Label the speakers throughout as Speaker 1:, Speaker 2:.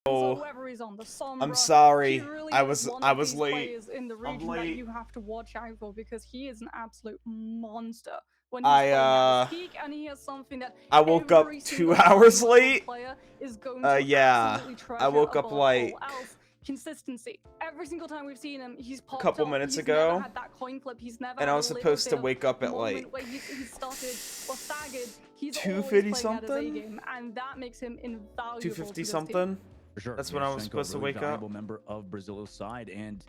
Speaker 1: So whoever is on the Sombra,
Speaker 2: I'm sorry.
Speaker 1: really
Speaker 2: I was late.
Speaker 1: in the region that you have to watch out for because he is an absolute monster when he's playing at his peak, and he has something that
Speaker 2: I woke up 2 hours late.
Speaker 1: Is going to
Speaker 2: Yeah. I woke up like
Speaker 1: consistency. Every single time we've seen him, he's popped
Speaker 2: a couple
Speaker 1: up.
Speaker 2: minutes
Speaker 1: He's
Speaker 2: ago.
Speaker 1: Never had that coin flip. He's never
Speaker 2: and
Speaker 1: had
Speaker 2: I was supposed to wake up at like
Speaker 1: he started or staggered. He's
Speaker 2: 250 something,
Speaker 1: game, and that makes him invaluable.
Speaker 2: 250 something.
Speaker 3: For sure.
Speaker 2: That's when I was supposed to wake up.
Speaker 3: Member of Brazil's side, and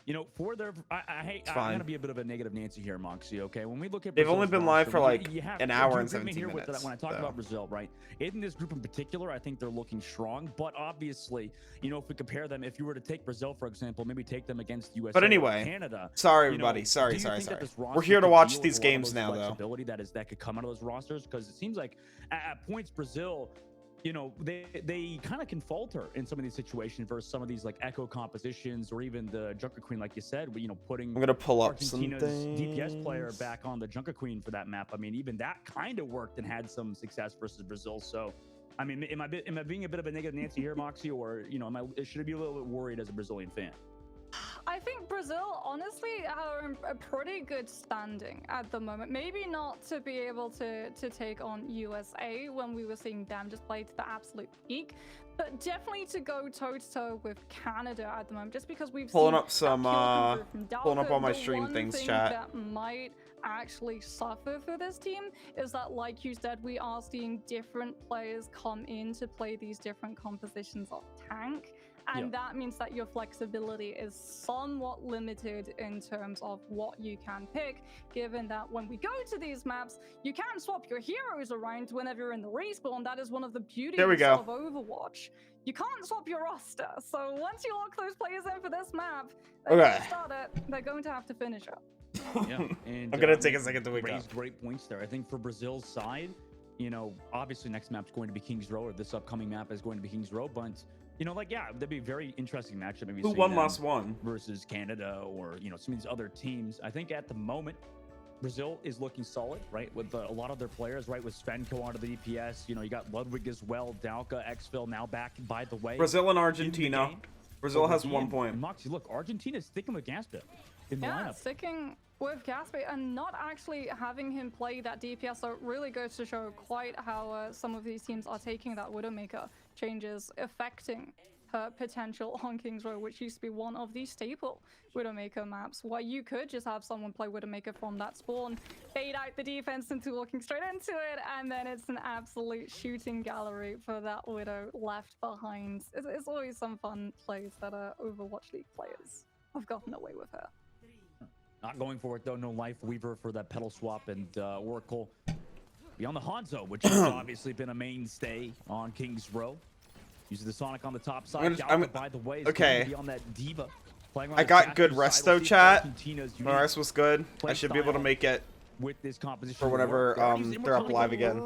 Speaker 3: you know, for their, I'm gonna be a bit of a negative Nancy here, Moxie. Okay, when we look at
Speaker 2: they've only been live for like an hour and
Speaker 3: 17
Speaker 2: 17 minutes.
Speaker 3: When I talk about Brazil, right? In this group in particular, I think they're looking strong. But obviously, you know, if we compare them, if you were to take Brazil, for example, maybe take them against USA.
Speaker 2: But anyway,
Speaker 3: Canada.
Speaker 2: Sorry everybody.
Speaker 3: You know,
Speaker 2: sorry. We're here to
Speaker 3: could
Speaker 2: watch
Speaker 3: deal
Speaker 2: these
Speaker 3: with a lot of
Speaker 2: games
Speaker 3: those
Speaker 2: now, though.
Speaker 3: flexibility that could come out of those rosters, because it seems like at points Brazil, you know, they kind of can falter in some of these situations versus some of these like echo compositions, or even the Junker Queen, like you said, you know, putting
Speaker 2: I'm gonna pull up
Speaker 3: Argentina's
Speaker 2: something.
Speaker 3: DPS player back on the Junker Queen for that map. I mean, even that kind of worked and had some success versus Brazil. So, I mean, am I being a bit of a negative Nancy here, Moxie, or you know, should I be a little bit worried as a Brazilian fan?
Speaker 1: I think Brazil, honestly, are in a pretty good standing at the moment. Maybe not to be able to take on USA when we were seeing them just play to the absolute peak, but definitely to go toe-to-toe with Canada at the moment, just because we've
Speaker 2: pulling
Speaker 1: seen
Speaker 2: up some pulling up all my stream things, chat.
Speaker 1: That might actually suffer for this team is that, like you said, we are seeing different players come in to play these different compositions of tank. And that means that your flexibility is somewhat limited in terms of what you can pick, given that when we go to these maps, you can swap your heroes around whenever you're in the respawn. That is one of the beauties of Overwatch. You can't swap your roster. So once you lock those players in for this map, they start it, they're going to have to finish up.
Speaker 3: Yeah, and
Speaker 2: I'm gonna take a second to wake up.
Speaker 3: Great points there. I think for Brazil's side, you know, obviously next map's going to be King's Row, or this upcoming map is going to be King's Row, but you know, like, yeah, that'd be a very interesting matchup. Maybe
Speaker 2: who won last one
Speaker 3: versus Canada, or you know, some of these other teams. I think at the moment, Brazil is looking solid, right? With a lot of their players, right? With Svenko onto the DPS, you know, you got Ludwig as well, Dalka, Xfil now back, by the way.
Speaker 2: Brazil and Argentina. Brazil has 1 point.
Speaker 3: And Moxie, look, Argentina's sticking with Gaspia in the lineup.
Speaker 1: Sticking with Gaspia and not actually having him play that DPS, so it really goes to show quite how some of these teams are taking that Widowmaker changes, affecting her potential on King's Row, which used to be one of the staple Widowmaker maps, where you could just have someone play Widowmaker from that spawn, bait out the defense into walking straight into it, and then it's an absolute shooting gallery for that Widow left behind. It's always some fun plays that Overwatch League players have gotten away with her.
Speaker 3: Not going for it though. No Life Weaver for that pedal swap, and Oracle beyond the Hanzo, which has obviously been a mainstay on King's Row. Using the Sonic on the top side. By the way,
Speaker 2: okay.
Speaker 3: On that Diva.
Speaker 2: I got good resto, chat. My rest was good. I should be able to make it
Speaker 3: with this composition
Speaker 2: for whenever they're up live again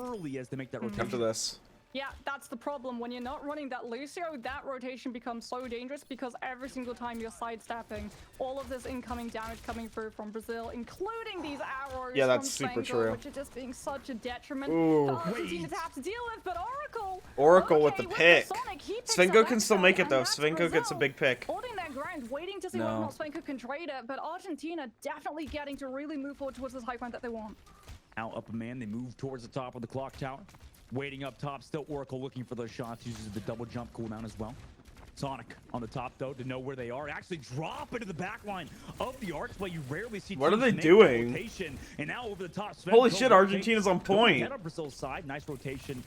Speaker 2: after this.
Speaker 1: Yeah, that's the problem. When you're not running that Lucio, that rotation becomes so dangerous because every single time you're sidestepping, all of this incoming damage coming through from Brazil, including these arrows from
Speaker 2: super
Speaker 1: Svenko,
Speaker 2: true.
Speaker 1: which are just being such a detriment
Speaker 2: Ooh.
Speaker 1: for Argentina to have to deal with. But
Speaker 2: Oracle with the pick.
Speaker 1: Sonic,
Speaker 2: Svenko can still make it though. Svenko gets a big pick.
Speaker 1: Holding their ground, waiting to see whether or not Svenko can trade it, but Argentina definitely getting to really move forward towards this high ground that they want.
Speaker 3: Now up a man, they move towards the top of the clock tower. Waiting up top, still Oracle looking for those shots, uses the double jump cooldown as well. Sonic on the top though to know where they are. Actually drop into the back line of the arch, but you rarely see.
Speaker 2: What are they doing?
Speaker 3: And now over the top.
Speaker 2: Holy shit, Argentina's on point.
Speaker 3: Get on Brazil's side, nice rotation.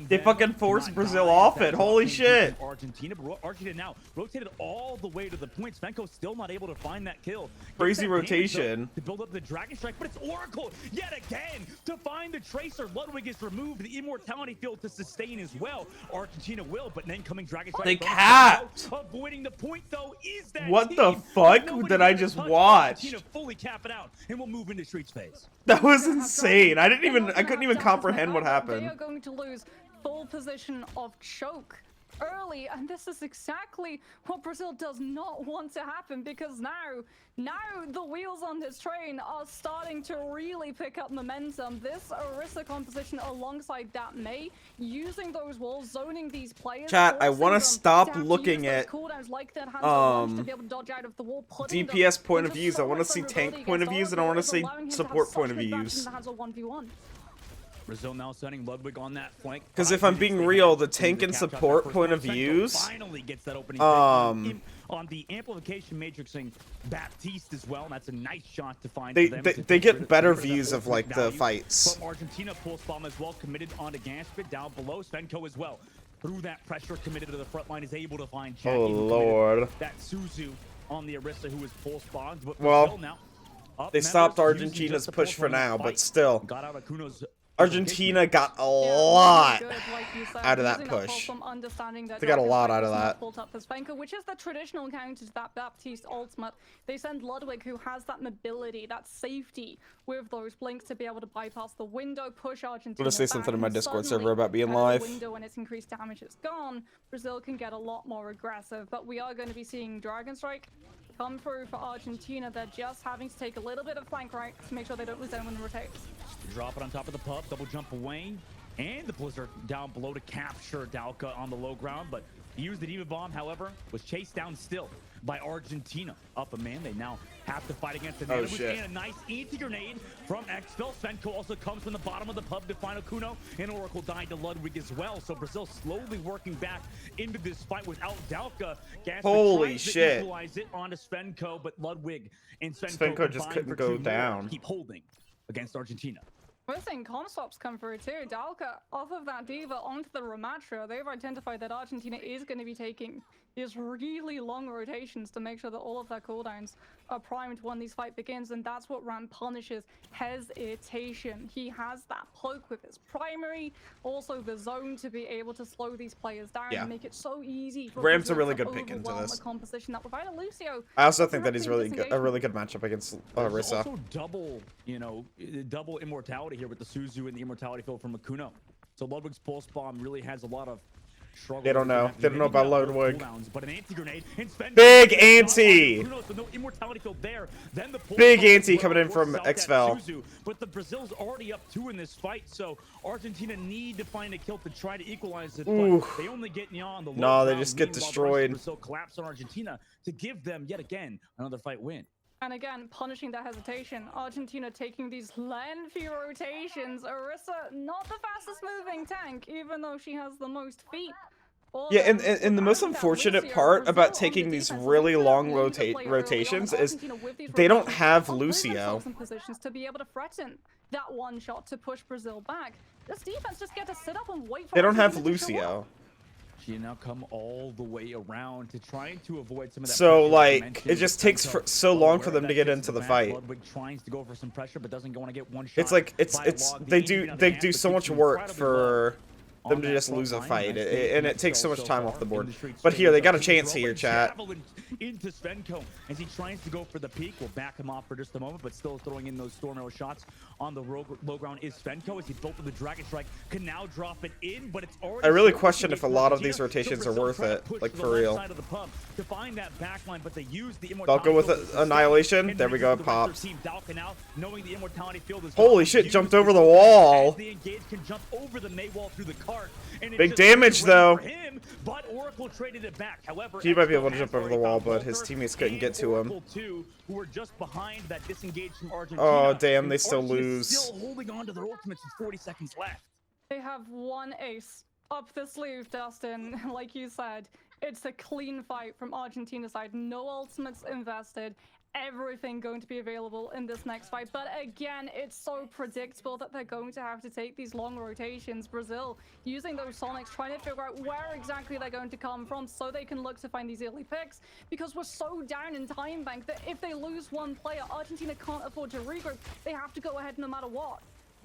Speaker 2: They fucking forced Brazil off it. Holy shit.
Speaker 3: Argentina, but Argentina now rotated all the way to the point. Svenko still not able to find that kill.
Speaker 2: Crazy rotation.
Speaker 3: To build up the Dragon Strike, but it's Oracle yet again to find the Tracer. Ludwig is removed. The Immortality field to sustain as well. Argentina will, but then coming Dragon Strike.
Speaker 2: They capped.
Speaker 3: Avoiding the point though is that
Speaker 2: what the fuck did I just watch?
Speaker 3: Argentina fully cap it out, and we'll move into Streets phase.
Speaker 2: That was insane. I couldn't even comprehend what happened.
Speaker 1: They are going to lose full position of choke early, and this is exactly what Brazil does not want to happen, because now the wheels on this train are starting to really pick up momentum. This Orisa composition alongside that Mei, using those walls, zoning these players.
Speaker 2: Chat, I want to stop looking at
Speaker 1: like that to be able to dodge out of the wall,
Speaker 2: DPS point of views. I want to see tank point of views, and I want to see support point of views.
Speaker 3: Brazil now sending Ludwig on that flank.
Speaker 2: Because if I'm being real, the tank and support point of views,
Speaker 3: finally gets that opening on the amplification matrixing Baptiste as well. And that's a nice shot to find.
Speaker 2: They get better views of like the fights.
Speaker 3: From Argentina, pulse bomb as well, committed onto Ganspit down below. Svenko as well, through that pressure, committed to the front line, is able to find Jackie.
Speaker 2: Oh lord.
Speaker 3: That Suzu on the Orisa, who is pulse bombed. But
Speaker 2: well,
Speaker 3: now,
Speaker 2: they stopped Argentina's push for now, but still.
Speaker 3: Got out of Kuno's.
Speaker 2: Argentina got a lot out of that push. They got a lot out of that.
Speaker 1: Which is the traditional counter to that Baptiste ultimate. They send Ludwig, who has that mobility, that safety with those blinks to be able to bypass the window, push Argentina.
Speaker 2: I'm gonna say something in my Discord server about being live.
Speaker 1: Window, when its increased damage is gone, Brazil can get a lot more aggressive. But we are going to be seeing Dragon Strike come through for Argentina. They're just having to take a little bit of flank right to make sure they don't lose anyone when it rotates.
Speaker 3: Drop it on top of the pub, double jump away, and the Blizzard down below to capture Dalka on the low ground, but he used the Diva Bomb, however, was chased down still by Argentina. Up a man, they now have to fight against the and a nice anti-grenade from Xfil. Svenko also comes from the bottom of the pub to final Kuno, and Oracle died to Ludwig as well. So Brazil slowly working back into this fight without Dalka.
Speaker 2: Holy shit.
Speaker 3: Equalize it onto Svenko, but Ludwig and
Speaker 2: Svenko just couldn't go down.
Speaker 3: Keep holding against Argentina.
Speaker 1: We're seeing concepts come through too. Dalka off of that Diva onto the Ramattra. They've identified that Argentina is going to be taking these really long rotations to make sure that all of their cooldowns are primed when this fight begins, and that's what Ram punishes: hesitation. He has that cloak with his primary, also the zone to be able to slow these players down and make it so easy.
Speaker 2: Ram's a really good pick into this.
Speaker 1: Composition that without Lucio,
Speaker 2: I also think that he's really good, a really good matchup against Orisa.
Speaker 3: Also double immortality here with the Suzu and the immortality field from Akuno. So Ludwig's pulse bomb really has a lot of struggle.
Speaker 2: They don't know. They don't know about Ludwig.
Speaker 3: But an anti-grenade.
Speaker 2: Big anti!
Speaker 3: No immortality field there. Then the
Speaker 2: big anti coming in from Xfil.
Speaker 3: But the Brazil's already up 2 in this fight, so Argentina need to find a kill to try to equalize it. But they only get Nya on the low
Speaker 2: No, they
Speaker 3: ground.
Speaker 2: just get destroyed.
Speaker 3: Brazil collapse on Argentina to give them yet again another fight win.
Speaker 1: And again, punishing that hesitation. Argentina taking these lengthy rotations. Orisa, not the fastest moving tank, even though she has the most feet.
Speaker 2: Yeah, and the most unfortunate part about taking these really long rotations is they don't have Lucio.
Speaker 1: Positions to be able to threaten that one shot to push Brazil back. This defense just get to sit up and wait for.
Speaker 2: They don't have Lucio.
Speaker 3: She now come all the way around to trying to avoid some of that.
Speaker 2: So like it just takes so long for them to get into the fight.
Speaker 3: Ludwig tries to go for some pressure, but doesn't want to get one shot.
Speaker 2: It's like they do so much work for them to just lose a fight, and it takes so much time off the board. But here, they got a chance here, chat.
Speaker 3: Into Svenko as he tries to go for the peak. We'll back him off for just a moment, but still throwing in those storm arrow shots on the low ground is Svenko as he built with the Dragon Strike, can now drop it in, but it's already.
Speaker 2: I really question if a lot of these rotations are worth it, like for real.
Speaker 3: To find that backline, but they use the
Speaker 2: Dalka with Annihilation. There we go, it pops. Holy shit, jumped over the wall. Big damage though.
Speaker 3: But Oracle traded it back. However,
Speaker 2: he might be able to jump over the wall, but his teammates couldn't get to him.
Speaker 3: Who were just behind that disengaged from Argentina.
Speaker 2: Oh damn, they still lose.
Speaker 3: Still holding on to their ultimates with 40 seconds left.
Speaker 1: They have one ace up the sleeve, Dustin. Like you said, it's a clean fight from Argentina's side. No ultimates invested. Everything going to be available in this next fight. But again, it's so predictable that they're going to have to take these long rotations. Brazil using those Sonics, trying to figure out where exactly they're going to come from so they can look to find these early picks, because we're so down in time bank that if they lose one player, Argentina can't afford to regroup. They have to go ahead no matter what.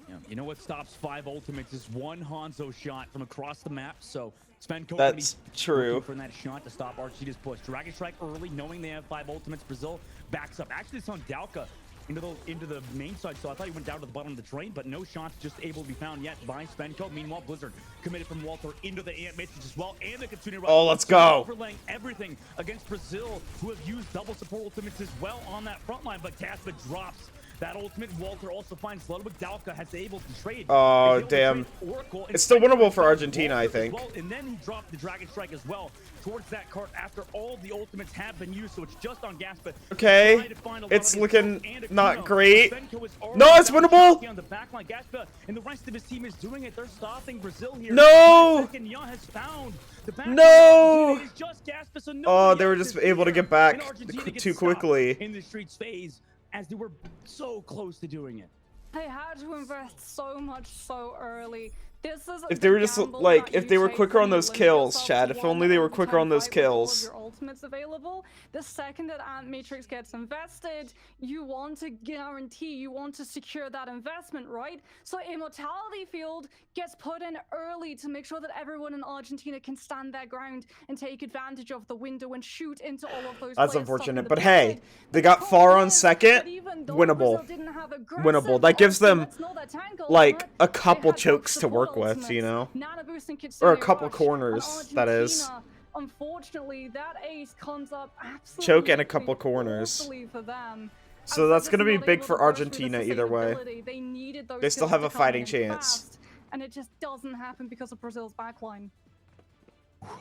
Speaker 3: Yeah, you know what stops 5 ultimates is one Hanzo shot from across the map. So Svenko,
Speaker 2: that's true.
Speaker 3: For that shot to stop Argentina's push. Dragon Strike early, knowing they have 5 ultimates. Brazil backs up. Actually, it's on Dalka into the main side, so I thought he went down to the bottom of the train, but no shots just able to be found yet by Svenko. Meanwhile, Blizzard committed from Walter into the ant matrix as well, and the Kitsune.
Speaker 2: Oh, let's go.
Speaker 3: Overlaying everything against Brazil, who have used double support ultimates as well on that front line, but Casper drops that ultimate. Walter also finds Ludwig. Dalka has able to trade.
Speaker 2: Oh, damn. It's still winnable for Argentina, I think.
Speaker 3: Well, and then he dropped the Dragon Strike as well towards that cart after all the ultimates have been used, so it's just on Gaspa.
Speaker 2: Okay, it's looking not great. No, it's winnable.
Speaker 3: On the back line, Gaspa and the rest of his team is doing it. They're stopping Brazil here.
Speaker 2: No.
Speaker 3: Has found the back
Speaker 2: no.
Speaker 3: Just Gaspa, so
Speaker 2: oh, they were just able to get back too quickly.
Speaker 3: In the streets phase, as they were so close to doing it.
Speaker 1: They had to invest so much so early. This is
Speaker 2: if they were just like, if they were quicker on those kills, Chad. If only they were quicker on those kills.
Speaker 1: Your ultimates available. The second that Ant Matrix gets invested, you want to guarantee, you want to secure that investment, right? So Immortality Field gets put in early to make sure that everyone in Argentina can stand their ground and take advantage of the window and shoot into all of those.
Speaker 2: That's unfortunate, but hey, they got far on second. Winnable. Winnable. That gives them like a couple chokes to work with, you know, or a couple corners, that is.
Speaker 1: Unfortunately, that ace comes up absolutely
Speaker 2: choke and a couple corners.
Speaker 1: For them.
Speaker 2: So that's going to be big for Argentina either way. They still have a fighting chance.
Speaker 1: And it just doesn't happen because of Brazil's backline.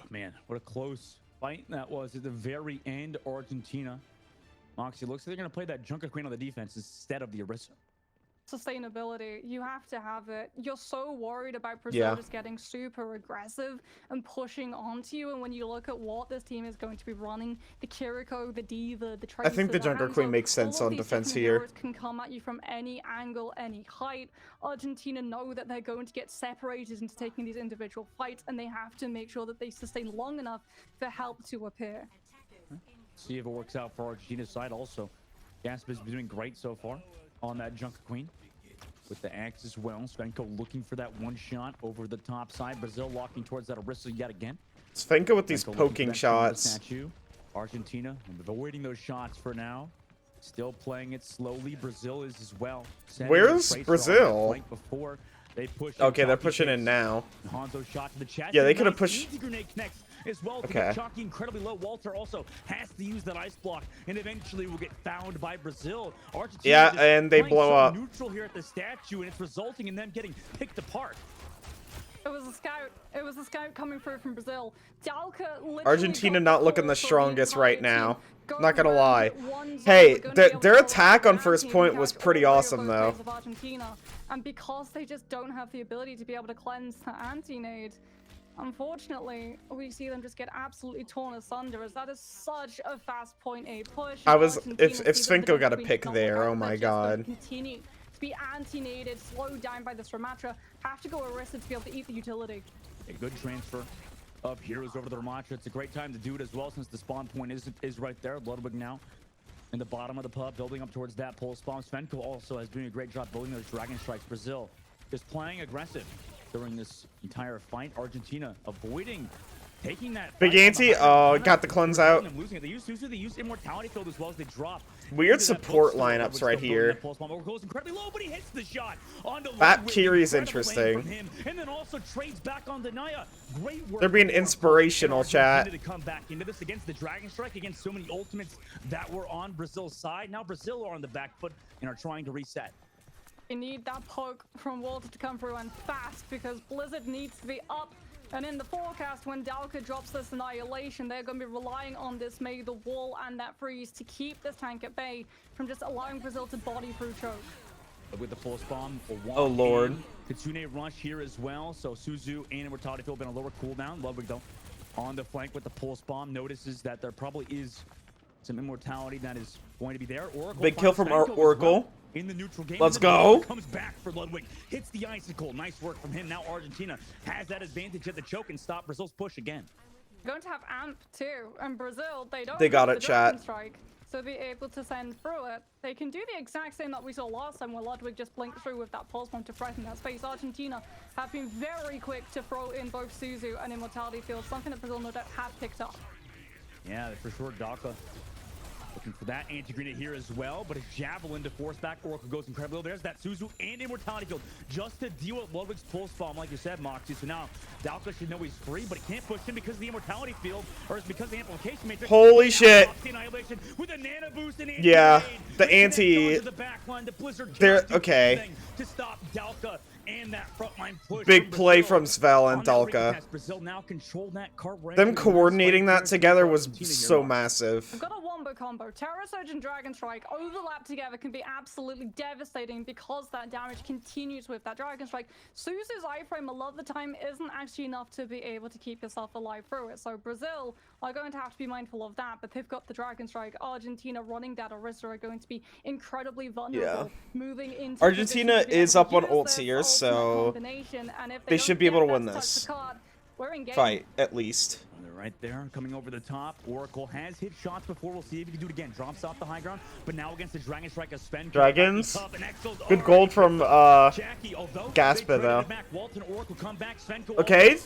Speaker 3: Man, what a close fight that was at the very end. Argentina. Moxie looks like they're going to play that Junker Queen on the defense instead of the Orisa.
Speaker 1: Sustainability, you have to have it. You're so worried about Brazil just getting super aggressive and pushing onto you, and when you look at what this team is going to be running, the Kiriko, the Diva, the Tracer,
Speaker 2: I think the Junker Queen makes sense on defense here.
Speaker 1: Can come at you from any angle, any height. Argentina know that they're going to get separated into taking these individual fights, and they have to make sure that they sustain long enough for help to appear.
Speaker 3: See if it works out for Argentina's side also. Gasp has been doing great so far on that Junker Queen with the axe as well. Svenko looking for that one shot over the top side. Brazil walking towards that Orisa yet again.
Speaker 2: Svenko with these poking shots.
Speaker 3: Argentina avoiding those shots for now. Still playing it slowly. Brazil is as well.
Speaker 2: Where's Brazil?
Speaker 3: Before they push
Speaker 2: okay, they're pushing in now.
Speaker 3: Hanzo shot to the chest.
Speaker 2: Yeah, they could have pushed.
Speaker 3: Grenade connects as well.
Speaker 2: Okay.
Speaker 3: Chalky incredibly low. Walter also has to use that ice block, and eventually will get found by Brazil. Argentina
Speaker 2: and they blow up.
Speaker 3: Neutral here at the statue, and it's resulting in them getting picked apart.
Speaker 1: It was a scout. It was a scout coming through from Brazil.
Speaker 2: Argentina not looking the strongest right now. Not gonna lie. Hey, their attack on first point was pretty awesome though.
Speaker 1: And because they just don't have the ability to be able to cleanse the anti-nade, unfortunately, we see them just get absolutely torn asunder, as that is such a fast point A push.
Speaker 2: If Svenko got a pick there, oh my god.
Speaker 1: Continue to be anti-naded, slowed down by the Ramatra, have to go Orisa to be able to eat the utility.
Speaker 3: A good transfer of heroes over the Ramatra. It's a great time to do it as well, since the spawn point is right there. Ludwig now in the bottom of the pub, building up towards that pole spawn. Svenko also is doing a great job building those Dragon Strikes. Brazil is playing aggressive during this entire fight. Argentina avoiding taking that
Speaker 2: big anti. Oh, got the cleanse out.
Speaker 3: They use Immortality Field as well as they drop.
Speaker 2: Weird support lineups right here.
Speaker 3: Incredibly low, but he hits the shot onto
Speaker 2: that Kiri's interesting.
Speaker 3: And then also trades back on the Naya. Great work.
Speaker 2: They're being inspirational, chat.
Speaker 3: To come back into this against the Dragon Strike, against so many ultimates that were on Brazil's side. Now Brazil are on the back foot and are trying to reset.
Speaker 1: You need that poke from Walter to come through, and fast, because Blizzard needs to be up. And in the forecast, when Dalka drops this Annihilation, they're going to be relying on this May the Wall and that freeze to keep this tank at bay from just allowing Brazil to body through choke.
Speaker 3: With the pulse bomb,
Speaker 2: oh lord.
Speaker 3: Kitsune rush here as well, so Suzu and Immortality Field been a lower cooldown. Ludwig though on the flank with the pulse bomb, notices that there probably is some immortality that is going to be there. Oracle
Speaker 2: big kill from our Oracle.
Speaker 3: In the neutral game.
Speaker 2: Let's go.
Speaker 3: Comes back for Ludwig. Hits the icicle. Nice work from him. Now Argentina has that advantage at the choke and stop Brazil's push again.
Speaker 1: Going to have AMP too, and Brazil
Speaker 2: they got it, chat.
Speaker 1: Strike, so be able to send through it. They can do the exact same that we saw last time, where Ludwig just blinked through with that pulse bomb to threaten that space. Argentina have been very quick to throw in both Suzu and Immortality Field, something that Brazil no doubt have picked up.
Speaker 3: Yeah, for sure. Dalka Looking for that anti-grenade here as well, but a javelin to force back Oracle goes incredibly low. There's that Suzu and Immortality field just to deal with Ludwig's pulse bomb, like you said, Moxie. So now Dalka should know he's free, but he can't push him because of the Immortality field, or it's because of the amplification matrix.
Speaker 2: Holy shit!
Speaker 3: With a nano boost and
Speaker 2: yeah, the anti.
Speaker 3: They're
Speaker 2: okay.
Speaker 3: To stop Dalka and that frontline push.
Speaker 2: Big play from Svel and Dalka. Them coordinating that together was so massive.
Speaker 1: I've got a wombo combo. Terror Surge and Dragon Strike overlap together can be absolutely devastating because that damage continues with that Dragon Strike. Suzu's iframe a lot of the time isn't actually enough to be able to keep yourself alive through it. So Brazil are going to have to be mindful of that, but they've got the Dragon Strike. Argentina running that Orisa are going to be incredibly vulnerable. Moving into
Speaker 2: Argentina is up on ult here, so they should be able to win this fight, at least.
Speaker 3: They're right there, coming over the top. Oracle has hit shots before. We'll see if he can do it again. Drops off the high ground, but now against the Dragon Strike of Sven.
Speaker 2: Dragons. Good gold from Gaspa, though. Okay,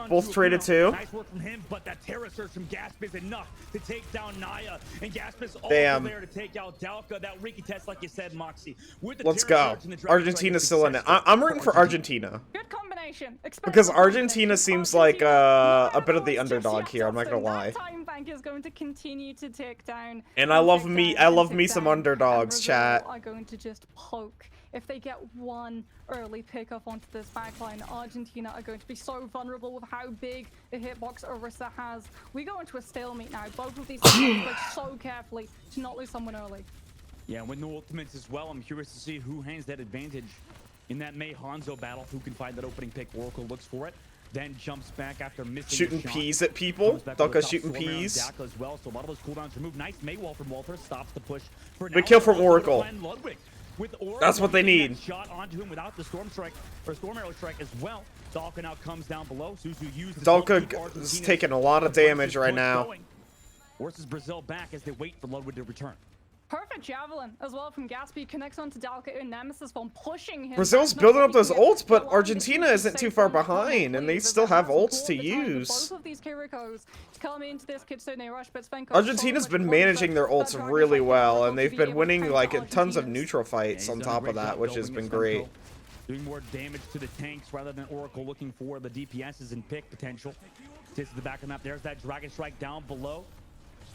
Speaker 2: both traded too.
Speaker 3: Nice work from him, but that Terror Surge from Gaspa is enough to take down Naya. And Gaspa's also there to take out Dalka. That Riki test, like you said, Moxie.
Speaker 2: Let's go. Argentina's still in it. I'm rooting for Argentina.
Speaker 1: Good combination.
Speaker 2: Because Argentina seems like a bit of the underdog here. I'm not gonna lie.
Speaker 1: Time bank is going to continue to tick down.
Speaker 2: And I love me some underdogs, chat.
Speaker 1: Are going to just poke. If they get one early pickup onto this backline, Argentina are going to be so vulnerable with how big a hitbox Orisa has. We go into a stalemate now. Both of these teams work so carefully to not lose someone early.
Speaker 3: Yeah, with no ultimates as well, I'm curious to see who hands that advantage in that Mei Hanzo battle. Who can find that opening pick? Oracle looks for it, then jumps back after missing
Speaker 2: shooting peas at people. Dalka shooting peas.
Speaker 3: As well, so a lot of those cooldowns removed. Nice Mei wall from Walter, stops the push.
Speaker 2: Big kill from Oracle.
Speaker 3: With Oracle.
Speaker 2: That's what they need.
Speaker 3: Shot onto him without the storm strike or storm arrow strike as well. Dalka now comes down below. Suzu used
Speaker 2: Dalka is taking a lot of damage right now.
Speaker 3: Forces Brazil back as they wait for Ludwig to return.
Speaker 1: Perfect javelin as well from Gatsby, connects onto Dalka in Nemesis form, pushing him.
Speaker 2: Brazil's building up those ults, but Argentina isn't too far behind, and they still have ults to use.
Speaker 1: Both of these Kirikos come into this Kitsune rush, but Svenko
Speaker 2: Argentina's been managing their ults really well, and they've been winning like tons of neutral fights on top of that, which has been great.
Speaker 3: Doing more damage to the tanks rather than Oracle looking for the DPSs and pick potential. Sits to the back of the map. There's that Dragon Strike down below.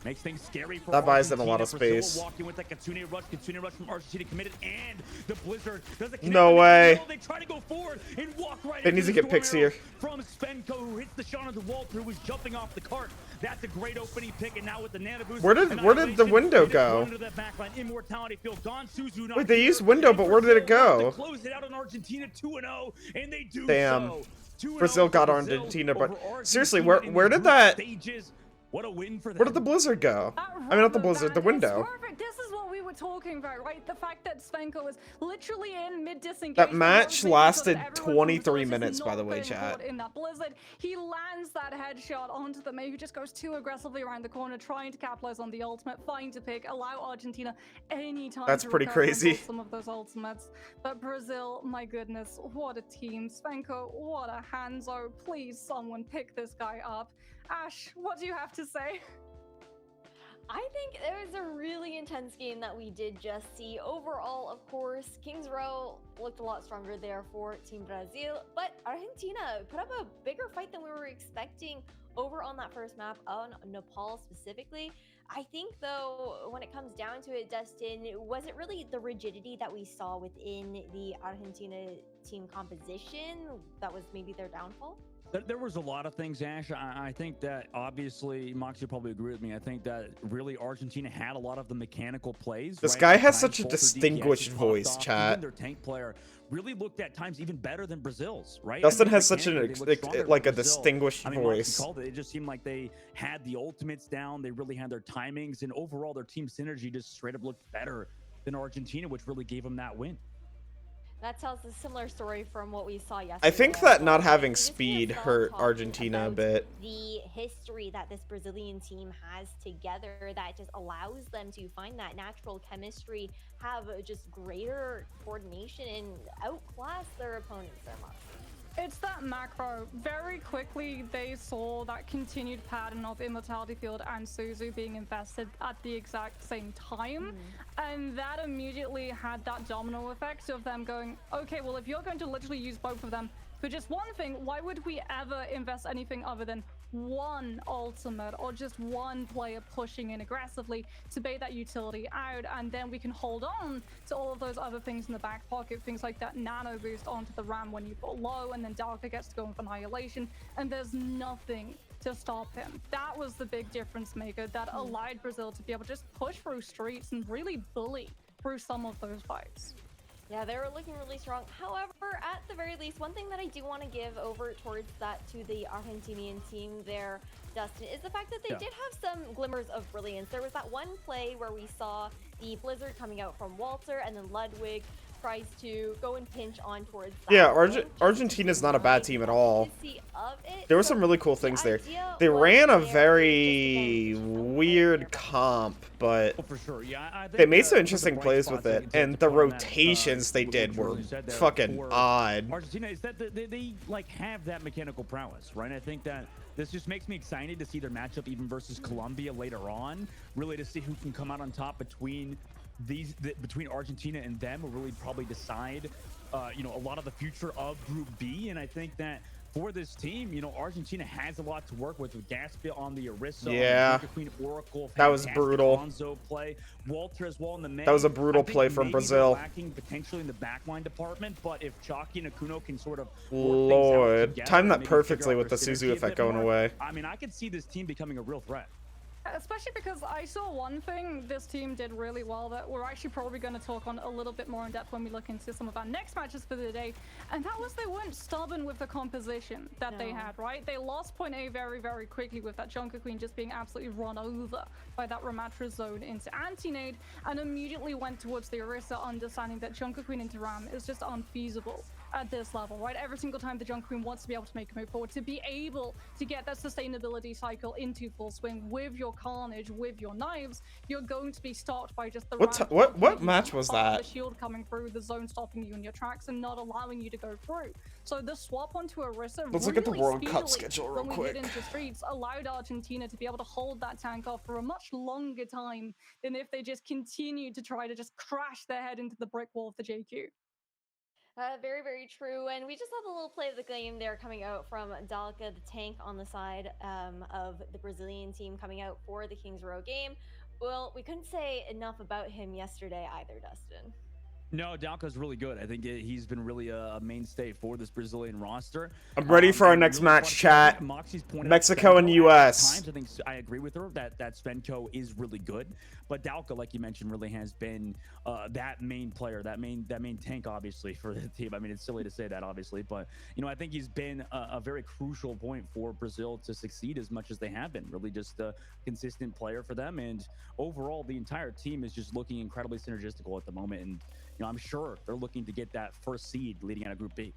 Speaker 3: Makes things scary for
Speaker 2: that buys
Speaker 3: Argentina.
Speaker 2: them a lot of space.
Speaker 3: Walking with that Kitsune rush from Argentina committed, and the Blizzard doesn't connect.
Speaker 2: No way.
Speaker 3: They try to go forward and walk right.
Speaker 2: They need to get picks here.
Speaker 3: From Svenko, who hits the shot on the wall through, who's jumping off the cart. That's a great opening pick, and now with the nano boost.
Speaker 2: Where did the window go? Wait, they used window, but where did it go?
Speaker 3: Close it out on Argentina 2-0, and they do
Speaker 2: damn.
Speaker 3: So.
Speaker 2: Brazil got Argentina, but seriously, where did that?
Speaker 3: What a win for them.
Speaker 2: Where did the Blizzard go? I mean, not the Blizzard, the window.
Speaker 1: This is what we were talking about, right? The fact that Svenko was literally in mid-disengagement.
Speaker 2: That match lasted 23 minutes, by the way, chat.
Speaker 1: In that Blizzard, he lands that headshot onto the Mei, who just goes too aggressively around the corner, trying to capitalize on the ultimate, find to pick, allow Argentina any time.
Speaker 2: That's pretty crazy.
Speaker 1: Some of those ultimates, but Brazil, my goodness, what a team! Svenko, what a Hanzo! Please, someone pick this guy up. Ash, what do you have to say?
Speaker 4: I think it was a really intense game that we did just see. Overall, of course, Kings Row looked a lot stronger there for Team Brazil, but Argentina put up a bigger fight than we were expecting over on that first map on Nepal specifically. I think, though, when it comes down to it, Dustin, was it really the rigidity that we saw within the Argentina team composition that was maybe their downfall?
Speaker 3: There was a lot of things, Ash. I think that obviously, Mox, you probably agree with me. I think that really Argentina had a lot of the mechanical plays.
Speaker 2: This guy has such a distinguished voice, chat.
Speaker 3: Even their tank player really looked at times even better than Brazil's, right?
Speaker 2: Dustin has such a distinguished voice.
Speaker 3: It just seemed like they had the ultimates down. They really had their timings, and overall their team synergy just straight up looked better than Argentina, which really gave them that win.
Speaker 4: That tells a similar story from what we saw yesterday.
Speaker 2: I think that not having speed hurt Argentina a bit.
Speaker 4: The history that this Brazilian team has together that just allows them to find that natural chemistry, have just greater coordination, and outclass their opponents so much.
Speaker 1: It's that that macro, very quickly they saw that continued pattern of Immortality Field and Suzu being invested at the exact same time. And that immediately had that domino effect of them going, okay, well, if you're going to literally use both of them for just one thing, why would we ever invest anything other than one ultimate or just one player pushing in aggressively to bait that utility out, and then we can hold on to all of those other things in the back pocket, things like that nano boost onto the ram when you fall low, and then Dalka gets to go with Annihilation, and there's nothing to stop him. That was the big difference maker that allowed Brazil to be able to just push through streets and really bully through some of those fights.
Speaker 4: Yeah, they were looking really strong. However, at the very least, one thing that I do want to give over towards that to the Argentinian team there, Dustin, is the fact that they did have some glimmers of brilliance. There was that one play where we saw the Blizzard coming out from Walter, and then Ludwig tries to go and pinch on towards that.
Speaker 2: Yeah, Argentina's not a bad team at all. There were some really cool things there. They ran a very weird comp, but
Speaker 3: for sure. Yeah,
Speaker 2: they made some interesting plays with it, and the rotations they did were fucking odd.
Speaker 3: Argentina is that they like have that mechanical prowess, right? I think that this just makes me excited to see their matchup even versus Colombia later on, really to see who can come out on top between between Argentina and them will really probably decide you know, a lot of the future of Group B. And I think that for this team, you know, Argentina has a lot to work with Gaspia on the Orisa,
Speaker 2: yeah,
Speaker 3: Queen Oracle,
Speaker 2: that was brutal.
Speaker 3: Play. Walter as well in the main.
Speaker 2: That was a brutal play from Brazil.
Speaker 3: Lacking potentially in the backline department, but if Chalky and Akuno can sort of
Speaker 2: Lord, time that perfectly with the Suzu effect going away.
Speaker 3: I mean, I could see this team becoming a real threat.
Speaker 1: Especially because I saw one thing this team did really well that we're actually probably going to talk on a little bit more in depth when we look into some of our next matches for the day, and that was they weren't stubborn with the composition that they had, right? They lost point A very, very quickly with that Junker Queen just being absolutely run over by that Ramatra zone into anti-nade, and immediately went towards the Orisa, understanding that Junker Queen into Ram is just unfeasible at this level, right? Every single time the Junker Queen wants to be able to make a move forward, to be able to get that sustainability cycle into full swing with your Carnage, with your knives, you're going to be stopped by just the
Speaker 2: what match was that?
Speaker 1: The shield coming through, the zone stopping you in your tracks and not allowing you to go through. So the swap onto Orisa,
Speaker 2: let's look at the World Cup schedule real quick.
Speaker 1: When we get into streets, allowed Argentina to be able to hold that tank off for a much longer time than if they just continued to try to just crash their head into the brick wall of the JQ.
Speaker 4: Very, very true. And we just saw the little play of the game there coming out from Dalka, the tank on the side of the Brazilian team coming out for the Kings Row game. Well, we couldn't say enough about him yesterday either, Dustin.
Speaker 3: No, Dalka's really good. I think he's been really a mainstay for this Brazilian roster.
Speaker 2: I'm ready for our next match, chat. Mexico and US.
Speaker 3: I think I agree with her that Svenko is really good, but Dalka, like you mentioned, really has been that main player, that main tank, obviously, for the team. I mean, it's silly to say that, obviously, but you know, I think he's been a very crucial point for Brazil to succeed as much as they have been. Really, just a consistent player for them, and overall, the entire team is just looking incredibly synergistical at the moment. And you know, I'm sure they're looking to get that first seed leading out of Group B.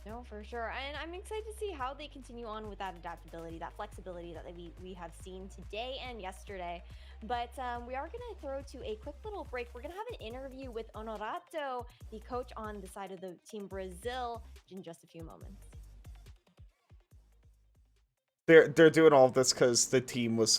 Speaker 4: No, for sure. And I'm excited to see how they continue on with that adaptability, that flexibility that we have seen today and yesterday. But we are going to throw to a quick little break. We're going to have an interview with Honorato, the coach on the side of the Team Brazil, in just a few moments.
Speaker 2: They're doing all of this because the team was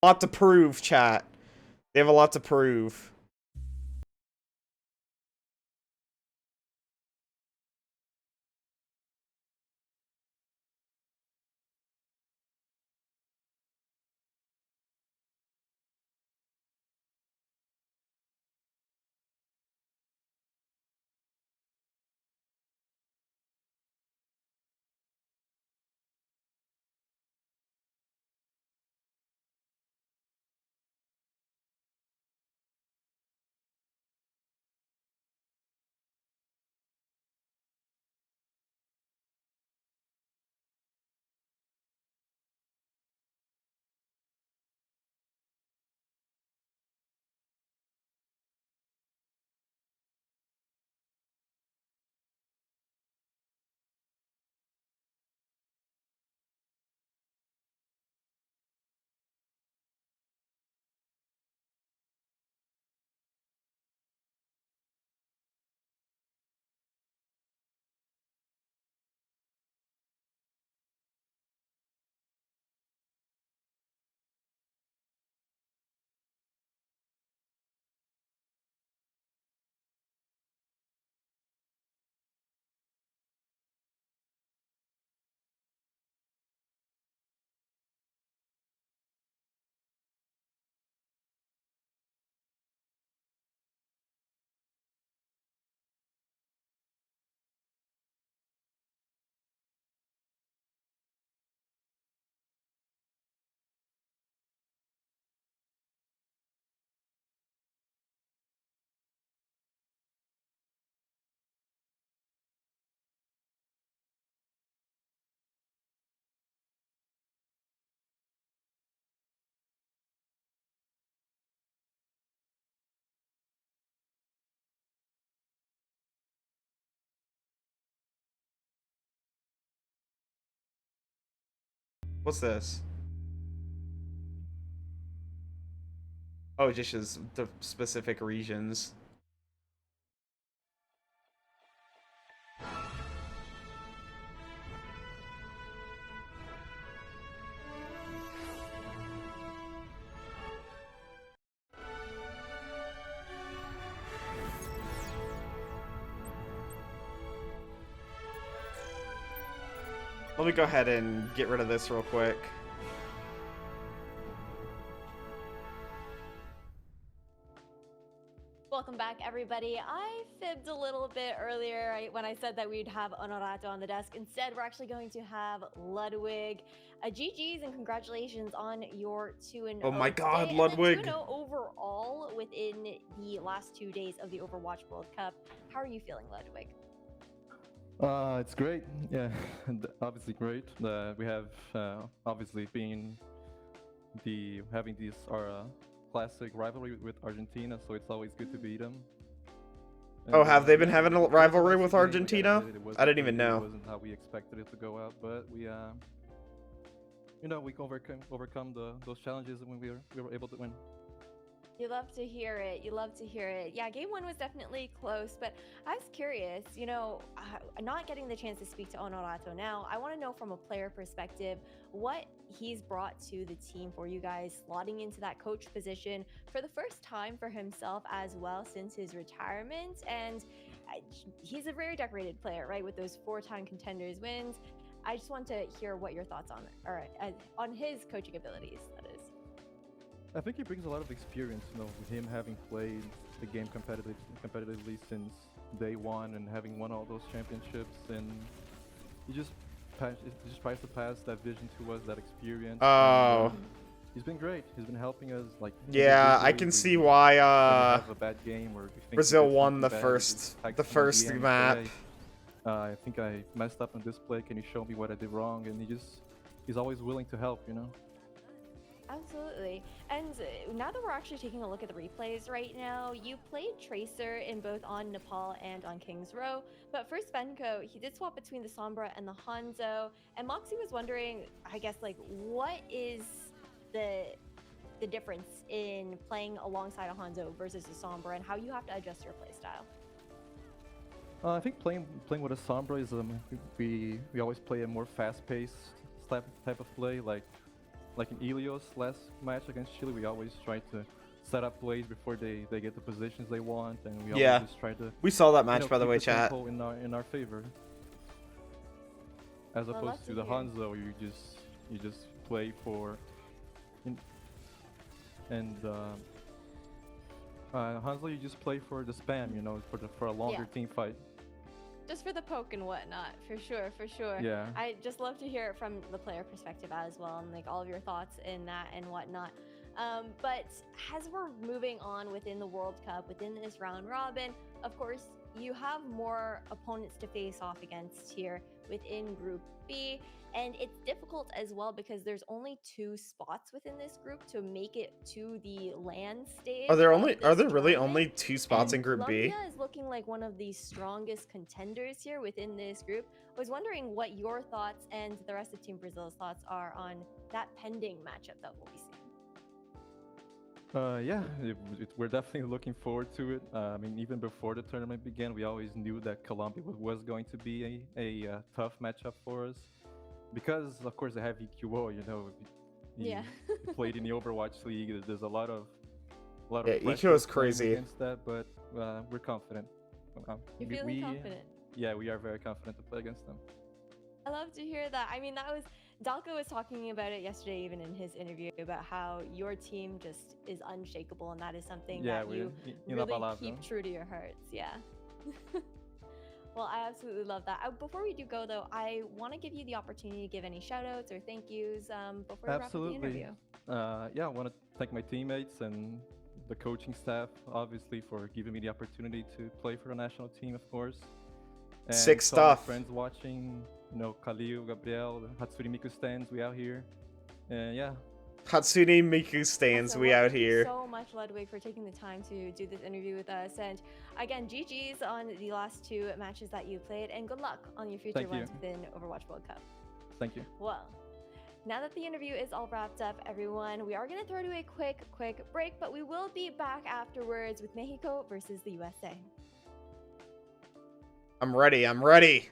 Speaker 2: A lot to prove, chat. They have a lot to prove. What's this? Oh, it just shows the specific regions. Let me go ahead and get rid of this real quick.
Speaker 4: Welcome back, everybody. I fibbed a little bit earlier when I said that we'd have Honorato on the desk. Instead, we're actually going to have Ludwig. GG's and congratulations on your 2-0.
Speaker 2: Oh my god,
Speaker 4: today,
Speaker 2: Ludwig.
Speaker 4: And 2-0 overall within the last 2 days of the Overwatch World Cup. How are you feeling, Ludwig?
Speaker 5: It's great. Yeah, obviously great. We have obviously been having these classic rivalry with Argentina, so it's always good to beat them.
Speaker 2: Oh, have they been having a rivalry with Argentina? I didn't even know.
Speaker 5: It wasn't how we expected it to go out, but we, you know, we overcome those challenges when we were able to win.
Speaker 4: You love to hear it. You love to hear it. Yeah, game one was definitely close, but I was curious, you know, not getting the chance to speak to Honorato now, I want to know from a player perspective what he's brought to the team for you guys, slotting into that coach position for the first time for himself as well since his retirement. And he's a very decorated player, right? With those 4-time contenders wins. I just want to hear what your thoughts on his coaching abilities, that is.
Speaker 5: I think he brings a lot of experience, you know, with him having played the game competitively since day one and having won all those championships, and he just tries to pass that vision to us, that experience.
Speaker 2: Oh.
Speaker 5: And, he's been great. He's been helping us. Like,
Speaker 2: yeah, I can see why
Speaker 5: have a bad game or
Speaker 2: Brazil won the first map.
Speaker 5: I think I messed up on this play. Can you show me what I did wrong? And he's always willing to help, you know.
Speaker 4: Absolutely. And now that we're actually taking a look at the replays right now, you played Tracer in both on Nepal and on King's Row, but for Svenko, he did swap between the Sombra and the Hanzo, and Moxie was wondering, I guess, like, what is the difference in playing alongside a Hanzo versus a Sombra, and how you have to adjust your playstyle?
Speaker 5: I think playing with a Sombra is we always play a more fast-paced type of play, like like in Ilios last match against Chile, we always try to set up plays before they get the positions they want, and we always just try to.
Speaker 2: We saw that match,
Speaker 5: You know,
Speaker 2: by the
Speaker 5: keep
Speaker 2: way,
Speaker 5: the
Speaker 2: chat.
Speaker 5: tempo in our favor. As opposed to the Hanzo, you just play for. And Hanzo, you just play for the spam, you know, for a longer team fight.
Speaker 4: Just for the poke and whatnot, for sure, for sure.
Speaker 5: Yeah.
Speaker 4: I just love to hear it from the player perspective as well, and like all of your thoughts in that and whatnot. But as we're moving on within the World Cup, within this round robin, of course, you have more opponents to face off against here within Group B. And it's difficult as well because there's only 2 spots within this group to make it to the land stage.
Speaker 2: Are there really only 2 spots in Group B?
Speaker 4: Colombia is looking like one of the strongest contenders here within this group. I was wondering what your thoughts and the rest of Team Brazil's thoughts are on that pending matchup that we'll be seeing.
Speaker 5: Yeah, we're definitely looking forward to it. I mean, even before the tournament began, we always knew that Colombia was going to be a tough matchup for us. Because, of course, they have EQO, you know. You played in the Overwatch League. There's a lot of
Speaker 2: EQO is crazy
Speaker 5: against that, but we're confident.
Speaker 4: You're feeling confident?
Speaker 5: Yeah, we are very confident to play against them.
Speaker 4: I love to hear that. I mean, Dalko was talking about it yesterday, even in his interview, about how your team just is unshakable, and that is something that you really keep true to your hearts. Yeah. Well, I absolutely love that. Before we do go, though, I want to give you the opportunity to give any shout-outs or thank yous before we wrap up the interview.
Speaker 5: Yeah, I want to thank my teammates and the coaching staff, obviously, for giving me the opportunity to play for the national team, of course. And
Speaker 2: sick stuff.
Speaker 5: My friends watching, you know, Khalil, Gabriel, Hatsuri Miku stands, we out here. And yeah.
Speaker 2: Hatsune Miku stands, we out here.
Speaker 4: Thank you so much, Ludwig, for taking the time to do this interview with us. And again, GG's on the last 2 matches that you played, and good luck on your future runs within Overwatch World Cup.
Speaker 5: Thank you.
Speaker 4: Well, now that the interview is all wrapped up, everyone, we are going to throw to a quick break, but we will be back afterwards with Mexico versus the USA.
Speaker 2: I'm ready.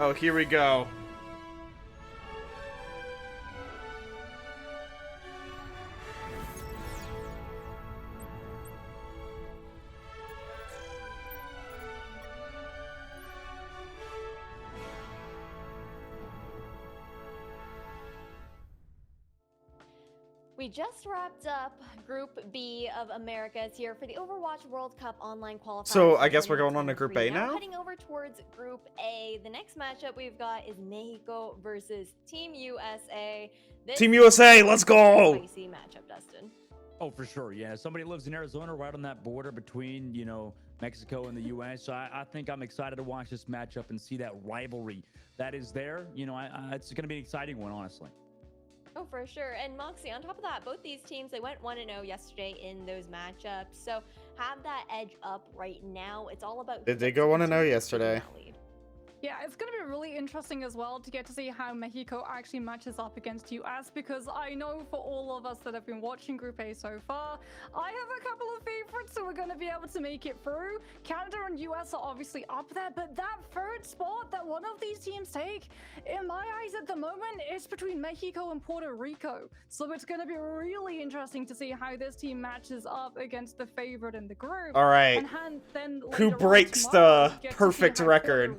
Speaker 2: Oh, here we go.
Speaker 4: We just wrapped up Group B of Americas here for the Overwatch World Cup online qualifiers.
Speaker 2: So I guess we're going on to Group A now?
Speaker 4: Heading over towards Group A. The next matchup we've got is Mexico versus Team USA.
Speaker 2: Team USA, let's go!
Speaker 4: Spicy matchup, Dustin.
Speaker 3: Oh, for sure. Yeah, somebody lives in Arizona, right on that border between, you know, Mexico and the U.S. So I think I'm excited to watch this matchup and see that rivalry that is there. You know, it's going to be an exciting one, honestly.
Speaker 4: Oh, for sure. And Moxie, on top of that, both these teams, they went 1-0 yesterday in those matchups. So have that edge up right now. It's all about...
Speaker 2: Did they go 1-0 yesterday?
Speaker 1: Yeah, it's going to be really interesting as well to get to see how Mexico actually matches up against US, because I know for all of us that have been watching Group A so far, I have a couple of favorites who are going to be able to make it through. Canada and US are obviously up there, but that third spot that one of these teams take, in my eyes at the moment, is between Mexico and Puerto Rico. So it's going to be really interesting to see how this team matches up against the favorite in the group.
Speaker 2: All right.
Speaker 1: And then
Speaker 2: who breaks the perfect record?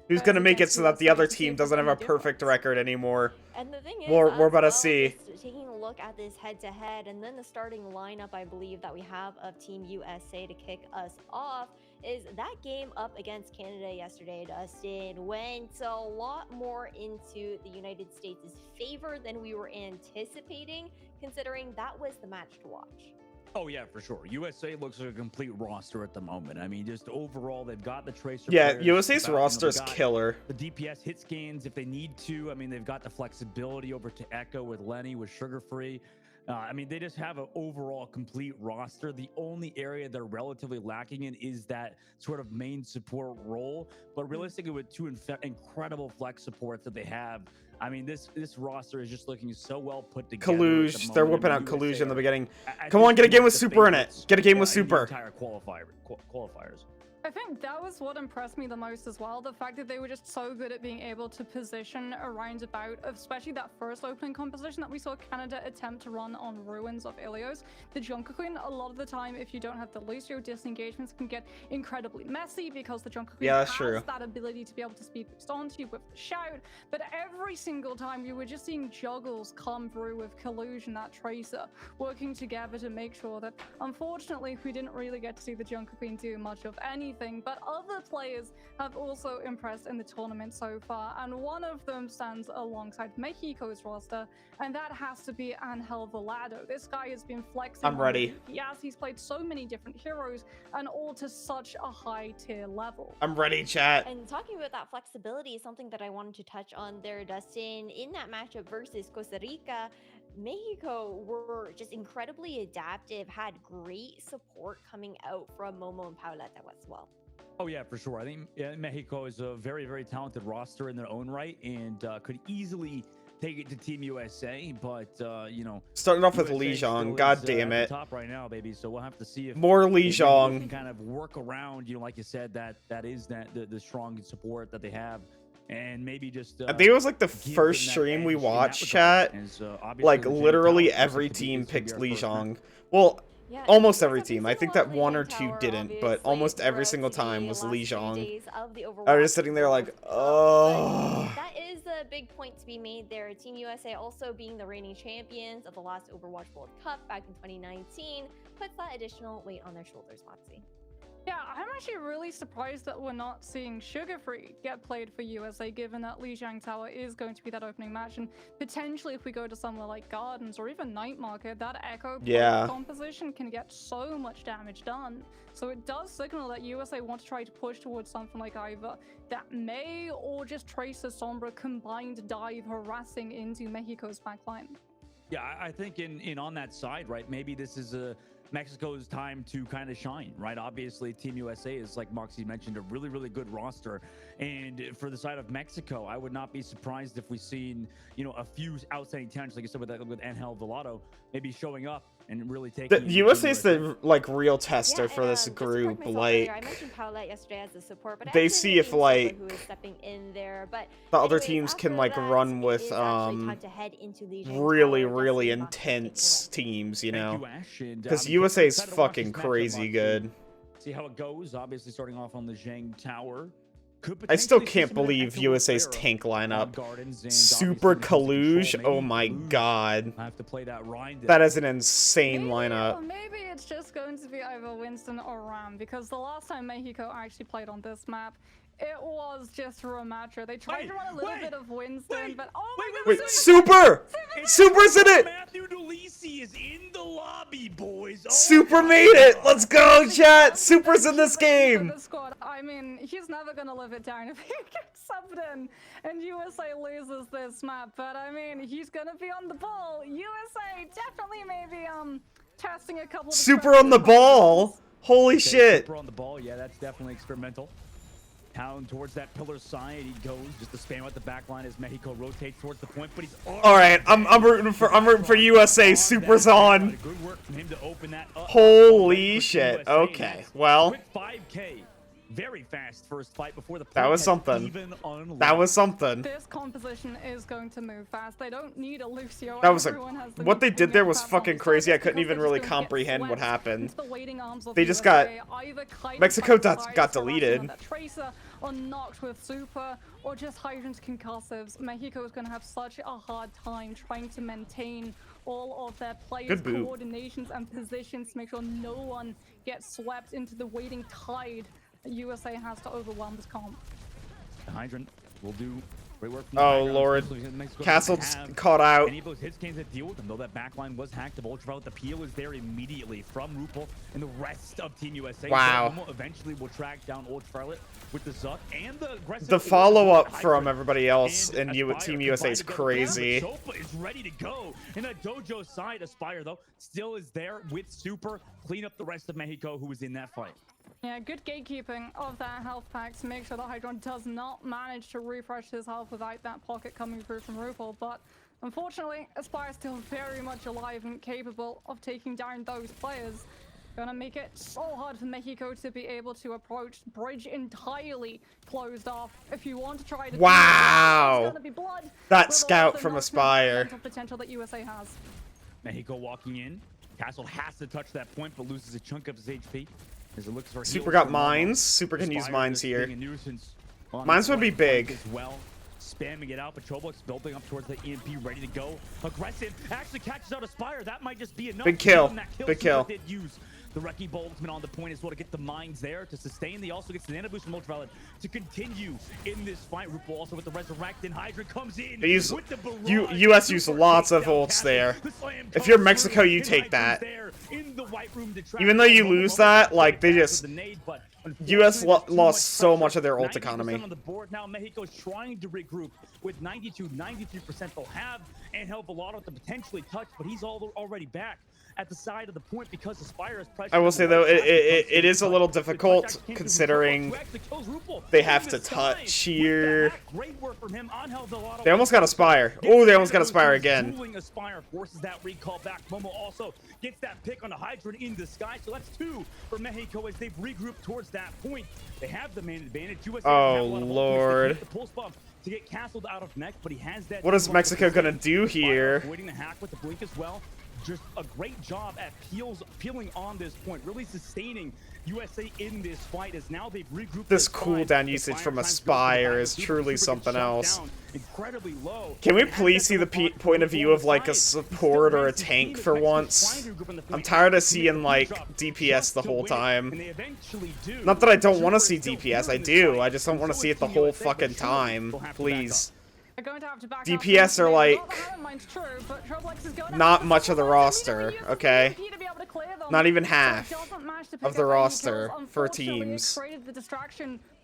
Speaker 2: Who's going to make it so that the other team doesn't have a perfect record anymore?
Speaker 4: And the thing is,
Speaker 2: we're about to see.
Speaker 4: Taking a look at this head-to-head, and then the starting lineup, I believe, that we have of Team USA to kick us off, is that game up against Canada yesterday, Dustin, went a lot more into the United States' favor than we were anticipating, considering that was the match to watch.
Speaker 3: Oh, yeah, for sure. USA looks like a complete roster at the moment. I mean, just overall, they've got the tracer.
Speaker 2: Yeah,
Speaker 3: players,
Speaker 2: USA's roster's killer.
Speaker 3: The DPS hit scans if they need to. I mean, they've got the flexibility over to Echo with Lenny, with Sugar Free. I mean, they just have an overall complete roster. The only area they're relatively lacking in is that sort of main support role. But realistically, with two incredible flex supports that they have, I mean, this roster is just looking so well put together.
Speaker 2: Kaluge, they're whipping out Kaluge in the beginning. Come on, get a game with Super in it. Get a game with Super.
Speaker 3: Entire qualifiers.
Speaker 1: I think that was what impressed me the most as well. The fact that they were just so good at being able to position a roundabout, especially that first opening composition that we saw Canada attempt to run on Ruins of Ilios. The Junker Queen, a lot of the time, if you don't have the Lucio, disengagements can get incredibly messy because the Junker Queen has that ability to be able to speed boost onto you with the shout. But every single time you were just seeing juggles come through with Kaluge and that Tracer working together to make sure that, unfortunately, we didn't really get to see the Junker Queen do much of anything. But other players have also impressed in the tournament so far, and one of them stands alongside Mexico's roster, and that has to be Angel Volado. This guy has been flexing.
Speaker 2: I'm ready.
Speaker 1: Yes, he's played so many different heroes, and all to such a high tier level.
Speaker 2: I'm ready, chat.
Speaker 4: And talking about that flexibility is something that I wanted to touch on there, Dustin. In that matchup versus Costa Rica, Mexico were just incredibly adaptive, had great support coming out from Momo and Pauleta as well.
Speaker 3: Oh, yeah, for sure. I think Mexico is a very, very talented roster in their own right and could easily take it to Team USA, but, you know...
Speaker 2: Starting off with Li Zhang, god damn it.
Speaker 3: Top right now, baby, so we'll have to see if...
Speaker 2: More Li Zhang.
Speaker 3: Can kind of work around, you know, like you said, that is the strong support that they have. And maybe just
Speaker 2: I think it was like the first stream we watched, chat. Like literally every team picked Li Zhang. Well, yeah, almost every team. I think that one or two didn't, but almost every single time was Li Zhang. I was just sitting there like, oh.
Speaker 4: That is a big point to be made there. Team USA also being the reigning champions of the last Overwatch World Cup back in 2019 puts that additional weight on their shoulders, Moxie.
Speaker 1: Yeah, I'm actually really surprised that we're not seeing Sugar Free get played for USA, given that Li Zhang Tower is going to be that opening match, and potentially if we go to somewhere like Gardens or even Night Market, that Echo composition can get so much damage done. So it does signal that USA want to try to push towards something like either that May or just Tracer Sombra combined dive harassing into Mexico's backline.
Speaker 3: Yeah, I think in on that side, right, maybe this is Mexico's time to kind of shine, right? Obviously, Team USA is, like Moxie mentioned, a really, really good roster. And for the side of Mexico, I would not be surprised if we've seen, you know, a few outstanding talents, like you said, with Angel Volado, maybe showing up and really take
Speaker 2: The USA's the like real tester for this group. Like,
Speaker 4: I mentioned Paulette yesterday as a support, but
Speaker 2: they see if like
Speaker 4: who is stepping in there. But
Speaker 2: the other teams can like run with really intense teams, you know, because USA's fucking crazy good.
Speaker 3: See how it goes. Obviously, starting off on the Zhang Tower.
Speaker 2: I still can't believe USA's tank lineup. Super Kaluge, oh my god.
Speaker 3: I have to play
Speaker 2: that is an insane lineup.
Speaker 1: Maybe it's just going to be either Winston or Ram, because the last time Mexico actually played on this map, it was just Ramacha. They tried to run a little bit of Winston, but oh my god.
Speaker 2: Wait, Super! Super's in it!
Speaker 3: Matthew Delisi is in the lobby, boys.
Speaker 2: Super made it! Let's go, chat! Super's in this game!
Speaker 1: I mean, he's never gonna live it down if he gets subbed in and USA loses this map, but I mean, he's gonna be on the ball. USA definitely maybe testing a couple of
Speaker 2: Super on the ball! Holy shit!
Speaker 3: Super on the ball, yeah, that's definitely experimental. Down towards that pillar side, he goes just to spam out the back line as Mexico rotates towards the point, but he's
Speaker 2: all right. I'm rooting for USA. Super's on.
Speaker 3: Good work from him to open that up.
Speaker 2: Holy shit. Okay, well,
Speaker 3: quick 5K. Very fast first fight before the
Speaker 2: that was something. That was something.
Speaker 1: This composition is going to move fast. They don't need a Lucio.
Speaker 2: That was what they did there was fucking crazy. I couldn't even really comprehend what happened. They just got Mexico got deleted.
Speaker 1: Tracer or knocked with Super or just Hydrant's concussives. Mexico is going to have such a hard time trying to maintain all of their players' coordinations and positions to make sure no one gets swept into the waiting tide. USA has to overwhelm this comp.
Speaker 3: Hydrant will do great work.
Speaker 2: Oh lord, Castle's caught out.
Speaker 3: Any of those hits came to deal with them, though that backline was hacked. The Ultraviolet, the peel is there immediately from Rupel and the rest of Team USA.
Speaker 2: Wow.
Speaker 3: So eventually will track down Ultraviolet with the Zuck and the aggressive.
Speaker 2: The follow-up from everybody else in Team USA is crazy.
Speaker 3: Chopa is ready to go. In the Dojo side, Aspire though still is there with Super. Clean up the rest of Mexico who was in that fight.
Speaker 1: Yeah, good gatekeeping of that health pack to make sure that Hydron does not manage to refresh his health without that pocket coming through from Rupel. But unfortunately, Aspire is still very much alive and capable of taking down those players. Gonna make it so hard for Mexico to be able to approach. Bridge entirely closed off. If you want to try to
Speaker 2: wow,
Speaker 1: be blood,
Speaker 2: that scout from Aspire.
Speaker 1: Potential that USA has.
Speaker 3: Mexico walking in. Castle has to touch that point, but loses a chunk of his HP. As it looks for
Speaker 2: Super got mines. Super can use mines here. Mines would be big.
Speaker 3: As well. Spamming it out, but Chobok's building up towards the EMP, ready to go. Aggressive, actually catches out Aspire. That might just be enough.
Speaker 2: Big kill. Big kill.
Speaker 3: Did use the Wrecking Boltzmann on the point as well to get the mines there to sustain. He also gets the nano boost from Ultraviolet to continue in this fight. Rupel also with the Resurrect, and Hydra comes in.
Speaker 2: They use, US used lots of ults there. If you're Mexico, you take that. Even though you lose that, like they just US lost so much of their ult economy.
Speaker 3: On the board now, Mexico's trying to regroup with 92-93% they'll have, and help a lot of to potentially touch, but he's already back at the side of the point because Aspire is pressure.
Speaker 2: I will say though, it is a little difficult considering they have to touch here. They almost got Aspire. Oh, they almost got Aspire again.
Speaker 3: Aspire forces that recall back. Momo also gets that pick on the Hydrant in the sky, so that's 2 for Mexico as they've regrouped towards that point. They have the main advantage. USA
Speaker 2: oh lord.
Speaker 3: The pulse bump to get castled out of mech, but he has that.
Speaker 2: What is Mexico gonna do here?
Speaker 3: Avoiding the hack with the blink as well. Just a great job at peeling on this point, really sustaining USA in this fight as now they've regrouped.
Speaker 2: This cooldown usage from Aspire is truly something else.
Speaker 3: Incredibly low.
Speaker 2: Can we please see the point of view of like a support or a tank for once? I'm tired of seeing like DPS the whole time. Not that I don't want to see DPS, I do. I just don't want to see it the whole fucking time. Please. DPS are like not much of the roster, okay? Not even half of the roster for teams.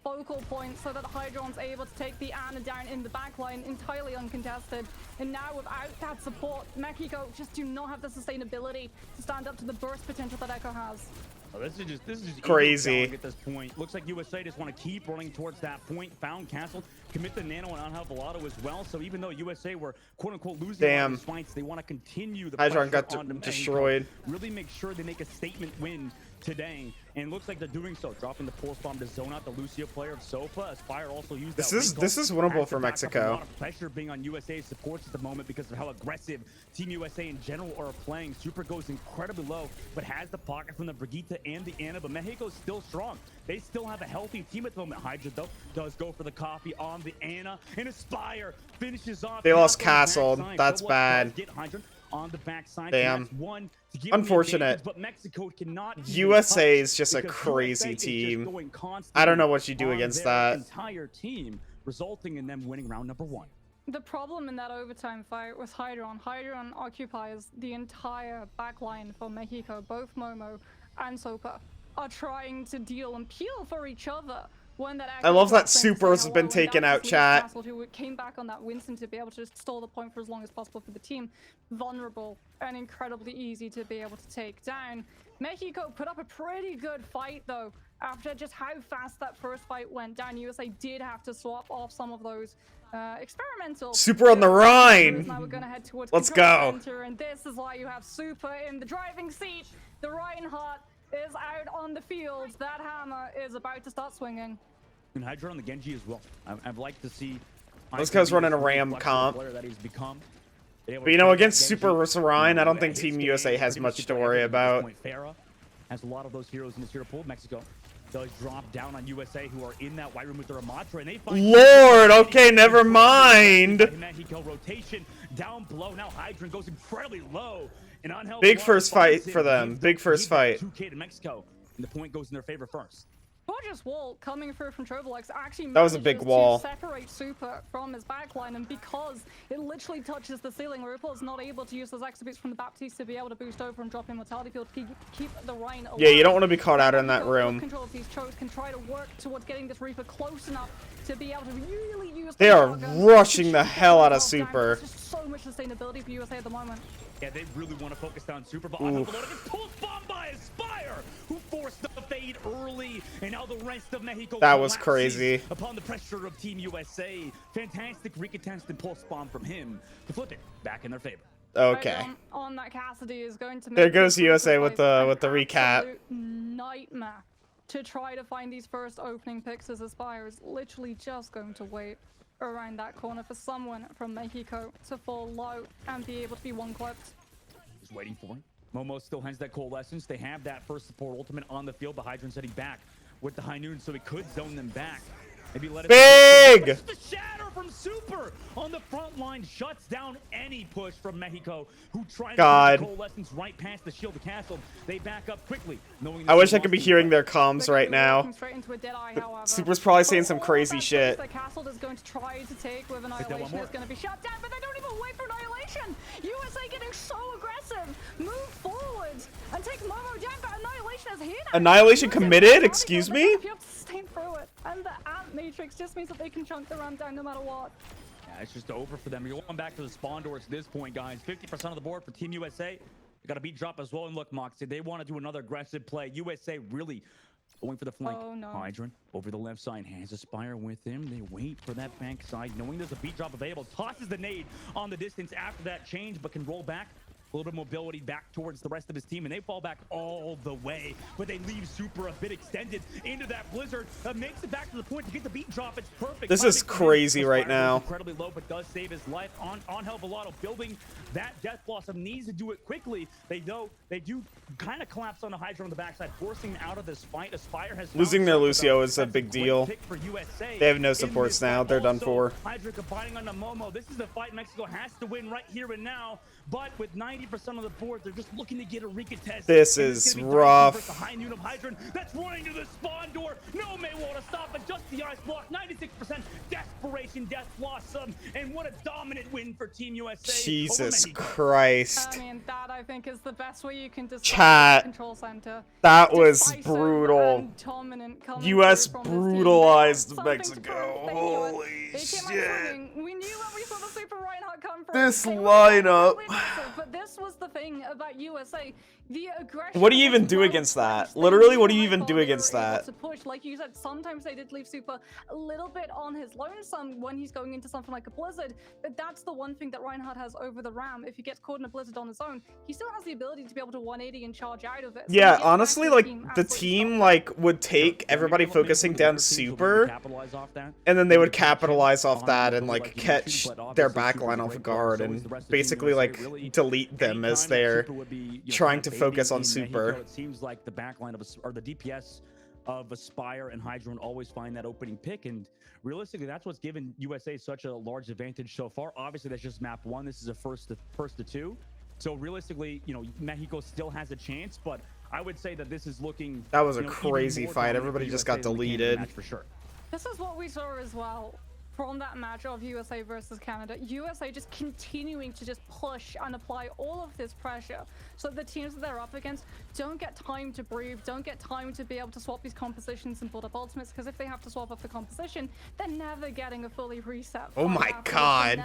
Speaker 1: Focal point so that Hydron's able to take the Ana down in the backline entirely uncontested. And now without that support, Mexico just do not have the sustainability to stand up to the burst potential that Echo has.
Speaker 3: Oh, this is just
Speaker 2: crazy
Speaker 3: at this point. Looks like USA just want to keep running towards that point. Found, canceled, commit the nano and Angel Volado as well. So even though USA were quote unquote losing a lot of these fights, they want to continue the
Speaker 2: Hydron
Speaker 3: pressure
Speaker 2: got
Speaker 3: on them.
Speaker 2: destroyed.
Speaker 3: Really make sure they make a statement win today, and it looks like they're doing so. Dropping the pulse bomb to zone out the Lucio player of Sofa. Aspire also used
Speaker 2: this is winnable for Mexico.
Speaker 3: A lot of pressure being on USA's supports at the moment because of how aggressive Team USA in general are playing. Super goes incredibly low, but has the pocket from the Brigitte and the Ana, but Mexico's still strong. They still have a healthy team at the moment. Hydra, though, does go for the copy on the Ana, and Aspire finishes off.
Speaker 2: They lost Castle. That's bad.
Speaker 3: Get Hydra on the backside.
Speaker 2: Damn.
Speaker 3: One to give
Speaker 2: unfortunate.
Speaker 3: But Mexico cannot.
Speaker 2: USA is just a crazy team. I don't know what you do against that.
Speaker 3: Entire team, resulting in them winning round number 1.
Speaker 1: The problem in that overtime fight was Hydron. Hydron occupies the entire backline for Mexico. Both Momo and Sopa are trying to deal and peel for each other. When that
Speaker 2: I love that Supers has been taken out, chat.
Speaker 1: Castle, who came back on that Winston to be able to just stall the point for as long as possible for the team. Vulnerable and incredibly easy to be able to take down. Mexico put up a pretty good fight though. After just how fast that first fight went down, USA did have to swap off some of those experimental.
Speaker 2: Super on the Rhine.
Speaker 1: Now we're gonna head towards
Speaker 2: Let's go.
Speaker 1: Center, and this is why you have Super in the driving seat. The Reinhardt is out on the field. That hammer is about to start swinging.
Speaker 3: And Hydra on the Genji as well. I'd like to see.
Speaker 2: Those guys running a Ram comp.
Speaker 3: That he's become.
Speaker 2: But you know, against Super versus Rhine, I don't think Team USA has much to worry about.
Speaker 3: Farah has a lot of those heroes in this hero pool. Mexico does drop down on USA, who are in that white room with the Ramatra, and they find
Speaker 2: Lord, okay, never mind.
Speaker 3: Mexico rotation down below. Now Hydra goes incredibly low. And
Speaker 2: big first fight for them. Big first fight.
Speaker 3: 2K to Mexico, and the point goes in their favor first.
Speaker 1: Gorgeous wall coming through from Trobelex actually
Speaker 2: that was a big wall.
Speaker 1: To separate Super from his backline, and because it literally touches the ceiling, RuPaul is not able to use those exhibits from the Baptiste to be able to boost over and drop immortality field to keep the Rhine alive.
Speaker 2: Yeah, you don't want to be caught out in that room.
Speaker 1: Control of these chokes can try to work towards getting this Reaper close enough to be able to really use.
Speaker 2: They are rushing the hell out of Super.
Speaker 1: There's just so much sustainability for USA at the moment.
Speaker 3: Yeah, they really want to focus down Super, but Angel Volado gets pulse bomb by Aspire, who forced the fade early, and now the rest of Mexico.
Speaker 2: That was crazy.
Speaker 3: Upon the pressure of Team USA, fantastic recontested pulse bomb from him to flip it back in their favor.
Speaker 2: Okay.
Speaker 1: Right on that Cassidy is going to.
Speaker 2: There goes USA with the recap.
Speaker 1: Nightmare to try to find these first opening picks as Aspire is literally just going to wait around that corner for someone from Mexico to fall low and be able to be one-clipped.
Speaker 3: Just waiting for him. Momo still has that coalescence. They have that first support ultimate on the field, but Hydron's heading back with the high noon, so he could zone them back. Maybe let it
Speaker 2: big!
Speaker 3: The shatter from Super on the front line shuts down any push from Mexico, who tried to put the coalescence right past the shield of Castle. They back up quickly, knowing
Speaker 2: I wish I could be hearing their comms right now. Super's probably saying some crazy shit.
Speaker 1: The Castle is going to try to take with Annihilation. It's going to be shut down, but they don't even wait for Annihilation. USA getting so aggressive. Move forward and take Momo down, but Annihilation is here now.
Speaker 2: Annihilation committed? Excuse me?
Speaker 1: Through it, and the Ant Matrix just means that they can chunk the ramp down no matter what.
Speaker 3: Yeah, it's just over for them. You're going back to the spawn doors at this point, guys. 50% of the board for Team USA. They got a beat drop as well. And look, Moxie, they want to do another aggressive play. USA really going for the flank.
Speaker 1: Oh, no.
Speaker 3: Hydron over the left side has Aspire with him. They wait for that back side, knowing there's a beat drop available. Tosses the nade on the distance after that change, but can roll back. A little bit of mobility back towards the rest of his team, and they fall back all the way, but they leave Super a bit extended into that blizzard. Makes it back to the point to get the beat drop. It's perfect.
Speaker 2: This is crazy right now.
Speaker 3: Incredibly low, but does save his life. Angel Volado building that death blossom, needs to do it quickly. They do kind of collapse on the Hydra on the backside, forcing him out of this fight. Aspire has
Speaker 2: losing their Lucio is a big deal. They have no supports now. They're done for.
Speaker 3: Hydra combining on the Momo. This is the fight Mexico has to win right here and now, but with 90% of the board, they're just looking to get a recontest.
Speaker 2: This is rough.
Speaker 3: The high noon of Hydron that's running to the spawn door. No Maywall to stop it. Just the ice block. 96% desperation, death blossom, and what a dominant win for Team USA.
Speaker 2: Jesus Christ.
Speaker 1: I mean, that I think is the best way you can describe
Speaker 2: Chat.
Speaker 1: the control center.
Speaker 2: That was brutal.
Speaker 1: US
Speaker 2: brutalized Mexico. Holy shit.
Speaker 1: We knew when we saw the Super Reinhardt come from.
Speaker 2: This lineup.
Speaker 1: But this was the thing about USA. The aggression.
Speaker 2: What do you even do against that? Literally, what do you even do against that?
Speaker 1: To push, like you said, sometimes they did leave Super a little bit on his lonesome when he's going into something like a blizzard. But that's the one thing that Reinhardt has over the Ram. If he gets caught in a blizzard on his own, he still has the ability to be able to 180 and charge out of it. So
Speaker 2: yeah, honestly, like the team like would take everybody focusing down Super, and then they would capitalize off that and like catch their backline off guard and basically like delete them as they're trying to focus on Super.
Speaker 3: It seems like the backline of or the DPS of Aspire and Hydra always find that opening pick, and realistically, that's what's given USA such a large advantage so far. Obviously, that's just map 1. This is a first to 2. So realistically, you know, Mexico still has a chance, but I would say that this is looking.
Speaker 2: That was a crazy fight. Everybody just got deleted.
Speaker 3: For sure.
Speaker 1: This is what we saw as well from that match of USA versus Canada. USA just continuing to just push and apply all of this pressure so that the teams that they're up against don't get time to breathe, don't get time to be able to swap these compositions and build up ultimates, because if they have to swap up the composition, they're never getting a fully reset.
Speaker 2: Oh my god.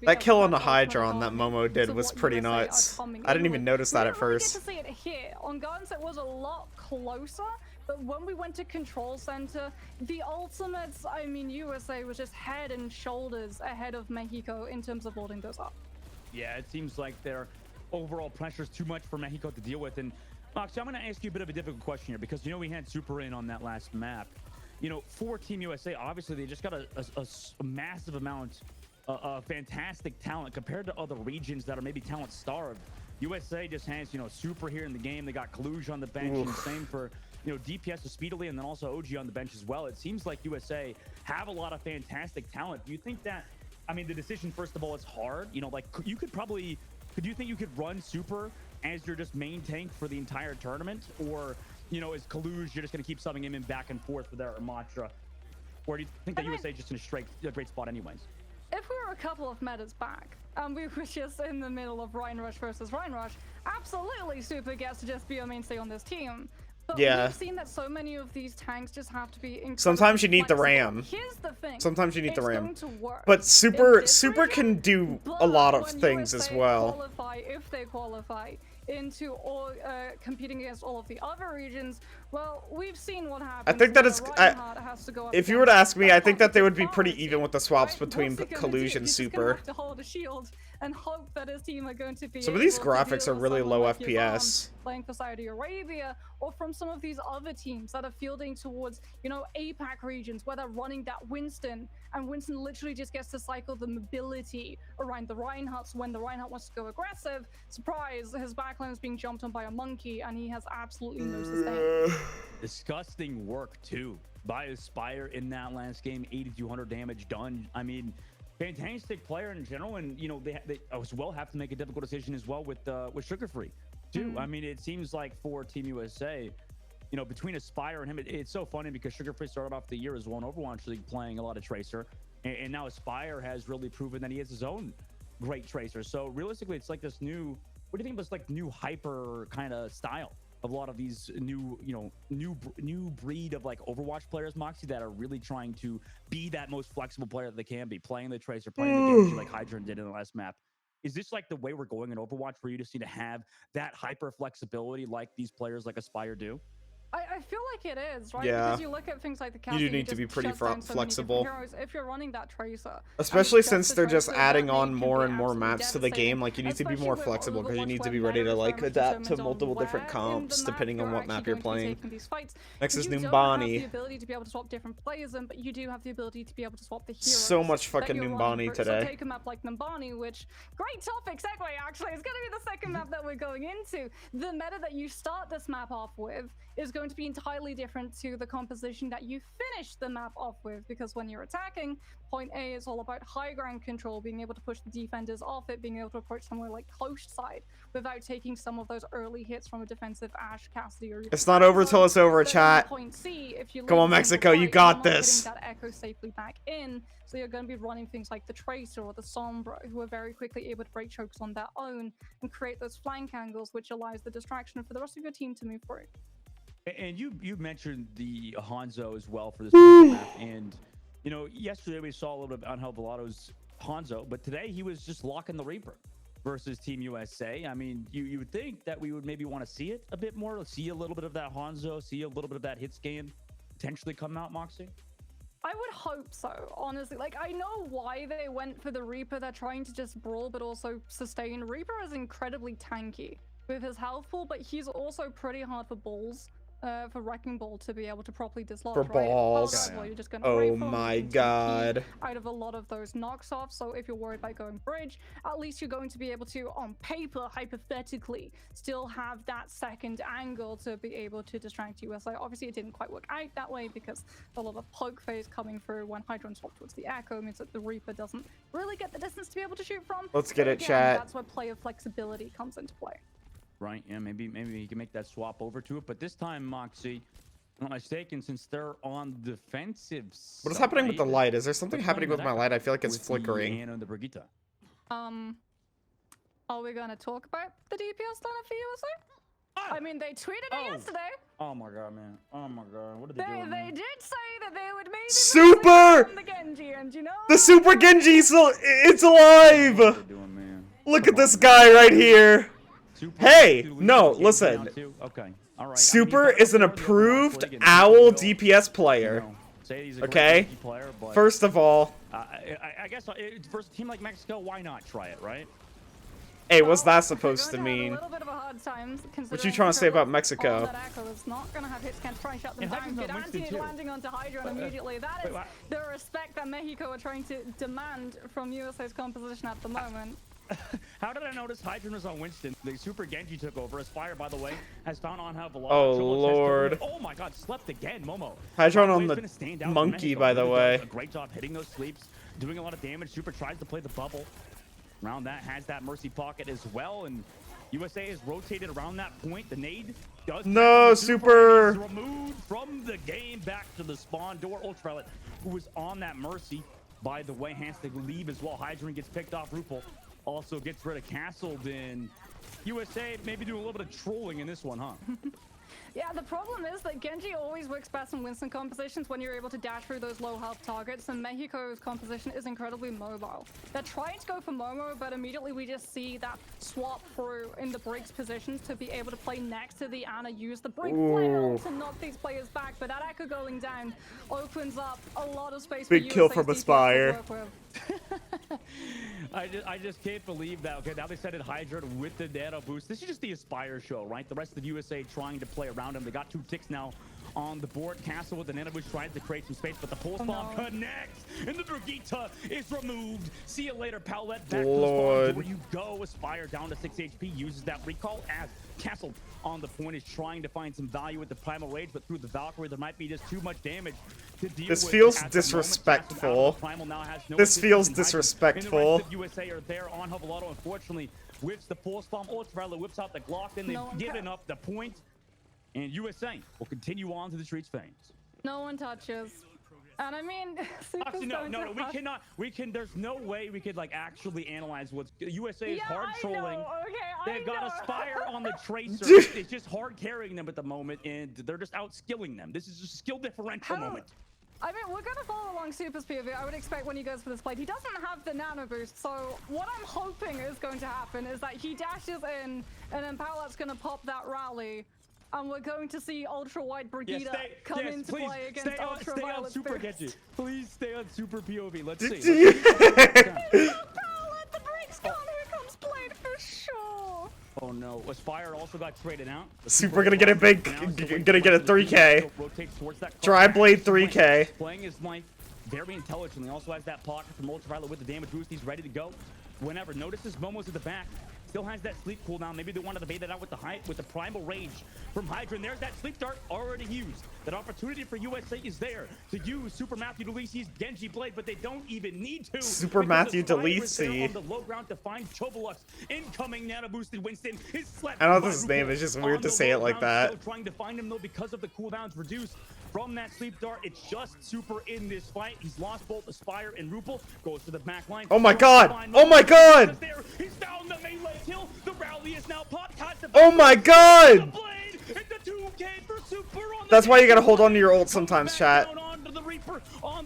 Speaker 2: That kill on the Hydra on that Momo did was pretty nuts. I didn't even notice that at first.
Speaker 1: We didn't really get to see it here. On Gardens it was a lot closer, but when we went to Control Center, the ultimates, I mean, USA was just head and shoulders ahead of Mexico in terms of holding those up.
Speaker 3: Yeah, it seems like their overall pressure is too much for Mexico to deal with. And Moxie, I'm going to ask you a bit of a difficult question here, because, you know, we had Super in on that last map. You know, for Team USA, obviously they just got a massive amount of fantastic talent compared to other regions that are maybe talent starved. USA just has, you know, Super here in the game. They got Kaluj on the bench, and same for, you know, DPS with Speedily, and then also OG on the bench as well. It seems like USA have a lot of fantastic talent. Do you think that, I mean, the decision, first of all, it's hard. You know, like, could you think you could run Super as your just main tank for the entire tournament? Or, you know, is Kaluj, you're just going to keep subbing him in back and forth for their Matra? Or do you think that USA is just in a great spot anyways?
Speaker 1: If we were a couple of metas back, and we were just in the middle of Rhine Rush versus Rhine Rush, absolutely Super gets to just be a mainstay on this team. But
Speaker 2: yeah,
Speaker 1: we've seen that so many of these tanks just have to be
Speaker 2: sometimes you need the Ram.
Speaker 1: Here's the thing.
Speaker 2: Sometimes you need the Ram. But Super can do a lot of things as well.
Speaker 1: If they qualify into all competing against all of the other regions, well, we've seen what happens.
Speaker 2: I think that is, if you were to ask me, I think that they would be pretty even with the swaps between Kaluj and Super.
Speaker 1: To hold a shield and hope that his team are going to be.
Speaker 2: Some of these graphics are really low FPS.
Speaker 1: Playing for Saudi Arabia, or from some of these other teams that are fielding towards, you know, APAC regions where they're running that Winston, and Winston literally just gets to cycle the mobility around the Reinhardt. So when the Reinhardt wants to go aggressive, surprise, his backline is being jumped on by a monkey, and he has absolutely no sustain.
Speaker 3: Disgusting work too by Aspire in that last game. 8,200 damage done. I mean, fantastic player in general, and you know they as well have to make a difficult decision as well with Sugar Free too. I mean, it seems like for Team USA, you know, between Aspire and him, it's so funny because Sugar Free started off the year as well in Overwatch League playing a lot of Tracer, and now Aspire has really proven that he has his own great Tracer. So realistically, it's like this new, what do you think of this like new hyper kind of style of a lot of these new, you know, new breed of like Overwatch players, Moxie, that are really trying to be that most flexible player that they can be, playing the Tracer, playing the game like Hydra did in the last map. Is this like the way we're going in Overwatch, where you just need to have that hyper flexibility like these players like Aspire do?
Speaker 1: I feel like it is, right?
Speaker 2: Yeah.
Speaker 1: Because you look at things like the counter,
Speaker 2: you do need to be pretty flexible.
Speaker 1: If you're running that Tracer.
Speaker 2: Especially since they're just adding on more and more maps to the game, like you need to be more flexible because you need to be ready to like adapt to multiple different comps depending on what map you're playing. Next is Numbani.
Speaker 1: You have the ability to be able to swap different players in, but you do have the ability to be able to swap the heroes.
Speaker 2: So much fucking Numbani today.
Speaker 1: So take a map like Numbani, which, great topic segue actually, it's going to be the second map that we're going into. The meta that you start this map off with is going to be entirely different to the composition that you finish the map off with, because when you're attacking, point A is all about high ground control, being able to push the defenders off it, being able to approach somewhere like close side without taking some of those early hits from a defensive Ash, Cassidy, or
Speaker 2: it's not over till it's over, chat.
Speaker 1: Point C, if you
Speaker 2: come on, Mexico, you got this.
Speaker 1: That echo safely back in, so you're going to be running things like the Tracer or the Sombra, who are very quickly able to break chokes on their own and create those flank angles, which allows the distraction for the rest of your team to move through.
Speaker 3: And you mentioned the Hanzo as well for this map, and you know, yesterday we saw a little bit about how Velato's Hanzo, but today he was just locking the Reaper. versus Team USA. I mean, you would think that we would maybe want to see it a bit more, see a little bit of that Hanzo, see a little bit of that hit scan potentially come out, Moxie.
Speaker 1: I would hope so, honestly. Like, I know why they went for the Reaper. They're trying to just brawl, but also sustain. Reaper is incredibly tanky with his health pool, but he's also pretty hard for balls. For Wrecking Ball to be able to properly dislodge,
Speaker 2: for balls.
Speaker 1: Right? Well, you're just gonna
Speaker 2: oh my god.
Speaker 1: Out of a lot of those knocks off, so if you're worried about going bridge, at least you're going to be able to, on paper, hypothetically, still have that second angle to be able to distract USA. Obviously, it didn't quite work out that way because a lot of poke phase coming through when Hydra swapped towards the Echo means that the Reaper doesn't really get the distance to be able to shoot from.
Speaker 2: Let's get it,
Speaker 1: again,
Speaker 2: chat.
Speaker 1: That's where player flexibility comes into play.
Speaker 3: Right, yeah, maybe he can make that swap over to it, but this time, Moxie, if I'm not mistaken, since they're on defensive side,
Speaker 2: what is happening with the light? Is there something happening with my light? I feel like it's flickering.
Speaker 3: And the Brigitte.
Speaker 1: Are we gonna talk about the DPS done for USA? I mean, they tweeted it yesterday.
Speaker 3: Oh my god, man. Oh my god, what did they do?
Speaker 1: They did say that they would maybe
Speaker 2: Super!
Speaker 1: the Genji, and you know,
Speaker 2: the Super Genji, it's alive!
Speaker 3: What are they doing, man?
Speaker 2: Look at this guy right here. Hey, no, listen.
Speaker 3: Okay. All right.
Speaker 2: Super is an approved OWL DPS player. Okay? First of all,
Speaker 3: I guess for a team like Mexico, why not try it, right?
Speaker 2: hey, what's that supposed to mean?
Speaker 1: A little bit of a hard time,
Speaker 2: What you trying to say about Mexico?
Speaker 1: That Echo is not gonna have hits can try and shut them down. Good anti landing onto Hydra immediately. That is the respect that Mexico are trying to demand from USA's composition at the moment.
Speaker 3: How did I notice Hydra was on Winston? The Super Genji took over. Aspire, by the way, has found on how Velocity.
Speaker 2: Oh lord.
Speaker 3: Oh my god, slept again, Momo.
Speaker 2: Hydra on the monkey, by the way.
Speaker 3: A great job hitting those sleeps, doing a lot of damage. Super tries to play the bubble. Around that has that Mercy pocket as well, and USA is rotated around that point. The nade does.
Speaker 2: No, Super
Speaker 3: is removed from the game back to the spawn door. Ultraviolet, who was on that Mercy, by the way, has to leave as well. Hydra gets picked off. Rupel also gets rid of Castle. Then USA maybe doing a little bit of trolling in this one, huh?
Speaker 1: Yeah, the problem is that Genji always works best in Winston compositions when you're able to dash through those low health targets, and Mexico's composition is incredibly mobile. They're trying to go for Momo, but immediately we just see that swap through in the Briggs positions to be able to play next to the Ana, use the Briggs flail to knock these players back, but that Echo going down opens up a lot of space
Speaker 2: big
Speaker 1: for
Speaker 2: kill
Speaker 1: USA's
Speaker 2: from Aspire.
Speaker 3: I just can't believe that. Okay, now they set it Hydra with the nano boost. This is just the Aspire show, right? The rest of USA trying to play around him. They got 2 ticks now on the board. Castle with the nano boost tries to create some space, but the pulse bomb connects, and the Brigitte is removed. See you later, Paulette. Back to the spawn where you go. Aspire down to 6 HP, uses that recall as Castle on the point is trying to find some value with the Primal Rage, but through the Valkyrie, there might be just too much damage to deal with.
Speaker 2: This feels disrespectful. This feels disrespectful.
Speaker 3: The USA are there on Hovalato, unfortunately, whips the pulse bomb. Ultraviolet whips out the Glock, then they've given up the point, and USA will continue on to the streets fames.
Speaker 1: No one touches. And I mean,
Speaker 3: actually, no, we cannot. There's no way we could like actually analyze what's USA is hard trolling. They've got Aspire on the Tracer. It's just hard carrying them at the moment, and they're just outskilling them. This is just a skill differential moment.
Speaker 1: I mean, we're gonna follow along Super's POV. I would expect when he goes for this play, he doesn't have the nano boost. So what I'm hoping is going to happen is that he dashes in, and then Paulette's gonna pop that rally. And we're going to see Ultra Wide Brigitte come into play against Ultraviolet
Speaker 3: Super Genji. Please stay on Super POV. Let's see.
Speaker 1: Paulette, the Briggs gun here comes played for sure.
Speaker 3: Oh no, Aspire also got traded out.
Speaker 2: Super gonna get a big, gonna get a 3K. Dry Blade 3K.
Speaker 3: Playing his life very intelligently. Also has that pocket from Ultraviolet with the damage boost. He's ready to go whenever. Notices Momo's at the back. Still has that sleep cooldown. Maybe they wanted to bait it out with the Primal Rage from Hydra. And there's that sleep dart already used. That opportunity for USA is there to use Super Matthew Delisi's Genji Blade, but they don't even need to.
Speaker 2: Super Matthew Delisi.
Speaker 3: On the low ground to find Chobolux. Incoming nano boosted Winston is slept.
Speaker 2: I don't know if his name is just weird to say it like that.
Speaker 3: Still trying to find him though because of the cooldowns reduced from that sleep dart. It's just Super in this fight. He's lost both Aspire and Rupel. Goes to the back line.
Speaker 2: Oh my god! Oh my god!
Speaker 3: He's found the melee kill. The rally is now popped.
Speaker 2: Oh my god! That's why you gotta hold on to your ult sometimes, chat.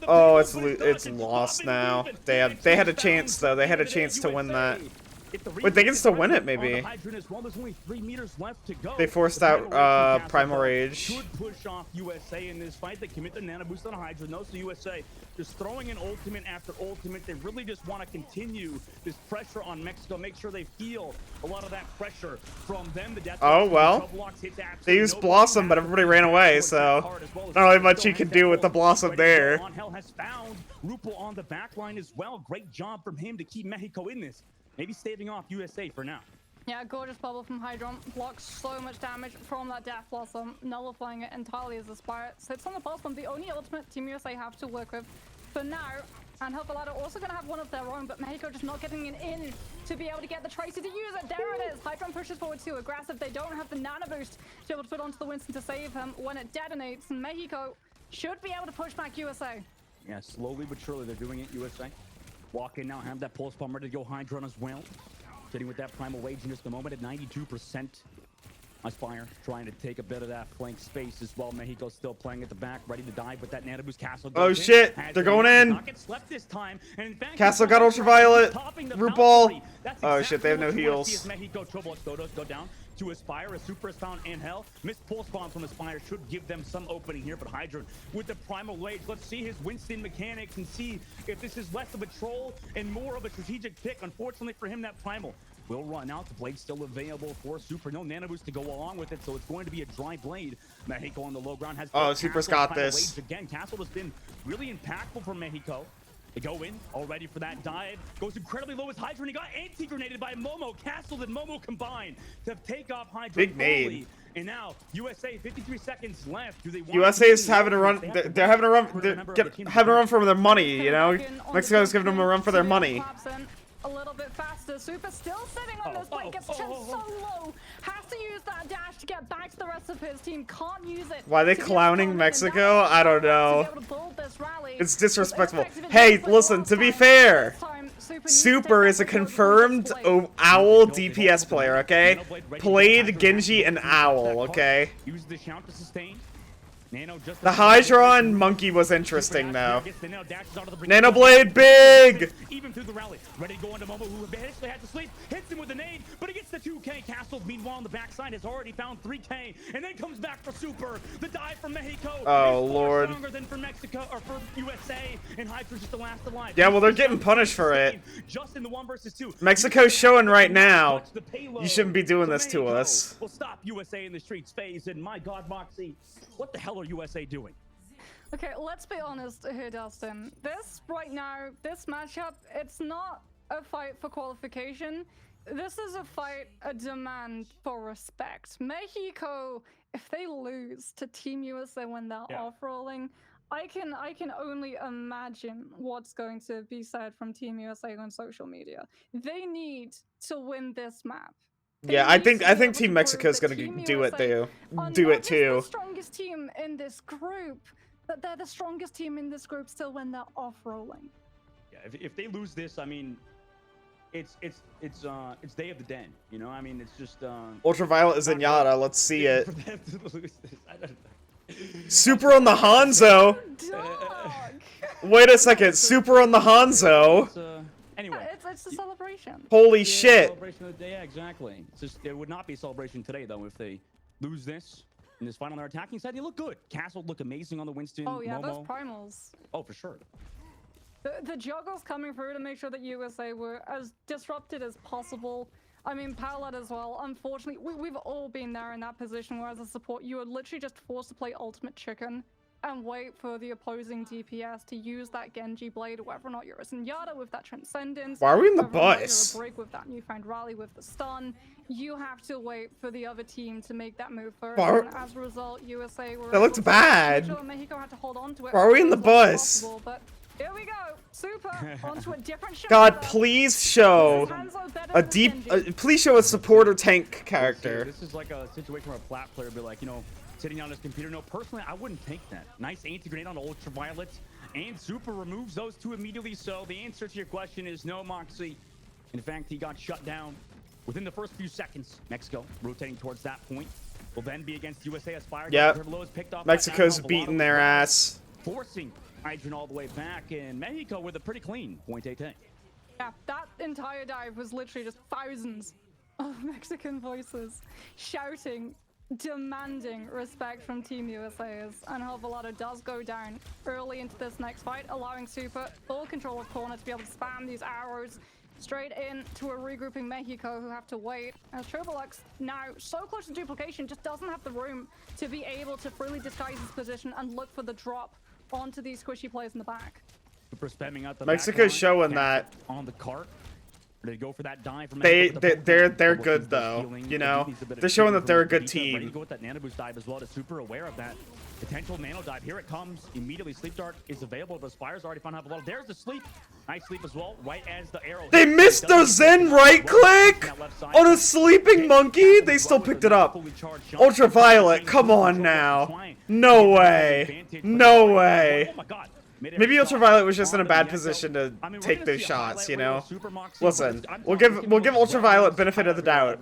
Speaker 2: Oh, it's lost now. They had a chance though. They had a chance to win that. Wait, they can still win it, maybe.
Speaker 3: Well, there's only 3 meters left to go.
Speaker 2: They forced out Primal Rage.
Speaker 3: Should push off USA in this fight. They commit the nano boost on Hydra. No, so USA just throwing an ultimate after ultimate. They really just want to continue this pressure on Mexico. Make sure they feel a lot of that pressure from them. The death
Speaker 2: well, they used Blossom, but everybody ran away, so not really much you can do with the Blossom there.
Speaker 3: Hell has found Rupo on the back line as well. Great job from him to keep Mexico in this. Maybe staving off USA for now.
Speaker 1: Yeah, gorgeous bubble from Hydron. Blocks so much damage from that Death Blossom, nullifying it entirely as a Spirit. Sits on the bottom, the only ultimate Team USA have to work with for now. And Helpalada also going to have one of their own, but Mexico just not getting it in to be able to get the Tracer to use it. There it is. Hydron pushes forward too aggressive. They don't have the nano boost to be able to put onto the Winston to save him when it detonates. And Mexico should be able to push back USA.
Speaker 3: Yeah, slowly but surely they're doing it, USA. Walk in now, have that pulse bomb ready to go Hydron as well. Sitting with that Primal Rage in just a moment at 92%. Aspire trying to take a bit of that flank space as well. Mexico still playing at the back, ready to dive with that nano boost. Castle goes
Speaker 2: oh shit, they're going in.
Speaker 3: This time. And in fact,
Speaker 2: Castle got ultraviolet. RuPaul. Oh shit, they have no heals.
Speaker 3: Mexico go down to Aspire. A super is found in hell. Missed pulse bomb from Aspire should give them some opening here, but Hydra with the Primal Rage. Let's see his Winston mechanics and see if this is less of a troll and more of a strategic pick. Unfortunately for him, that Primal will run out. The blade's still available for Super. No nano boost to go along with it, so it's going to be a dry blade. Mexico on the low ground has.
Speaker 2: Oh, Super's got this.
Speaker 3: Again, Castle has been really impactful for Mexico. They go in, all ready for that dive. Goes incredibly low with Hydra, and he got anti-grenaded by Momo. Castle and Momo combined to take off Hydra.
Speaker 2: Big nade.
Speaker 3: And now, USA, 53 seconds left. Do they want
Speaker 2: USA is having a run. They're having a run. Having a run for their money, you know? Mexico's giving them a run for their money.
Speaker 1: A little bit faster. Super still sitting on this blade. Gets chipped so low. Has to use that dash to get back to the rest of his team. Can't use it.
Speaker 2: Why are they clowning Mexico? I don't know. It's disrespectful. Hey, listen, to be fair, Super is a confirmed Owl DPS player, okay? Played Genji and Owl, okay?
Speaker 3: Use the shout to sustain.
Speaker 2: The Hydron Monkey was interesting, though. Nano Blade, big!
Speaker 3: Even through the rally, ready to go into Momo, who basically had to sleep, hits him with a nade, but he gets the 2K. Castle, meanwhile, on the backside, has already found 3K, and then comes back for Super. The dive from Mexico.
Speaker 2: Oh, Lord.
Speaker 3: Stronger than for Mexico, or for USA, and Hydra's just the last alive.
Speaker 2: Yeah, well, they're getting punished for it.
Speaker 3: Just in the 1 versus 2.
Speaker 2: Mexico's showing right now, you shouldn't be doing this to us.
Speaker 3: We'll stop USA in the streets phase, and my God, Moxie, what the hell are USA doing?
Speaker 1: Okay, let's be honest here, Dustin. This right now, this matchup, it's not a fight for qualification. This is a fight, a demand for respect. Mexico, if they lose to Team USA when they're off-rolling, I can only imagine what's going to be said from Team USA on social media. They need to win this map.
Speaker 2: Yeah, I think Team Mexico's gonna do it too. Do it too.
Speaker 1: The strongest team in this group, but they're the strongest team in this group still when they're off rolling.
Speaker 3: Yeah, if they lose this, I mean, it's Day of the Den, you know. I mean, it's just
Speaker 2: Ultraviolet is Zenyatta. Let's see it. Super on the Hanzo. Wait a second, Super on the Hanzo.
Speaker 3: Anyway,
Speaker 1: it's a celebration.
Speaker 2: Holy shit!
Speaker 3: Celebration of the day, yeah, exactly. It's just, it would not be a celebration today though if they lose this in this final. Their attacking side, they look good. Castle looked amazing on the Winston.
Speaker 1: Oh yeah,
Speaker 3: Momo.
Speaker 1: those primals.
Speaker 3: Oh, for sure.
Speaker 1: The juggles coming through to make sure that USA were as disrupted as possible. I mean, Paolette as well. Unfortunately, we've all been there in that position where as a support, you are literally just forced to play Ultimate Chicken and wait for the opposing DPS to use that Genji blade, whether or not you're a Zenyatta with that Transcendence.
Speaker 2: Why are we in the
Speaker 1: bus? You're a Brig with that newfound rally with the stun. You have to wait for the other team to make that move first. And as a result, USA were.
Speaker 2: That looks bad.
Speaker 1: Sure Mexico had to hold on to it.
Speaker 2: Why are we in the bus?
Speaker 1: But here we go. Super onto a different shot.
Speaker 2: God, please show please show a supporter tank character.
Speaker 3: This is like a situation where a plat player would be like, you know, sitting on his computer. No, personally, I wouldn't take that. Nice anti-grenade on Ultraviolet, and Super removes those two immediately. So the answer to your question is no, Moxie. In fact, he got shut down within the first few seconds. Mexico rotating towards that point will then be against USA. Aspire.
Speaker 2: Yep. Mexico's beating their ass.
Speaker 3: Forcing Hydron all the way back, and Mexico with a pretty clean .8.
Speaker 1: Yeah, that entire dive was literally just thousands of Mexican voices shouting, demanding respect from Team USA's, and Hovelado does go down early into this next fight, allowing Super full control of corner to be able to spam these arrows straight in to a regrouping Mexico, who have to wait. As Trovolux, now so close to duplication, just doesn't have the room to be able to freely disguise his position and look for the drop onto these squishy players in the back.
Speaker 3: Super spamming out the
Speaker 2: Mexico's showing that
Speaker 3: on the cart. They go for that dive from
Speaker 2: they're good though, you know. They're showing that they're a good team.
Speaker 3: Ready to go with that nano boost dive as well. To Super aware of that potential nano dive. Here it comes immediately. Sleep dart is available, but Spire's already found out. There's the sleep. Nice sleep as well. Right as the arrow.
Speaker 2: They missed the Zen right click on a sleeping monkey. They still picked it up. Ultraviolet, come on now. No way. No way.
Speaker 3: Oh my god.
Speaker 2: Maybe Ultraviolet was just in a bad position to take those shots, you know? Listen, we'll give Ultraviolet benefit of the doubt.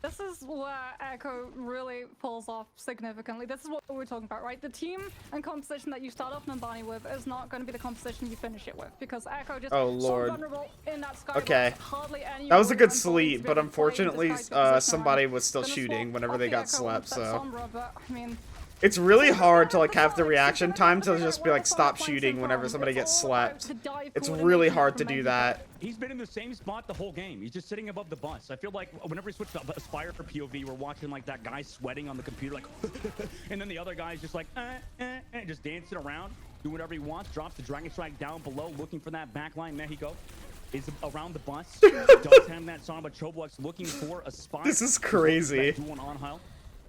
Speaker 1: This is where Echo really pulls off significantly. This is what we're talking about, right? The team and composition that you start off Numbani with is not going to be the composition you finish it with, because Echo just so vulnerable in that skybox.
Speaker 2: Okay. That was a good sleep, but unfortunately somebody was still shooting whenever they got slept, so...
Speaker 1: I mean,
Speaker 2: it's really hard to like have the reaction time to just be like stop shooting whenever somebody gets slept. It's really hard to do that.
Speaker 3: He's been in the same spot the whole game. He's just sitting above the bus. I feel like whenever we switch to Aspire for POV, we're watching like that guy sweating on the computer, like, and then the other guy's just like, just dancing around, doing whatever he wants. Drops the Dragon Strike down below, looking for that backline. Mexico is around the bus. Does have that song, but Trovolux looking for a spot.
Speaker 2: This is crazy.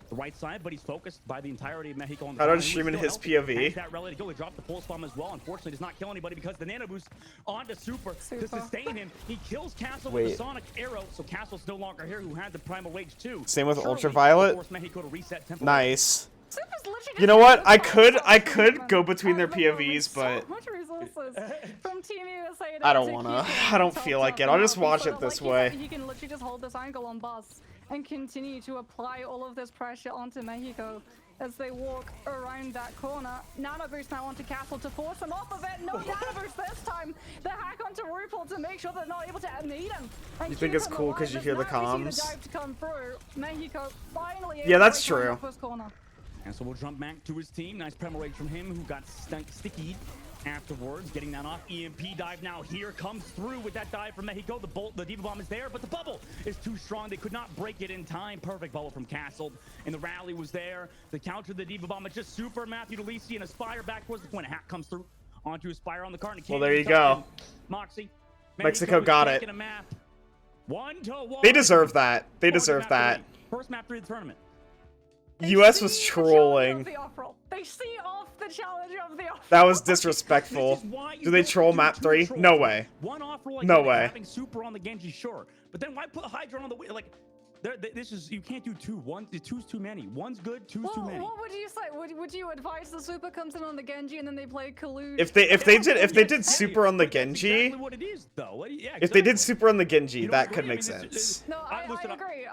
Speaker 3: The right side, but he's focused by the entirety of Mexico on the
Speaker 2: I don't stream in his POV.
Speaker 3: That rally to go. He dropped the pulse bomb as well. Unfortunately, does not kill anybody because the nano boost onto Super to sustain him. He kills Castle with the sonic arrow, so Castle's no longer here, who had the primal rage too.
Speaker 2: Same with Ultraviolet. Nice. You know what? I could go between their POVs, but I don't wanna. I don't feel like it. I'll just watch it this way.
Speaker 1: He can literally just hold this angle on bus and continue to apply all of this pressure onto Mexico as they walk around that corner. Nano boost now onto Castle to force him off of it. No nano boost this time. The hack onto RuPaul to make sure they're not able to meet him.
Speaker 2: You think it's cool because you hear the comms?
Speaker 1: Mexico finally
Speaker 2: yeah, that's true.
Speaker 3: And so we'll jump back to his team. Nice primal rage from him, who got sticky afterwards, getting that off. EMP dive now here comes through with that dive from Mexico. The bolt, the Diva Bomb is there, but the bubble is too strong. They could not break it in time. Perfect bubble from Castle, and the rally was there. The counter, the Diva Bomb, it's just Super, Matthew DeLisi, and Aspire back towards the point. A hack comes through onto Aspire on the cart.
Speaker 2: Well, there you go.
Speaker 3: Moxie.
Speaker 2: Mexico got it.
Speaker 3: 1-1.
Speaker 2: They deserve that. They deserve that.
Speaker 3: First map 3 of the tournament.
Speaker 2: US was trolling.
Speaker 1: They see off the challenge of the offer.
Speaker 2: That was disrespectful. Do they troll map 3? No way. No way.
Speaker 3: Having Super on the Genji, sure, but then why put Hydra on the way? Like, this is, you can't do two. Two's too many. One's good, two's too many.
Speaker 1: What would you say? Would you advise the Super comes in on the Genji and then they play Collude?
Speaker 2: If they did Super on the Genji,
Speaker 3: exactly what it is, though. Yeah, exactly.
Speaker 2: If they did Super on the Genji, that could make sense.
Speaker 1: No, I agree.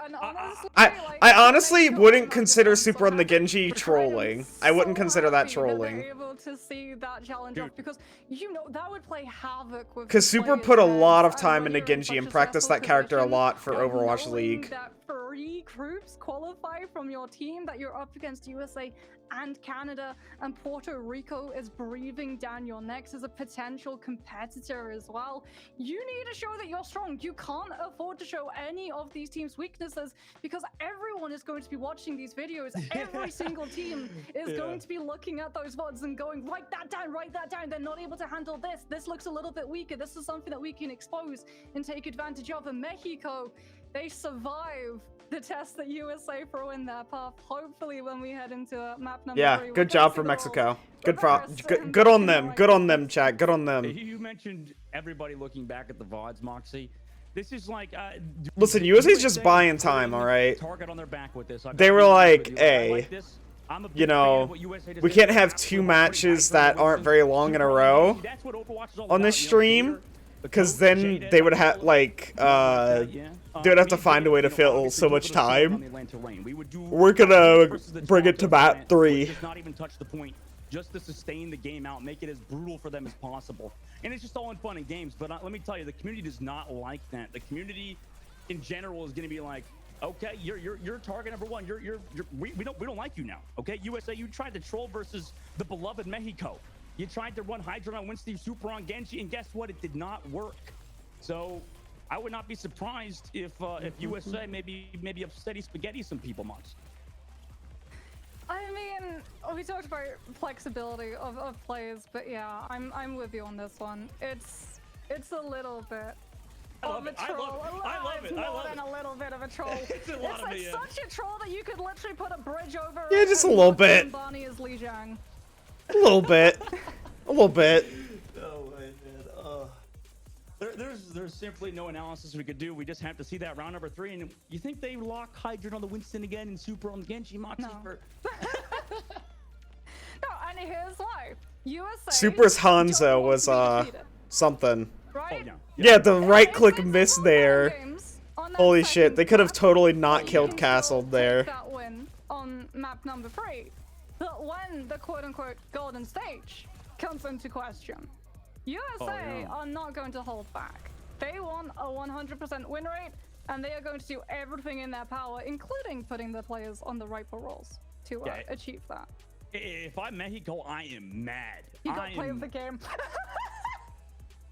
Speaker 1: And honestly,
Speaker 2: I honestly wouldn't consider Super on the Genji trolling. I wouldn't consider that trolling.
Speaker 1: Able to see that challenge off because you know that would play havoc with.
Speaker 2: Because Super put a lot of time into Genji and practiced that character a lot for Overwatch League.
Speaker 1: That 3 groups qualify from your team, that you're up against USA and Canada, and Puerto Rico is breathing down your necks as a potential competitor as well. You need to show that you're strong. You can't afford to show any of these teams' weaknesses because everyone is going to be watching these videos. Every single team is going to be looking at those VODs and going, write that down. They're not able to handle this. This looks a little bit weaker. This is something that we can expose and take advantage of. And Mexico, they survive the test that USA throw in their path. Hopefully when we head into map number 3.
Speaker 2: Good job for Mexico. Good on them. Good on them, chat. Good on them.
Speaker 3: You mentioned everybody looking back at the VODs, Moxie. This is like
Speaker 2: listen, USA's just buying time, all right?
Speaker 3: Target on their back with this.
Speaker 2: They were like, hey, you know, we can't have 2 matches that aren't very long in a row on this stream, because then they would have like they would have to find a way to fill so much time. We're gonna bring it to map 3.
Speaker 3: just to sustain the game out, make it as brutal for them as possible. And it's just all in fun and games. But let me tell you, the community does not like that. The community in general is going to be like, okay, you're target number one. We don't like you now. Okay, USA, you tried to troll versus the beloved Mexico. You tried to run Hydra on Winston, Super on Genji, and guess what? It did not work. So I would not be surprised if USA maybe upsetty spaghetti some people, Mox.
Speaker 1: I mean, we talked about flexibility of players, but yeah, I'm with you on this one. It's a little bit of a troll.
Speaker 3: I love it.
Speaker 1: More than a little bit of a troll.
Speaker 3: It's a lot of
Speaker 1: like such a troll that you could literally put a bridge over.
Speaker 2: Yeah, just a little bit.
Speaker 1: Bonnie is Li Jiang.
Speaker 2: A little bit. A little bit.
Speaker 3: Oh my man. There's simply no analysis we could do. We just have to see that round number 3. And you think they lock Hydra on the Winston again and Super on the Genji, Moxie?
Speaker 1: No. No, and here's why. USA
Speaker 2: Super's Hanzo was something.
Speaker 1: Right?
Speaker 3: Oh, no.
Speaker 2: Yeah, the right click miss there. Holy shit, they could have totally not killed Castle there.
Speaker 1: That win on map number 3. But when the quote-unquote golden stage comes into question, USA are not going to hold back. They want a 100% win rate, and they are going to do everything in their power, including putting their players on the rightful roles to achieve that.
Speaker 3: If I'm Mexico, I am mad.
Speaker 1: You got play of the game.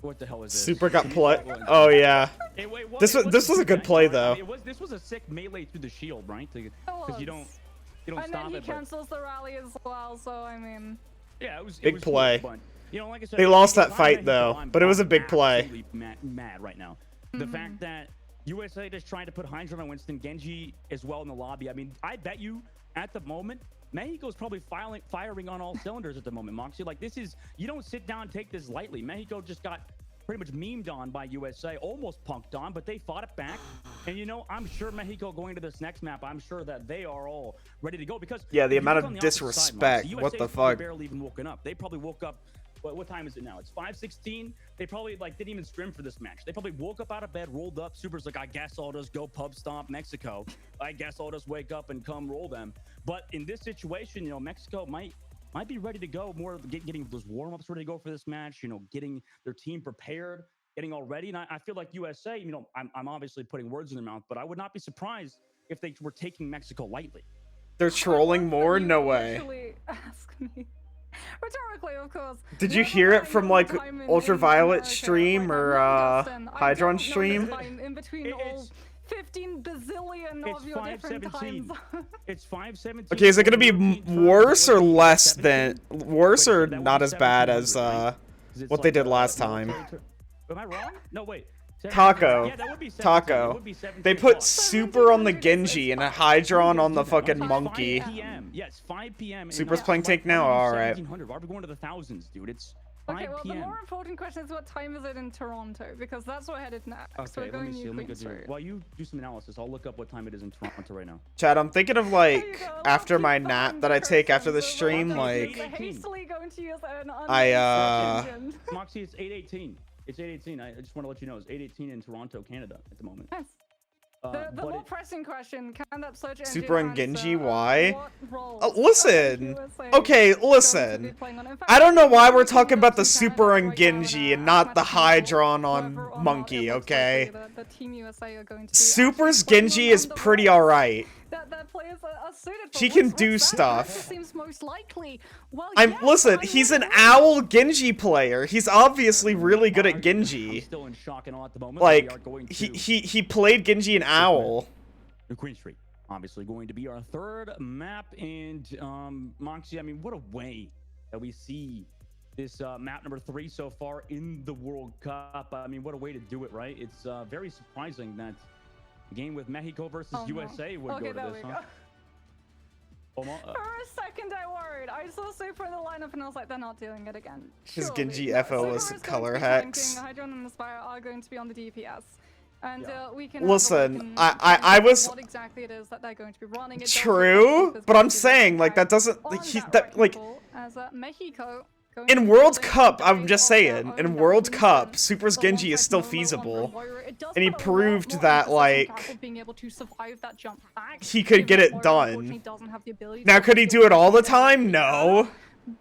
Speaker 3: What the hell is this?
Speaker 2: Super got play. Oh yeah.
Speaker 3: Hey, wait,
Speaker 2: This was a good play though.
Speaker 3: I mean, this was a sick melee through the shield, right? Because you don't
Speaker 1: and
Speaker 3: stop
Speaker 1: then he
Speaker 3: it.
Speaker 1: cancels the rally as well, so I mean.
Speaker 3: Yeah, it was
Speaker 2: big play.
Speaker 3: Cool, but, you know, like I said,
Speaker 2: They lost that fight though, but it was a big play.
Speaker 3: Mad right now. The fact that USA just trying to put Hydra on Winston, Genji as well in the lobby. I mean, I bet you at the moment, Mexico's probably firing on all cylinders at the moment, Moxie. Like, this is, you don't sit down and take this lightly. Mexico just got pretty much memed on by USA, almost punked on, but they fought it back. And you know, I'm sure Mexico going to this next map, I'm sure that they are all ready to go because
Speaker 2: yeah, the amount of disrespect.
Speaker 3: Side,
Speaker 2: what the fuck?
Speaker 3: Barely even woken up. They probably woke up. What time is it now? It's 5:16. They probably didn't even stream for this match. They probably woke up out of bed, rolled up. Super's like, I guess I'll just go pub stomp Mexico. I guess I'll just wake up and come roll them. But in this situation, you know, Mexico might be ready to go, more getting those warm-ups ready to go for this match, you know, getting their team prepared, getting all ready. And I feel like USA, you know, I'm obviously putting words in their mouth, but I would not be surprised if they were taking Mexico lightly.
Speaker 2: They're trolling more? No way.
Speaker 1: Actually, ask me. Rhetorically, of course.
Speaker 2: Did you hear it from like Ultraviolet stream or Hydron stream?
Speaker 1: In between all 15 bazillion of your different times.
Speaker 3: It's 5:17.
Speaker 2: Okay, is it gonna be worse or less than or not as bad as what they did last time?
Speaker 3: Am I wrong? No, wait.
Speaker 2: Taco.
Speaker 3: Yeah, that would be 17.
Speaker 2: Taco.
Speaker 3: Would be 17.
Speaker 2: They put Super on the Genji and a Hydron on the fucking Monkey.
Speaker 3: 5 p.m. Yes, 5 p.m.
Speaker 2: Super's playing tank now? Alright.
Speaker 3: 1700. Why are we going to the thousands, dude? It's 5
Speaker 1: Okay, well,
Speaker 3: p.m.
Speaker 1: the more important question is what time is it in Toronto? Because that's where we're headed next.
Speaker 3: Okay,
Speaker 1: We're going
Speaker 3: let me
Speaker 1: New
Speaker 3: see. While you do some analysis, I'll look up what time it is in Toronto right now.
Speaker 2: Chad, I'm thinking of like after my nap that I take after the stream, like
Speaker 3: Moxie, it's 8:18. It's 8:18. I just want to let you know, it's 8:18 in Toronto, Canada at the moment.
Speaker 1: Yes. The more pressing question, can that search engine
Speaker 2: Super and Genji, why?
Speaker 1: Listen,
Speaker 2: okay, listen. I don't know why we're talking about the Super and Genji and not the Hydron on Monkey, okay? Super's Genji is pretty alright. She can do stuff. Listen, he's an Owl Genji player. He's obviously really good at Genji. Like, he played Genji and Owl.
Speaker 3: Queen Street, obviously going to be our third map, and Moxie, I mean, what a way that we see this map number 3 so far in the World Cup. I mean, what a way to do it, right? It's very surprising that the game with Mexico versus USA would go to this, huh?
Speaker 1: For a second I worried. I saw Super in the lineup and I was like, they're not doing it again.
Speaker 2: His Genji FO was color hex.
Speaker 1: Hydron and Aspire are going to be on the DPS. And we can
Speaker 2: listen, I was
Speaker 1: what exactly it is that they're going to be running.
Speaker 2: True, but I'm saying like that doesn't
Speaker 1: as Mexico
Speaker 2: in World Cup, I'm just saying, in World Cup, Super's Genji is still feasible. And he proved that, like, he could get it done. Now, could he do it all the time? No.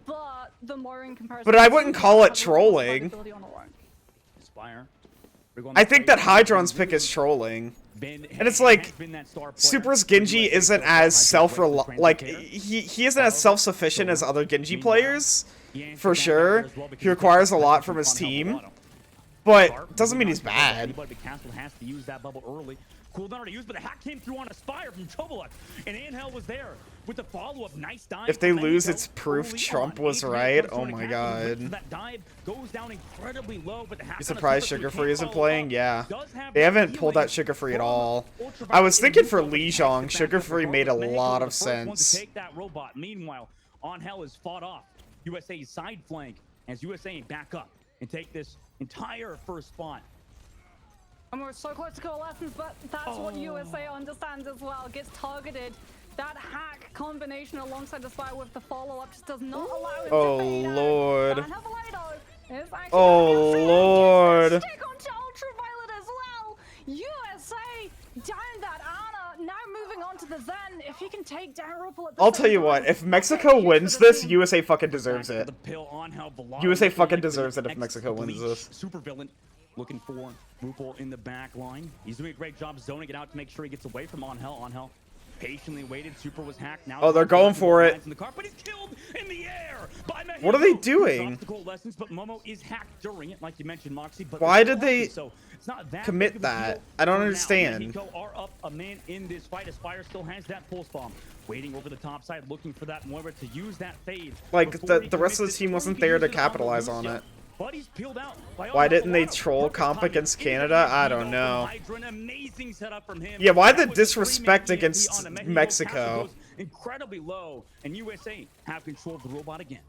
Speaker 1: but the more in comparison.
Speaker 2: But I wouldn't call it trolling. I think that Hydron's pick is trolling. And it's like, Super's Genji isn't as he isn't as self-sufficient as other Genji players, for sure. He requires a lot from his team, but doesn't mean he's bad.
Speaker 3: Cooldown already used, but the hack came through on a Spire from Choboluk, and Angel was there with the follow-up. Nice dive.
Speaker 2: If they lose, it's proof Trump was right. Oh my god.
Speaker 3: That dive goes down incredibly low, but the hack.
Speaker 2: You surprised Sugar Free isn't playing? Yeah. They haven't pulled out Sugar Free at all. I was thinking for Lijiang, Sugar Free made a lot of sense.
Speaker 3: Take that robot. Meanwhile, Angel is fought off USA's side flank as USA back up and take this entire first spot.
Speaker 1: And we're so close to coalescence, but that's what USA understands as well. Gets targeted. That hack combination alongside the Spire with the follow-up just does not allow it to fade out.
Speaker 2: Lord.
Speaker 1: Oh
Speaker 2: Lord.
Speaker 1: Stick onto Ultraviolet as well. USA down that Ana. Now moving on to the Zen. If he can take down Ripple at the
Speaker 2: I'll tell you what, if Mexico wins this, USA fucking deserves it. USA fucking deserves it if Mexico wins this.
Speaker 3: Super villain. Looking for Rupal in the back line. He's doing a great job zoning it out to make sure he gets away from Angel. Angel patiently waited. Super was hacked. Now
Speaker 2: they're going for it.
Speaker 3: In the car, but he's killed in the air by Mexico.
Speaker 2: What are they doing?
Speaker 3: Lessons, but Momo is hacked during it, like you mentioned, Moxie. But
Speaker 2: why did they
Speaker 3: so it's not that
Speaker 2: commit that? I don't understand.
Speaker 3: Mexico are up a man in this fight. Aspire still has that pulse bomb. Waiting over the top side, looking for that Moira to use that fade.
Speaker 2: Like, the rest of the team wasn't there to capitalize on it. Why didn't they troll comp against Canada? I don't know. Yeah, why the disrespect against Mexico?
Speaker 3: Incredibly low, and USA have control of the robot again.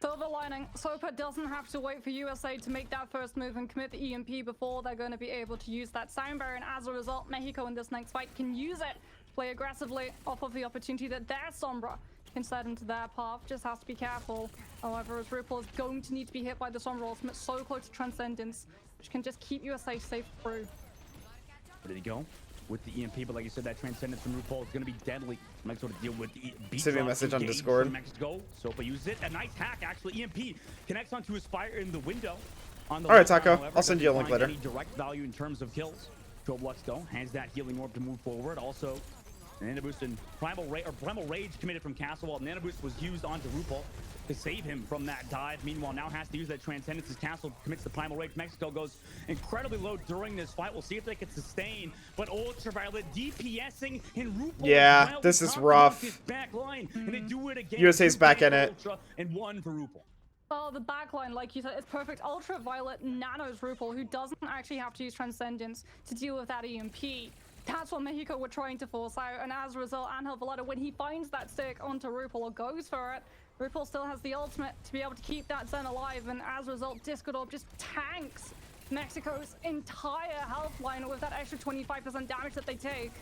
Speaker 1: Silver lining, Sopa doesn't have to wait for USA to make that first move and commit the EMP before they're going to be able to use that sound barrier, and as a result, Mexico in this next fight can use it, play aggressively off of the opportunity that their Sombra can set into their path. Just has to be careful. However, as Ripple is going to need to be hit by the Sombra ultimate so close to Transcendence, which can just keep USA safe through.
Speaker 3: Where did he go? With the EMP, but like you said, that Transcendence from RuPaul is going to be deadly. Mexico to deal with the beat.
Speaker 2: Send me a message on Discord.
Speaker 3: Mexico. Sopa uses it. A nice hack, actually. EMP connects onto his Spire in the window. On the
Speaker 2: all right, Taco. I'll send you a link later.
Speaker 3: Any direct value in terms of kills. Troblux, though, hands that healing orb to move forward. Also, Nano Boost and Primal Rage committed from Castle, while Nano Boost was used onto RuPaul to save him from that dive. Meanwhile, now has to use that Transcendence as Castle commits the Primal Rage. Mexico goes incredibly low during this fight. We'll see if they can sustain, but Ultraviolet DPSing in RuPaul.
Speaker 2: Yeah, this is rough.
Speaker 3: Back line, and they do it again.
Speaker 2: USA's back in it.
Speaker 3: And one for RuPaul.
Speaker 1: Oh, the backline, like you said, it's perfect. Ultraviolet nanos RuPaul, who doesn't actually have to use Transcendence to deal with that EMP. That's what Mexico were trying to force out, and as a result, Angel Velado, when he finds that stick onto RuPaul or goes for it, RuPaul still has the ultimate to be able to keep that Zen alive, and as a result, Discord Orb just tanks Mexico's entire health line with that extra 25% damage that they take.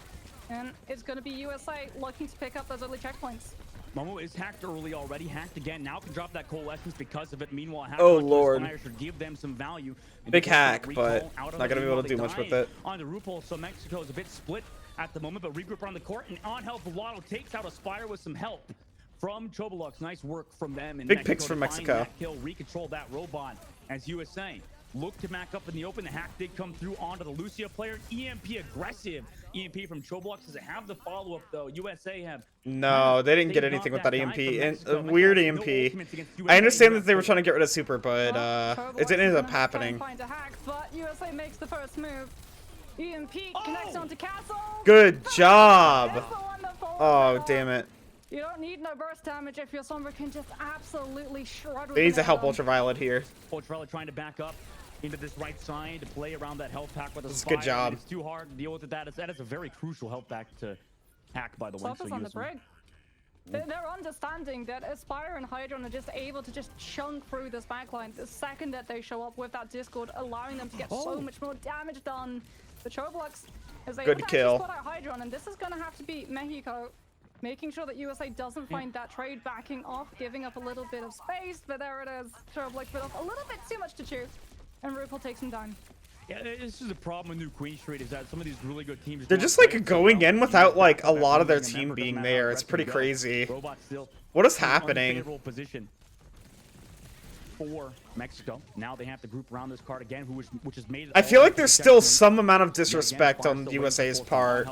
Speaker 1: And it's going to be USA looking to pick up those early checkpoints.
Speaker 3: Momo is hacked early already, hacked again. Now can drop that Coalescence because of it. Meanwhile,
Speaker 2: oh Lord,
Speaker 3: should give them some value.
Speaker 2: Big hack, but not gonna be able to do much with it.
Speaker 3: On the RuPaul, so Mexico is a bit split at the moment, but regroup around the court, and Angel Velado takes out Aspire with some help from Chobolux. Nice work from them. And
Speaker 2: big picks from Mexico.
Speaker 3: Kill, recontrol that robot as USA look to back up in the open. The hack did come through onto the Lucia player. EMP aggressive. EMP from Chobolux. Does it have the follow-up though? USA have...
Speaker 2: No, they didn't get anything with that EMP. And a weird EMP. I understand that they were trying to get rid of Super, but it didn't end up happening.
Speaker 1: Find a hack, but USA makes the first move. EMP connects onto Castle.
Speaker 2: Good job. Oh, damn it.
Speaker 1: You don't need no burst damage if your Sombra can just absolutely shred.
Speaker 2: They need to help Ultraviolet here.
Speaker 3: Ultraviolet trying to back up into this right side to play around that health pack with a
Speaker 2: Spire. Good job.
Speaker 3: It's too hard to deal with that. That is a very crucial health pack to hack, by the way.
Speaker 1: So on the brig. They're understanding that Aspire and Hydron are just able to just chunk through this backline the second that they show up with that Discord, allowing them to get so much more damage done. The Chobolux is able to
Speaker 2: kill.
Speaker 1: spot out Hydron, and this is going to have to be Mexico making sure that USA doesn't find that trade, backing off, giving up a little bit of space, but there it is. Chobolux bit off a little bit too much to chew, and RuPaul takes him down.
Speaker 3: Yeah, this is a problem with New Queen Street, is that some of these really good teams...
Speaker 2: They're just like going in without like a lot of their team being there. It's pretty crazy. What is happening?
Speaker 3: for Mexico. Now they have to group around this card again, which has made it.
Speaker 2: I feel like there's still some amount of disrespect on USA's part.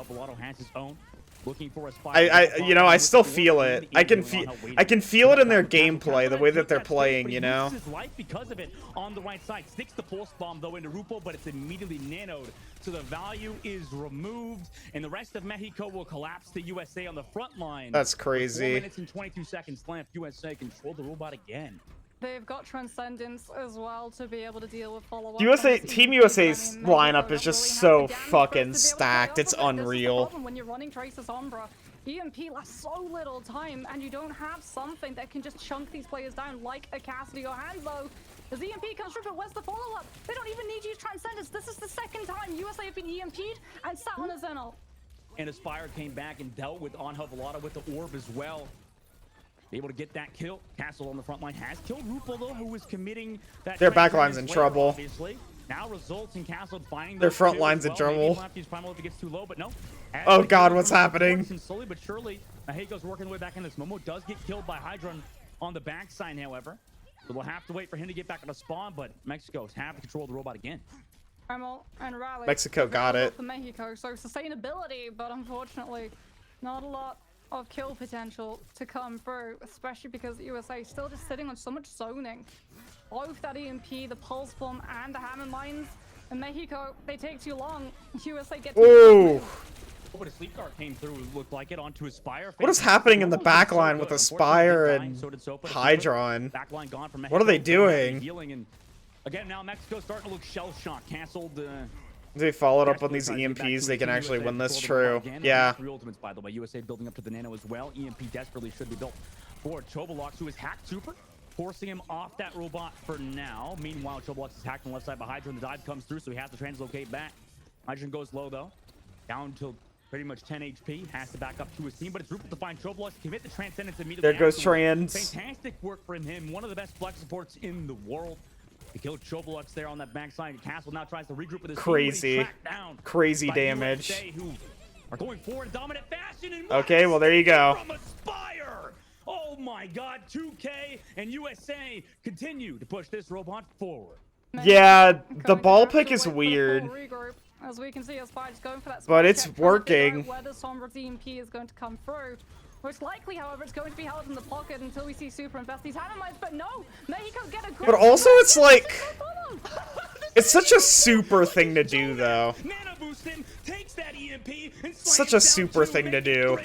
Speaker 2: I still feel it. I can feel it in their gameplay, the way that they're playing, you know.
Speaker 3: His life because of it on the right side. Sticks the pulse bomb though into Rupo, but it's immediately nanoed, so the value is removed, and the rest of Mexico will collapse to USA on the front line.
Speaker 2: That's crazy.
Speaker 3: 4 minutes and 22 seconds left. USA control the robot again.
Speaker 1: They've got Transcendence as well to be able to deal with follow-up.
Speaker 2: Team USA's lineup is just so fucking stacked. It's unreal.
Speaker 1: When you're running Tracer Sombra, EMP lasts so little time, and you don't have something that can just chunk these players down like a Cassidy or Hanzo. As EMP comes through, but where's the follow-up? They don't even need to use Transcendence. This is the second time USA have been EMP'd and sat on a Xeno.
Speaker 3: And Aspire came back and dealt with on Havalata with the orb as well. Able to get that kill. Castle on the front line has killed Rupo though, who was committing that.
Speaker 2: Their backline's in trouble.
Speaker 3: Obviously. Now results in Castle finding
Speaker 2: their front line's in trouble.
Speaker 3: If it gets too low, but no.
Speaker 2: Oh god, what's happening?
Speaker 3: Slowly but surely, Mexico's working the way back in this. Momo does get killed by Hydron on the backside, however. So we'll have to wait for him to get back on the spawn, but Mexico's have control of the robot again.
Speaker 1: And Rally.
Speaker 2: Mexico got it.
Speaker 1: For Mexico, so sustainability, but unfortunately, not a lot of kill potential to come through, especially because USA is still just sitting on so much zoning. Both that EMP, the pulse bomb, and the hammer mines. In Mexico, they take too long. USA gets.
Speaker 2: Ooh.
Speaker 3: But a sleep guard came through, looked like it, onto Aspire.
Speaker 2: What is happening in the backline with Aspire and Hydron? What are they doing?
Speaker 3: And again, now Mexico's starting to look shell-shocked. Canceled.
Speaker 2: They followed up on these EMPs, they can actually win this. True. Yeah.
Speaker 3: 3 ultimates, by the way. USA building up to the nano as well. EMP desperately should be built for Chobalox, who is hacked super, forcing him off that robot for now. Meanwhile, Chobalox is hacked on the left side by Hydron. The dive comes through, so he has to translocate back. Hydron goes low, though. Down to pretty much 10 HP. Has to back up to his team, but it's Rupert to find Chobalox, commit the Transcendence immediately.
Speaker 2: There goes Trans.
Speaker 3: Fantastic work from him. One of the best flex supports in the world. He killed Chobalox there on that backside. Castle now tries to regroup with his
Speaker 2: crazy.
Speaker 3: Down
Speaker 2: crazy damage.
Speaker 3: USA, who are going forward in dominant fashion. And
Speaker 2: okay, well, there you go.
Speaker 3: From Aspire. Oh my god, 2K and USA continue to push this robot forward.
Speaker 2: Yeah, the ball pick is weird.
Speaker 1: As we can see, Aspire's going for that,
Speaker 2: but it's working.
Speaker 1: Whether Sombra's EMP is going to come through. Most likely, however, it's going to be held in the pocket until we see Super invest these Hanamites, but no! Mexico get a grip.
Speaker 2: But also, it's like... it's such a super thing to do, though. Such a super thing to do.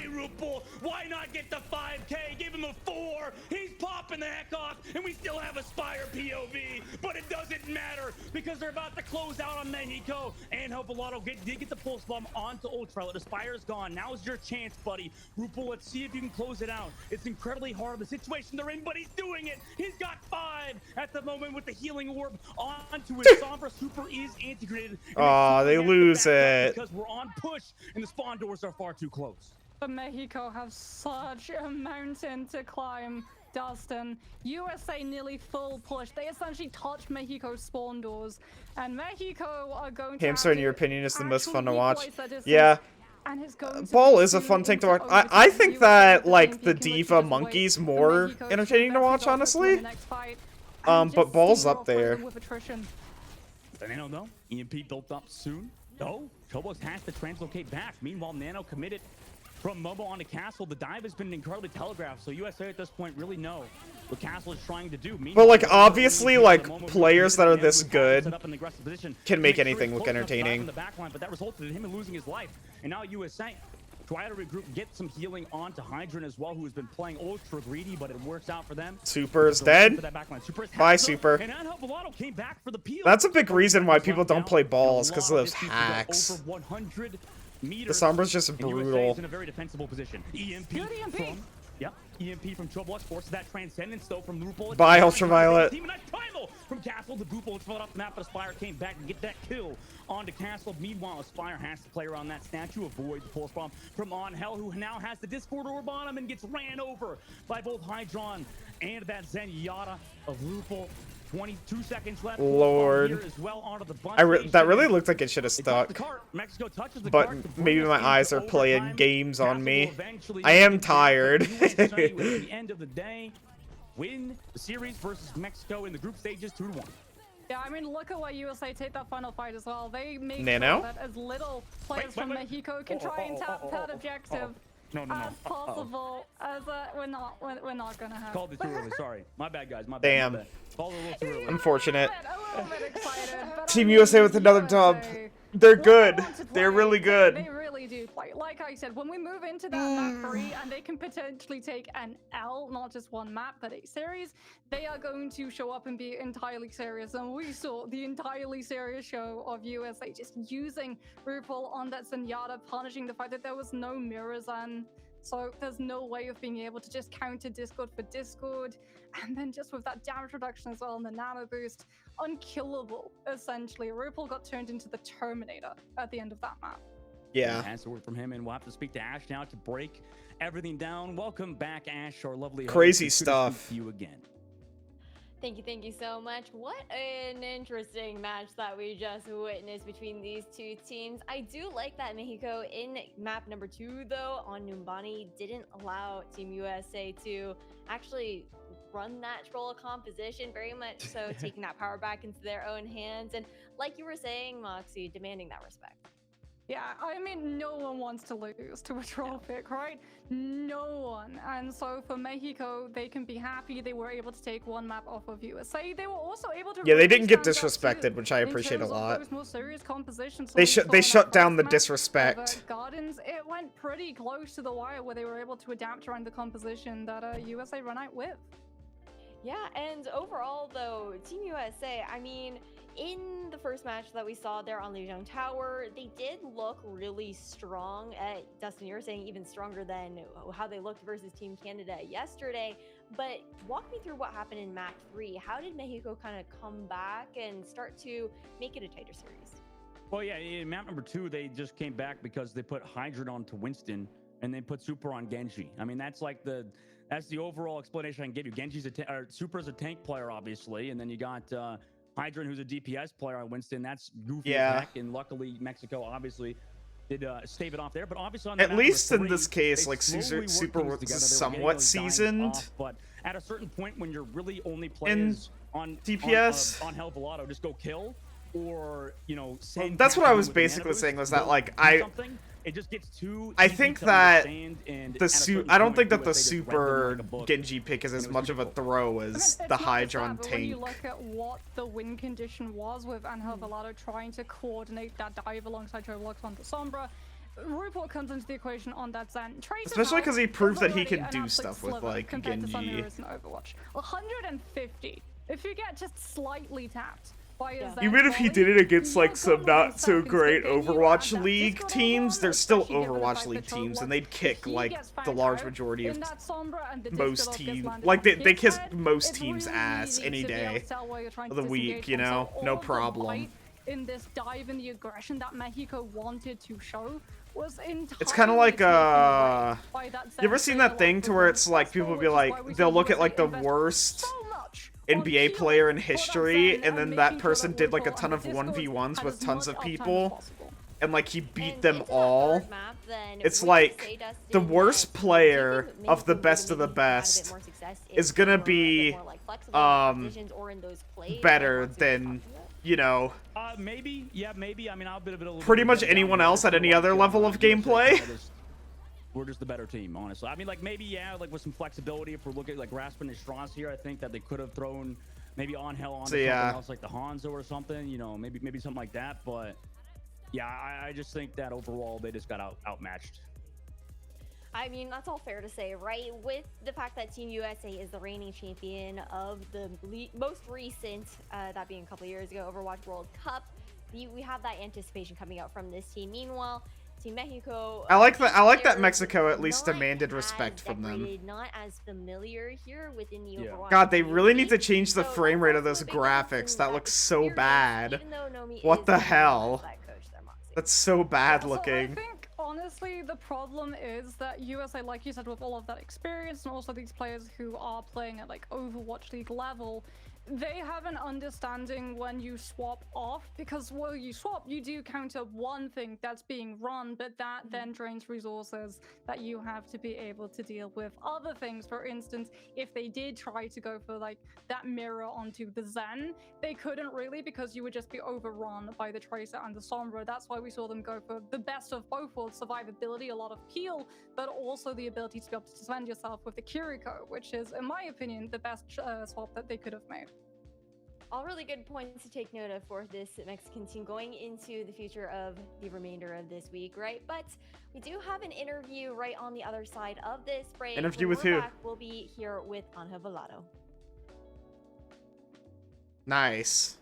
Speaker 3: Why not get the 5K? Give him a 4. He's popping the heck off, and we still have Aspire POV. But it doesn't matter because they're about to close out on Mexico. And Hopalato did get the pulse bomb onto Ultralight. Aspire's gone. Now's your chance, buddy. Rupo, let's see if you can close it out. It's incredibly hard, the situation they're in, but he's doing it. He's got 5 at the moment with the healing orb onto his Sombra. Super is integrated.
Speaker 2: Aw, they lose it.
Speaker 3: Because we're on push, and the spawn doors are far too close.
Speaker 1: But Mexico have such a mountain to climb, Dustin. USA nearly full push. They essentially touch Mexico's spawn doors. And Mexico are going to
Speaker 2: Hamster, in your opinion, is the most fun to watch.
Speaker 1: Yeah.
Speaker 2: Ball is a fun thing to watch. I think that, like, the Diva Monkey's more entertaining to watch, honestly. But Ball's up there.
Speaker 3: The Nano, though. EMP built up soon. No, Chobos has to translocate back. Meanwhile, Nano committed from Momo onto Castle. The dive has been incredibly telegraphed, so USA at this point really know what Castle is trying to do.
Speaker 2: But like obviously, like players that are this good can make anything look entertaining.
Speaker 3: But that resulted in him losing his life. And now USA try to regroup, get some healing onto Hydron as well, who has been playing ultra greedy, but it works out for them.
Speaker 2: Super's dead. Bye, Super. That's a big reason why people don't play balls, because of those hacks. The Sombra's just brutal.
Speaker 3: In a very defensible position. EMP from EMP from Chobalox forces that Transcendence though from Rupo.
Speaker 2: Bye, Ultraviolet.
Speaker 3: From Castle, the Rupo ultraviolet off the map, but Aspire came back and get that kill onto Castle. Meanwhile, Aspire has to play around that statue, avoid the pulse bomb from Angel, who now has the Discord orb on him and gets ran over by both Hydron and that Zenyatta of Rupo. 22 seconds left.
Speaker 2: Lord.
Speaker 3: As well onto the
Speaker 2: that really looked like it should have stuck. But maybe my eyes are playing games on me. I am tired.
Speaker 3: At the end of the day, win the series versus Mexico in the group stages 2-1.
Speaker 1: Yeah, I mean, look at why USA take that final fight as well. They make
Speaker 2: Nano?
Speaker 1: sure that as little players from Mexico can try and tap that objective as possible. As we're not gonna have.
Speaker 3: Called it too early. Sorry, my bad, guys. My bad.
Speaker 2: Damn.
Speaker 3: My bad. Called it a little too early.
Speaker 2: Unfortunate.
Speaker 1: A little bit excited, but
Speaker 2: Team
Speaker 1: I mean,
Speaker 2: USA with another dub. They're good. They're really good.
Speaker 1: They really do play. Like I said, when we move into that map 3 and they can potentially take an L, not just one map, but a series, they are going to show up and be entirely serious. And we saw the entirely serious show of USA just using RuPaul on that Zenyatta, punishing the fact that there was no mirrors and so there's no way of being able to just counter Discord for Discord. And then just with that damage reduction as well and the nano boost, unkillable, essentially. RuPaul got turned into the Terminator at the end of that map.
Speaker 2: Yeah.
Speaker 3: Has a word from him, and we'll have to speak to Ash now to break everything down. Welcome back, Ash, our lovely host.
Speaker 2: Crazy stuff.
Speaker 3: To you again.
Speaker 4: Thank you so much. What an interesting match that we just witnessed between these two teams. I do like that Mexico in map number 2, though, on Numbani, didn't allow Team USA to actually run that troll composition, very much so taking that power back into their own hands. And like you were saying, Moxie, demanding that respect.
Speaker 1: Yeah, I mean, no one wants to lose to a troll pick, right? No one. And so for Mexico, they can be happy they were able to take one map off of USA. They were also able to.
Speaker 2: Yeah, they didn't get disrespected, which I appreciate a lot.
Speaker 1: More serious compositions.
Speaker 2: They shut down the disrespect.
Speaker 1: Gardens, it went pretty close to the wire where they were able to adapt around the composition that USA run out with.
Speaker 4: Yeah, and overall, though, Team USA, I mean, in the first match that we saw there on Lijiang Tower, they did look really strong. Dustin, you're saying even stronger than how they looked versus Team Canada yesterday. But walk me through what happened in map 3. How did Mexico kind of come back and start to make it a tighter series?
Speaker 3: Well, yeah, in map number 2, they just came back because they put Hydra onto Winston and they put Super on Genji. I mean, that's like that's the overall explanation I can give you. Genji's Super's a tank player, obviously, and then you got Hydra, who's a DPS player on Winston. That's goofy as heck, and luckily Mexico obviously did stave it off there. But obviously, on
Speaker 2: at least in this case, like Super was somewhat seasoned.
Speaker 3: But at a certain point, when you're really only playing on
Speaker 2: DPS
Speaker 3: on Hell Volato, just go kill, or send.
Speaker 2: That's what I was basically saying. Was that like
Speaker 3: it just gets too.
Speaker 2: I think that I don't think that the Super Genji pick is as much of a throw as the Hydra on tank.
Speaker 1: When you look at what the win condition was with Angel Velado trying to coordinate that dive alongside Roblox onto Sombra, RuPaul comes into the equation on that Zen.
Speaker 2: Especially because he proved that he can do stuff with like
Speaker 1: compared
Speaker 2: Genji.
Speaker 1: To Overwatch. 150 if you get just slightly tapped.
Speaker 2: Even if he did it against like some not so great Overwatch League teams, they're still Overwatch League teams, and they'd kick like the large majority of most teams. Like they kiss most teams' ass any day of the week, you know, no problem.
Speaker 1: In this dive in the aggression that Mexico wanted to show was entirely.
Speaker 2: It's kind of like you ever seen that thing to where it's like people will be like they'll look at like the worst NBA player in history, and then that person did like a ton of 1v1s with tons of people, and like he beat them all. It's like the worst player of the best is gonna be better than, you know,
Speaker 3: maybe. I mean, I'll be a little
Speaker 2: pretty much anyone else at any other level of gameplay.
Speaker 3: We're just the better team, honestly. I mean, like, maybe, yeah, like, with some flexibility, if we're looking at, like, Raspen and Strauss here, I think that they could have thrown maybe on Hell on something else, like the Hanzo or something, you know, maybe something like that. But, yeah, I just think that overall they just got outmatched.
Speaker 4: I mean, that's all fair to say, right? With the fact that Team USA is the reigning champion of the most recent, that being a couple years ago, Overwatch World Cup, we have that anticipation coming out from this team. Meanwhile, Team Mexico.
Speaker 2: I like that Mexico at least demanded respect from them.
Speaker 4: Not as familiar here within the Overwatch.
Speaker 2: God, they really need to change the frame rate of those graphics. That looks so bad. What the hell? That's so bad looking.
Speaker 1: I think honestly the problem is that USA, like you said, with all of that experience and also these players who are playing at like Overwatch League level, They have an understanding when you swap off, because while you swap, you do counter one thing that's being run, but that then drains resources that you have to be able to deal with other things. For instance, if they did try to go for like that mirror onto the Zen, they couldn't really, because you would just be overrun by the Tracer and the Sombra. That's why we saw them go for the best of both worlds: survivability, a lot of peel, but also the ability to be able to defend yourself with the Kiriko, which is, in my opinion, the best swap that they could have made.
Speaker 4: All really good points to take note of for this Mexican team going into the future of the remainder of this week, right? But we do have an interview right on the other side of this break.
Speaker 2: Interview
Speaker 4: when
Speaker 2: with
Speaker 4: we're
Speaker 2: who?
Speaker 4: Back, we'll be here with Angel Volado.
Speaker 2: Nice.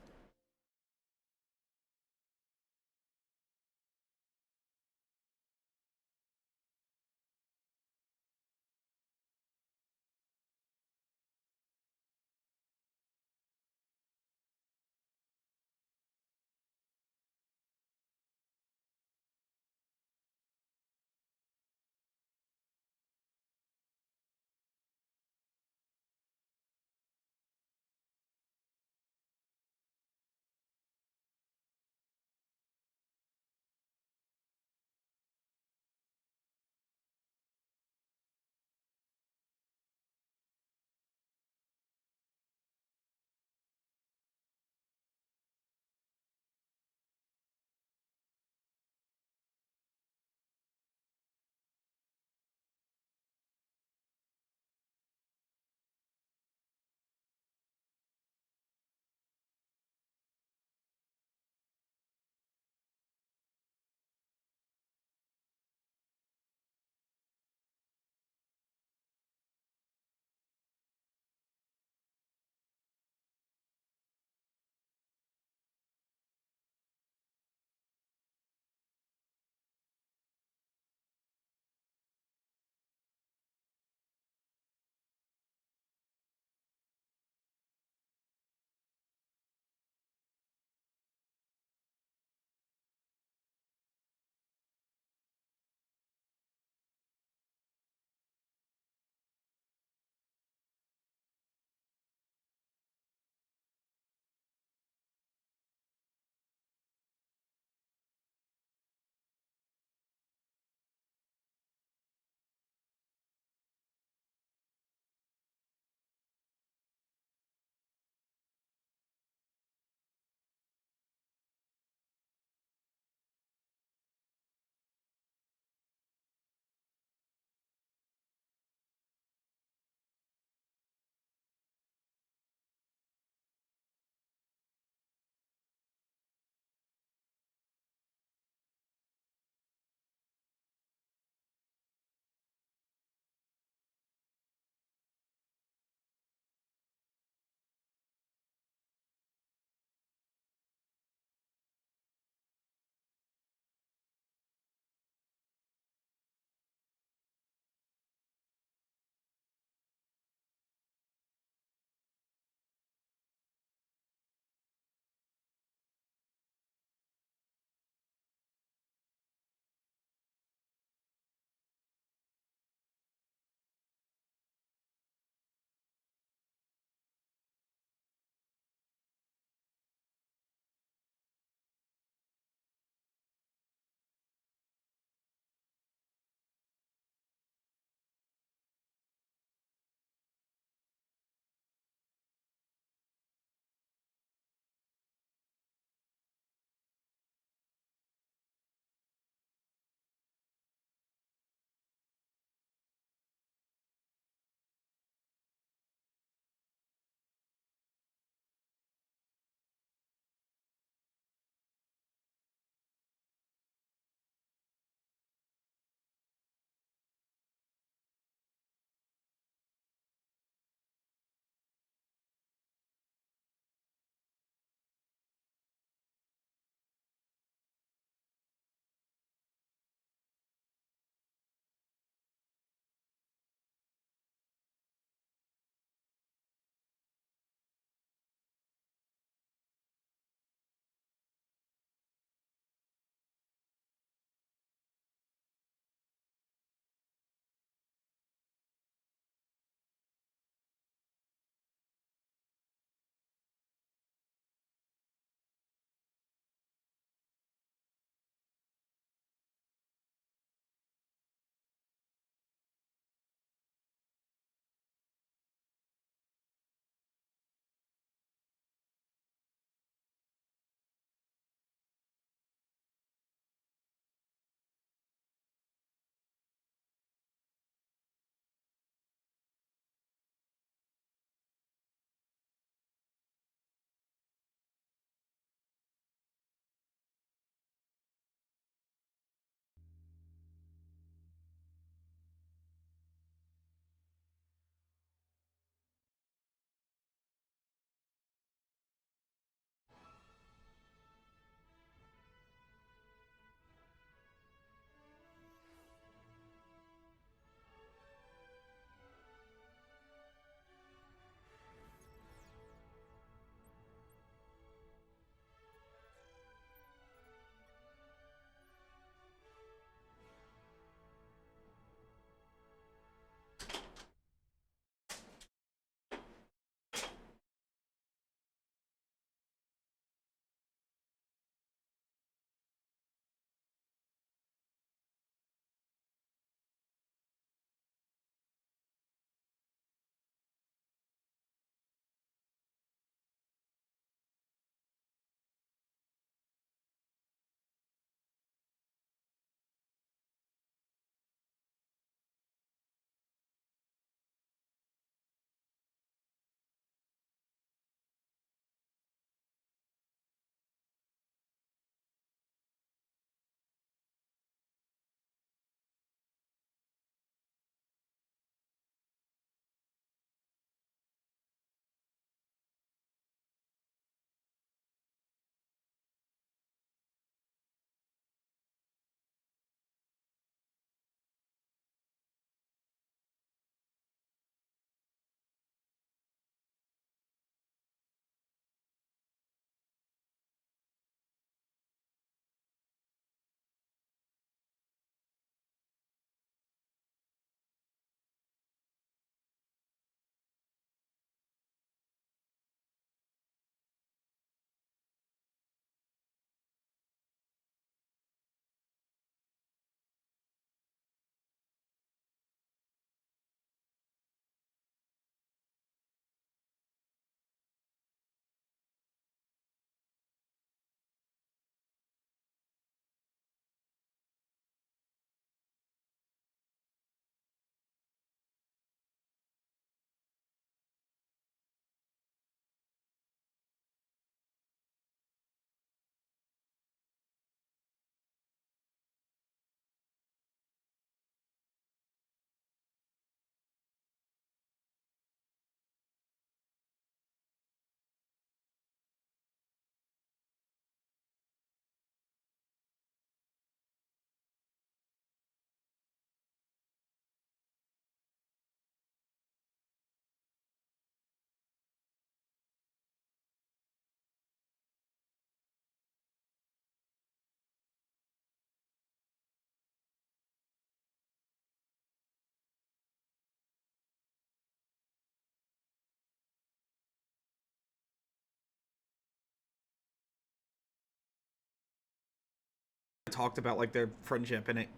Speaker 2: talked about like their friendship and it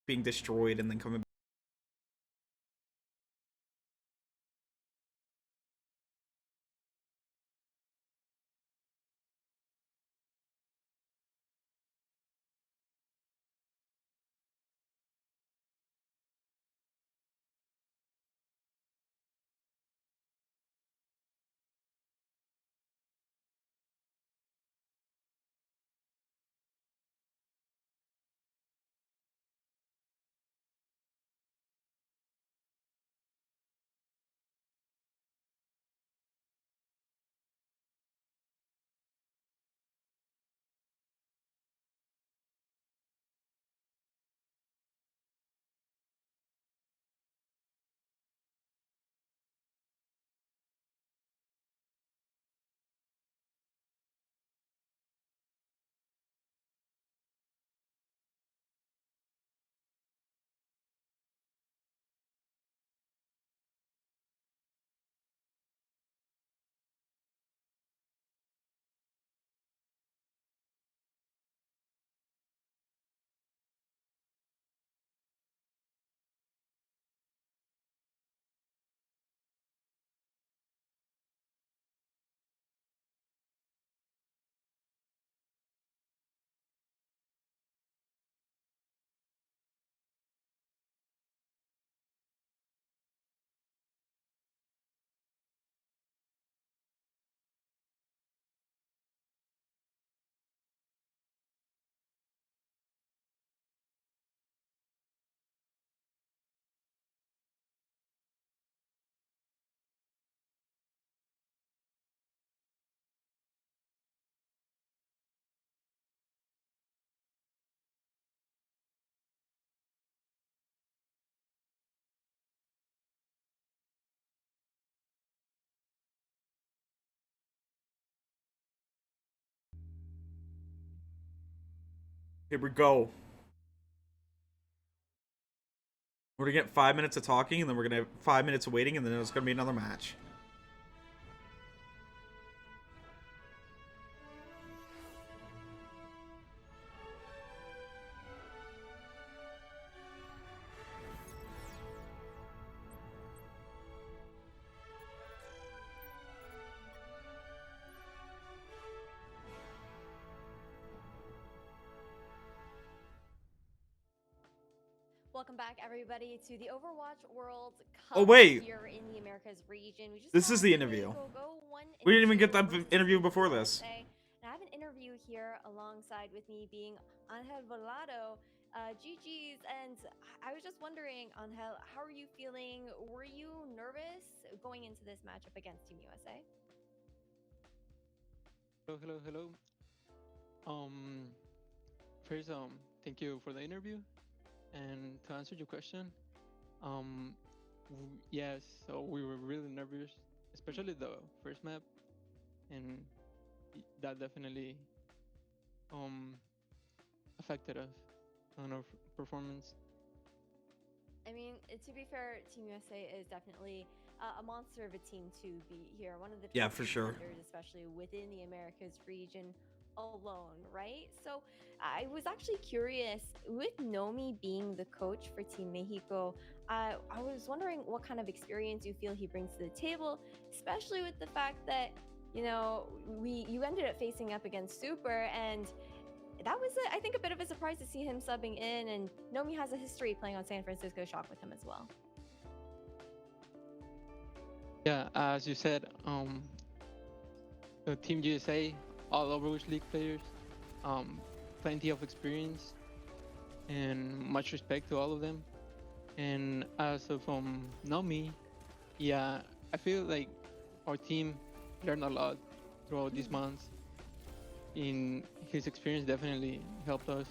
Speaker 2: being destroyed and then coming back. Here we go. We're gonna get 5 minutes of talking, and then we're gonna have 5 minutes of waiting, and then it's gonna be another match.
Speaker 4: Welcome back, everybody, to the Overwatch World Cup.
Speaker 2: Oh, wait.
Speaker 4: Here in the Americas region.
Speaker 2: This is the interview. We didn't even get that interview before this.
Speaker 4: And I have an interview here alongside with me being Angel Volado, GG's, and I was just wondering, Angel, how are you feeling? Were you nervous going into this matchup against Team USA?
Speaker 6: Hello. First, thank you for the interview. And to answer your question, yes, so we were really nervous, especially the first map, and that definitely affected us on our performance.
Speaker 4: I mean, to be fair, Team USA is definitely a monster of a team to be here. One of the top
Speaker 2: for sure,
Speaker 4: especially within the Americas region alone, right? So I was actually curious, with Nomi being the coach for Team Mexico, I was wondering what kind of experience you feel he brings to the table, especially with the fact that, you know, you ended up facing up against Super, and that was, I think, a bit of a surprise to see him subbing in, and Nomi has a history playing on San Francisco Shock with him as well.
Speaker 6: Yeah, as you said, the Team USA, all Overwatch League players, plenty of experience and much respect to all of them. And as of Nomi, yeah, I feel like our team learned a lot throughout these months. In his experience definitely helped us,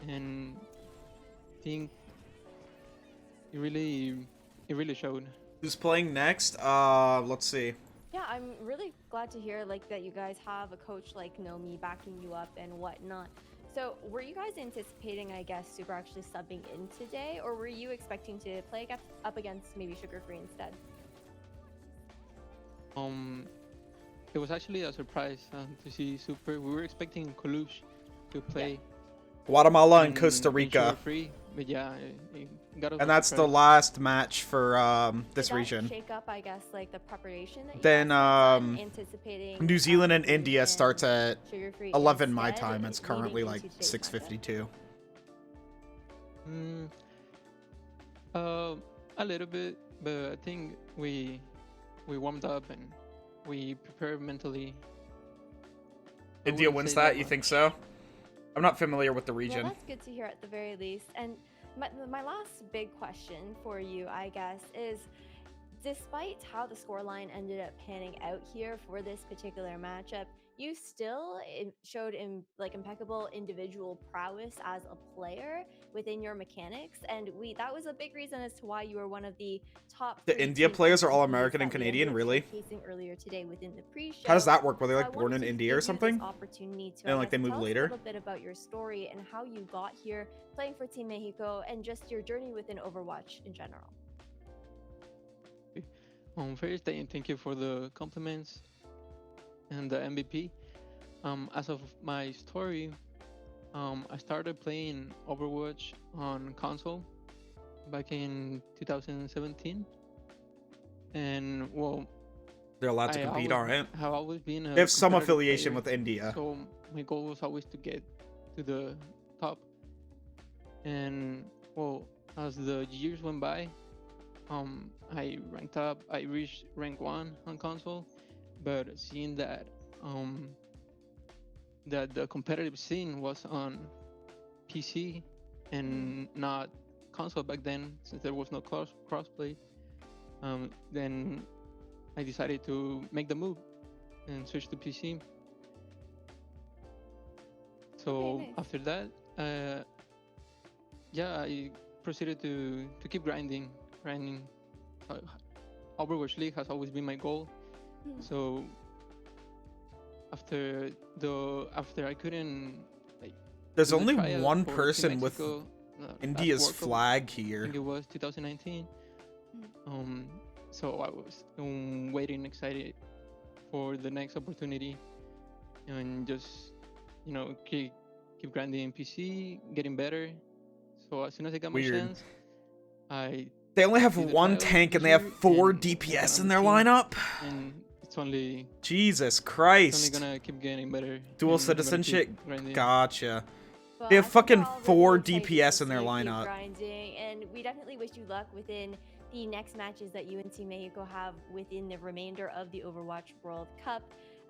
Speaker 6: and I think it really showed.
Speaker 2: Who's playing next? Let's see.
Speaker 4: Yeah, I'm really glad to hear that you guys have a coach like Nomi backing you up and whatnot. So were you guys anticipating, I guess, Super actually subbing in today, or were you expecting to play up against maybe Sugar Free instead?
Speaker 6: It was actually a surprise to see Super. We were expecting Kalush to play,
Speaker 2: Guatemala and Costa
Speaker 6: in
Speaker 2: Rica.
Speaker 6: Sugar Free. But yeah, it got us
Speaker 2: And
Speaker 6: by
Speaker 2: that's the
Speaker 6: surprise.
Speaker 2: last match for this
Speaker 4: Did that
Speaker 2: region.
Speaker 4: shake up, I guess, like the preparation that you
Speaker 2: Then
Speaker 4: guys had done, anticipating
Speaker 2: New Zealand and
Speaker 4: Rouge
Speaker 2: India starts at
Speaker 4: sugar-free
Speaker 2: 11 my
Speaker 4: instead,
Speaker 2: time. It's currently
Speaker 4: leading
Speaker 2: like
Speaker 4: into today's matchup?
Speaker 2: 6:52.
Speaker 6: A little bit, but I think we warmed up and we prepared mentally. I
Speaker 2: India
Speaker 6: wouldn't
Speaker 2: wins
Speaker 6: say
Speaker 2: that? You
Speaker 6: much.
Speaker 2: think so? I'm not familiar with the region.
Speaker 4: Well, that's good to hear at the very least. And my last big question for you, I guess, is despite how the scoreline ended up panning out here for this particular matchup, you still showed impeccable individual prowess as a player within your mechanics, and that was a big reason as to why you were one of the top.
Speaker 2: The India players are all American and Canadian, really?
Speaker 4: Earlier today within the pre-show.
Speaker 2: How does that work? Were they
Speaker 4: So
Speaker 2: like born in India or something?
Speaker 4: Opportunity to,
Speaker 2: And like they move
Speaker 4: tell
Speaker 2: later?
Speaker 4: us a little bit about your story and how you got here, playing for Team Mexico, and just your journey within Overwatch in general.
Speaker 6: First, thank you for the compliments and the MVP. As of my story, I started playing Overwatch on console back in 2017, and well,
Speaker 2: They're allowed to compete, alright?
Speaker 6: Have always been.
Speaker 2: They have some
Speaker 6: competitive
Speaker 2: affiliation
Speaker 6: player,
Speaker 2: with India.
Speaker 6: so my goal was always to get to the top. And well, as the years went by, I ranked up. I reached rank 1 on console, but seeing that that the competitive scene was on PC and not console back then, since there was no crossplay, then I decided to make the move and switch to PC. So
Speaker 4: nice.
Speaker 6: after that, yeah, I proceeded to keep grinding. Overwatch League has always been my goal. So after I couldn't, like,
Speaker 2: there's
Speaker 6: do the
Speaker 2: only
Speaker 6: tryout
Speaker 2: one
Speaker 6: for
Speaker 2: person
Speaker 6: Team
Speaker 2: with
Speaker 6: Mexico,
Speaker 2: India's
Speaker 6: last World Cup,
Speaker 2: flag
Speaker 6: I
Speaker 2: here.
Speaker 6: think it was 2019. So I was waiting, excited for the next opportunity, and just keep grinding in PC, getting better. So as soon as I got my chance,
Speaker 2: They only have
Speaker 6: did the
Speaker 2: one
Speaker 6: trials
Speaker 2: tank and
Speaker 6: this
Speaker 2: they have
Speaker 6: year,
Speaker 2: 4
Speaker 6: and got
Speaker 2: DPS
Speaker 6: on
Speaker 2: in
Speaker 6: the
Speaker 2: their
Speaker 6: team,
Speaker 2: lineup?
Speaker 6: and it's only
Speaker 2: Jesus
Speaker 6: It's
Speaker 2: Christ.
Speaker 6: only gonna keep getting better.
Speaker 2: Dual
Speaker 6: and I'm gonna keep
Speaker 2: citizenship?
Speaker 6: grinding.
Speaker 2: Gotcha.
Speaker 4: Well,
Speaker 2: They have
Speaker 4: I think
Speaker 2: fucking
Speaker 4: we're all
Speaker 2: 4
Speaker 4: really excited
Speaker 2: DPS
Speaker 4: to
Speaker 2: in their
Speaker 4: see you keep
Speaker 2: lineup.
Speaker 4: grinding, and we definitely wish you luck within the next matches that you and Team Mexico have within the remainder of the Overwatch World Cup.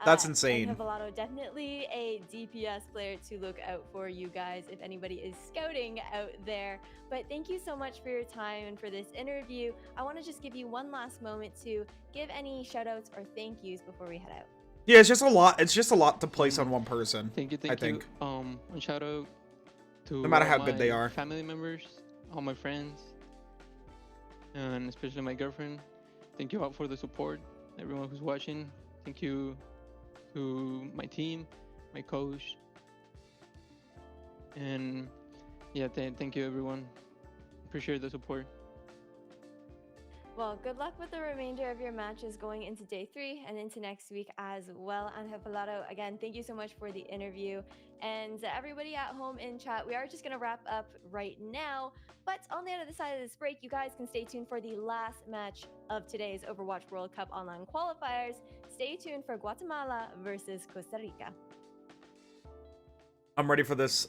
Speaker 2: That's insane.
Speaker 4: And Havalato, definitely a DPS player to look out for, you guys, if anybody is scouting out there. But thank you so much for your time and for this interview. I want to just give you one last moment to give any shout outs or thank yous before we head out.
Speaker 2: Yeah, it's just a lot. It's just a lot to place on one person.
Speaker 6: Thank you.
Speaker 2: I think.
Speaker 6: One shout out to
Speaker 2: no matter
Speaker 6: all
Speaker 2: how good they
Speaker 6: my
Speaker 2: are.
Speaker 6: family members, all my friends, and especially my girlfriend. Thank you all for the support. Everyone who's watching. Thank you to my team, my coach, and yeah, thank you everyone. Appreciate the support.
Speaker 4: Well, good luck with the remainder of your matches going into day 3 and into next week as well. And Havalato, again, thank you so much for the interview. And everybody at home in chat, we are just going to wrap up right now. But on the other side of this break, you guys can stay tuned for the last match of today's Overwatch World Cup online qualifiers. Stay tuned for Guatemala versus Costa Rica.
Speaker 2: I'm ready for this.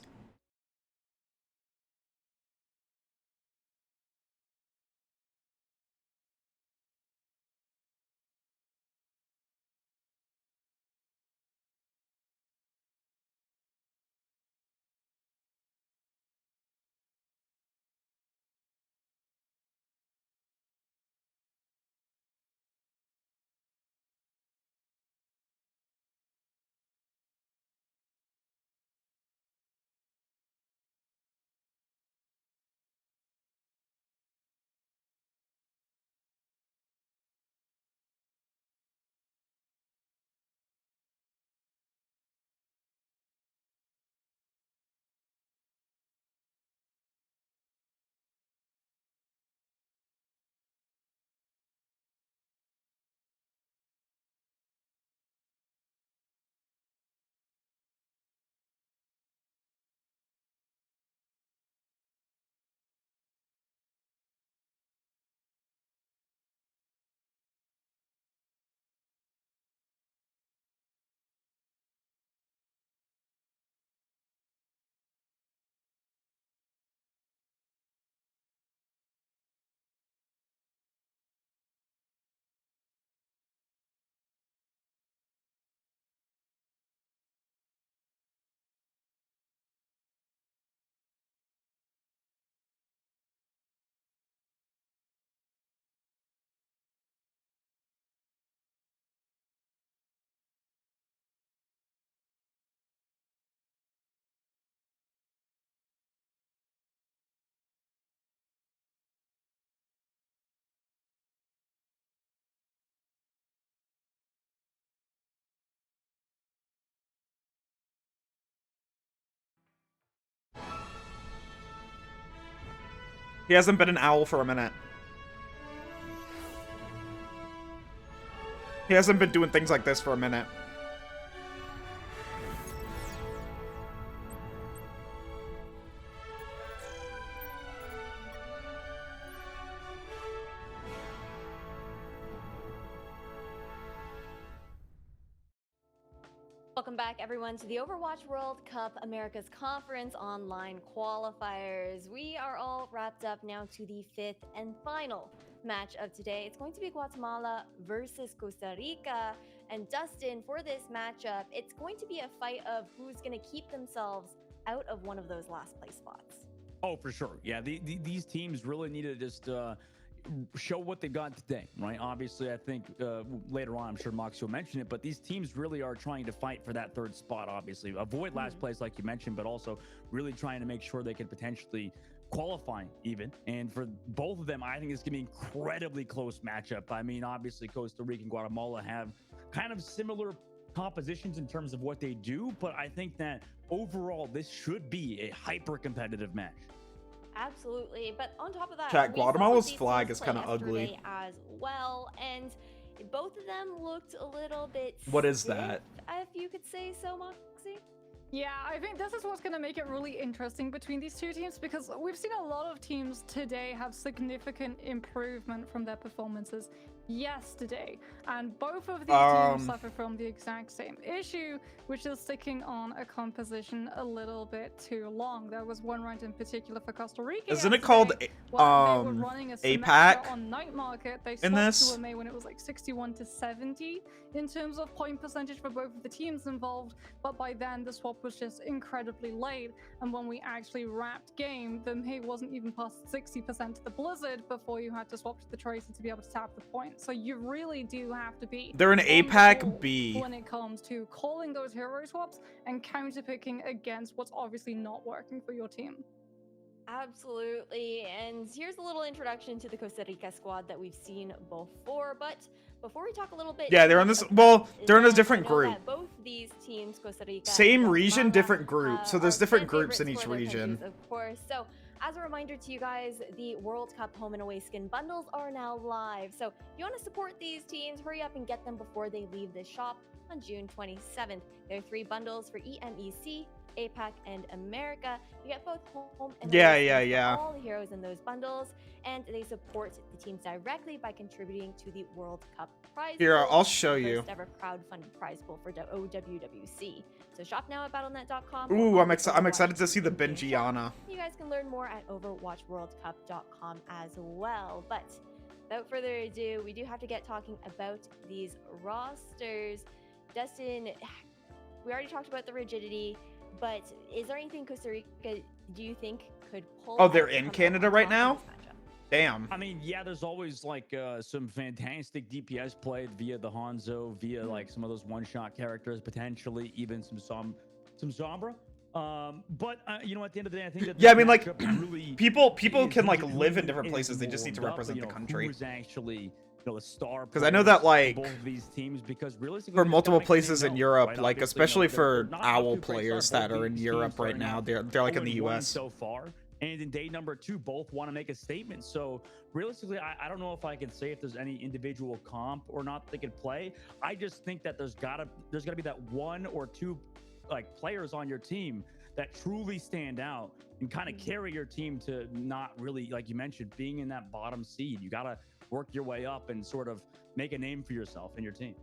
Speaker 2: He hasn't been an owl for a minute. He hasn't been doing things like this for a minute.
Speaker 4: Welcome back, everyone, to the Overwatch World Cup America's Conference online qualifiers. We are all wrapped up now to the 5th and final match of today. It's going to be Guatemala versus Costa Rica. And Dustin, for this matchup, it's going to be a fight of who's going to keep themselves out of one of those last place spots.
Speaker 3: Oh, for sure. Yeah, these teams really need to just show what they've got today, right? Obviously, I think later on, I'm sure Moxie will mention it, but these teams really are trying to fight for that third spot, obviously. Avoid last place, like you mentioned, but also really trying to make sure they can potentially qualify even. And for both of them, I think it's going to be an incredibly close matchup. I mean, obviously, Costa Rica and Guatemala have kind of similar compositions in terms of what they do, but I think that overall, this should be a hyper-competitive match.
Speaker 4: Absolutely, but on top of that,
Speaker 2: Chat, Guatemala's flag is kind of ugly
Speaker 4: as well, and both of them looked a little bit.
Speaker 2: What is that?
Speaker 4: If you could say so, Moxie.
Speaker 1: Yeah, I think this is what's going to make it really interesting between these two teams, because we've seen a lot of teams today have significant improvement from their performances yesterday, and both of these teams suffer from the exact same issue, which is sticking on a composition a little bit too long. There was one round in particular for Costa Rica.
Speaker 2: Isn't it called APAC
Speaker 1: on Night Market? They
Speaker 2: in this?
Speaker 1: to a May when it was like 61-70 in terms of point percentage for both of the teams involved, but by then the swap was just incredibly late, and when we actually wrapped game, the May wasn't even past 60% to the Blizzard before you had to swap to the Tracer to be able to tap the point. So you really do have to be.
Speaker 2: They're an APAC B
Speaker 1: when it comes to calling those hero swaps and counterpicking against what's obviously not working for your team.
Speaker 4: Absolutely, and here's a little introduction to the Costa Rica squad that we've seen before. But before we talk a little bit,
Speaker 2: yeah, they're on this. Well, they're in a different group.
Speaker 4: Both these teams, Costa Rica,
Speaker 2: same region, different group. So there's different groups in each region.
Speaker 4: Of course. So as a reminder to you guys, the World Cup home and away skin bundles are now live. So if you want to support these teams, hurry up and get them before they leave the shop on June 27th. There are 3 bundles for EMEC, APAC, and America. You get both home and away for all the heroes in those bundles, and they support the teams directly by contributing to the World Cup prize pool.
Speaker 2: Here, I'll show you.
Speaker 4: First ever crowdfunded prize pool for OWWC. So shop now at battle.net.com.
Speaker 2: Ooh, I'm excited to see the Benjiana.
Speaker 4: You guys can learn more at overwatchworldcup.com as well. But without further ado, we do have to get talking about these rosters. Dustin, we already talked about the rigidity, but is there anything Costa Rica do you think could pull?
Speaker 2: Oh, they're in Canada right now? Damn.
Speaker 3: I mean, yeah, there's always like some fantastic DPS played via the Hanzo, via like some of those one-shot characters, potentially even some Sombra. But you know, at the end of the day, I think that
Speaker 2: I mean, like
Speaker 3: really
Speaker 2: people can like live in different places. They just need to represent the country.
Speaker 3: Who's actually the star?
Speaker 2: Because I know that like
Speaker 3: both of these teams, because realistically,
Speaker 2: for multiple places in Europe,
Speaker 3: right?
Speaker 2: like especially for OWL players that are in Europe right now, they're like in the US
Speaker 3: so far. And in day number 2, both want to make a statement. So realistically, I don't know if I can say if there's any individual comp or not they could play. I just think that there's gotta be that 1 or 2 like players on your team that truly stand out and kind of carry your team to not really, like you mentioned, being in that bottom seed. You gotta work your way up and sort of make a name for yourself and your team.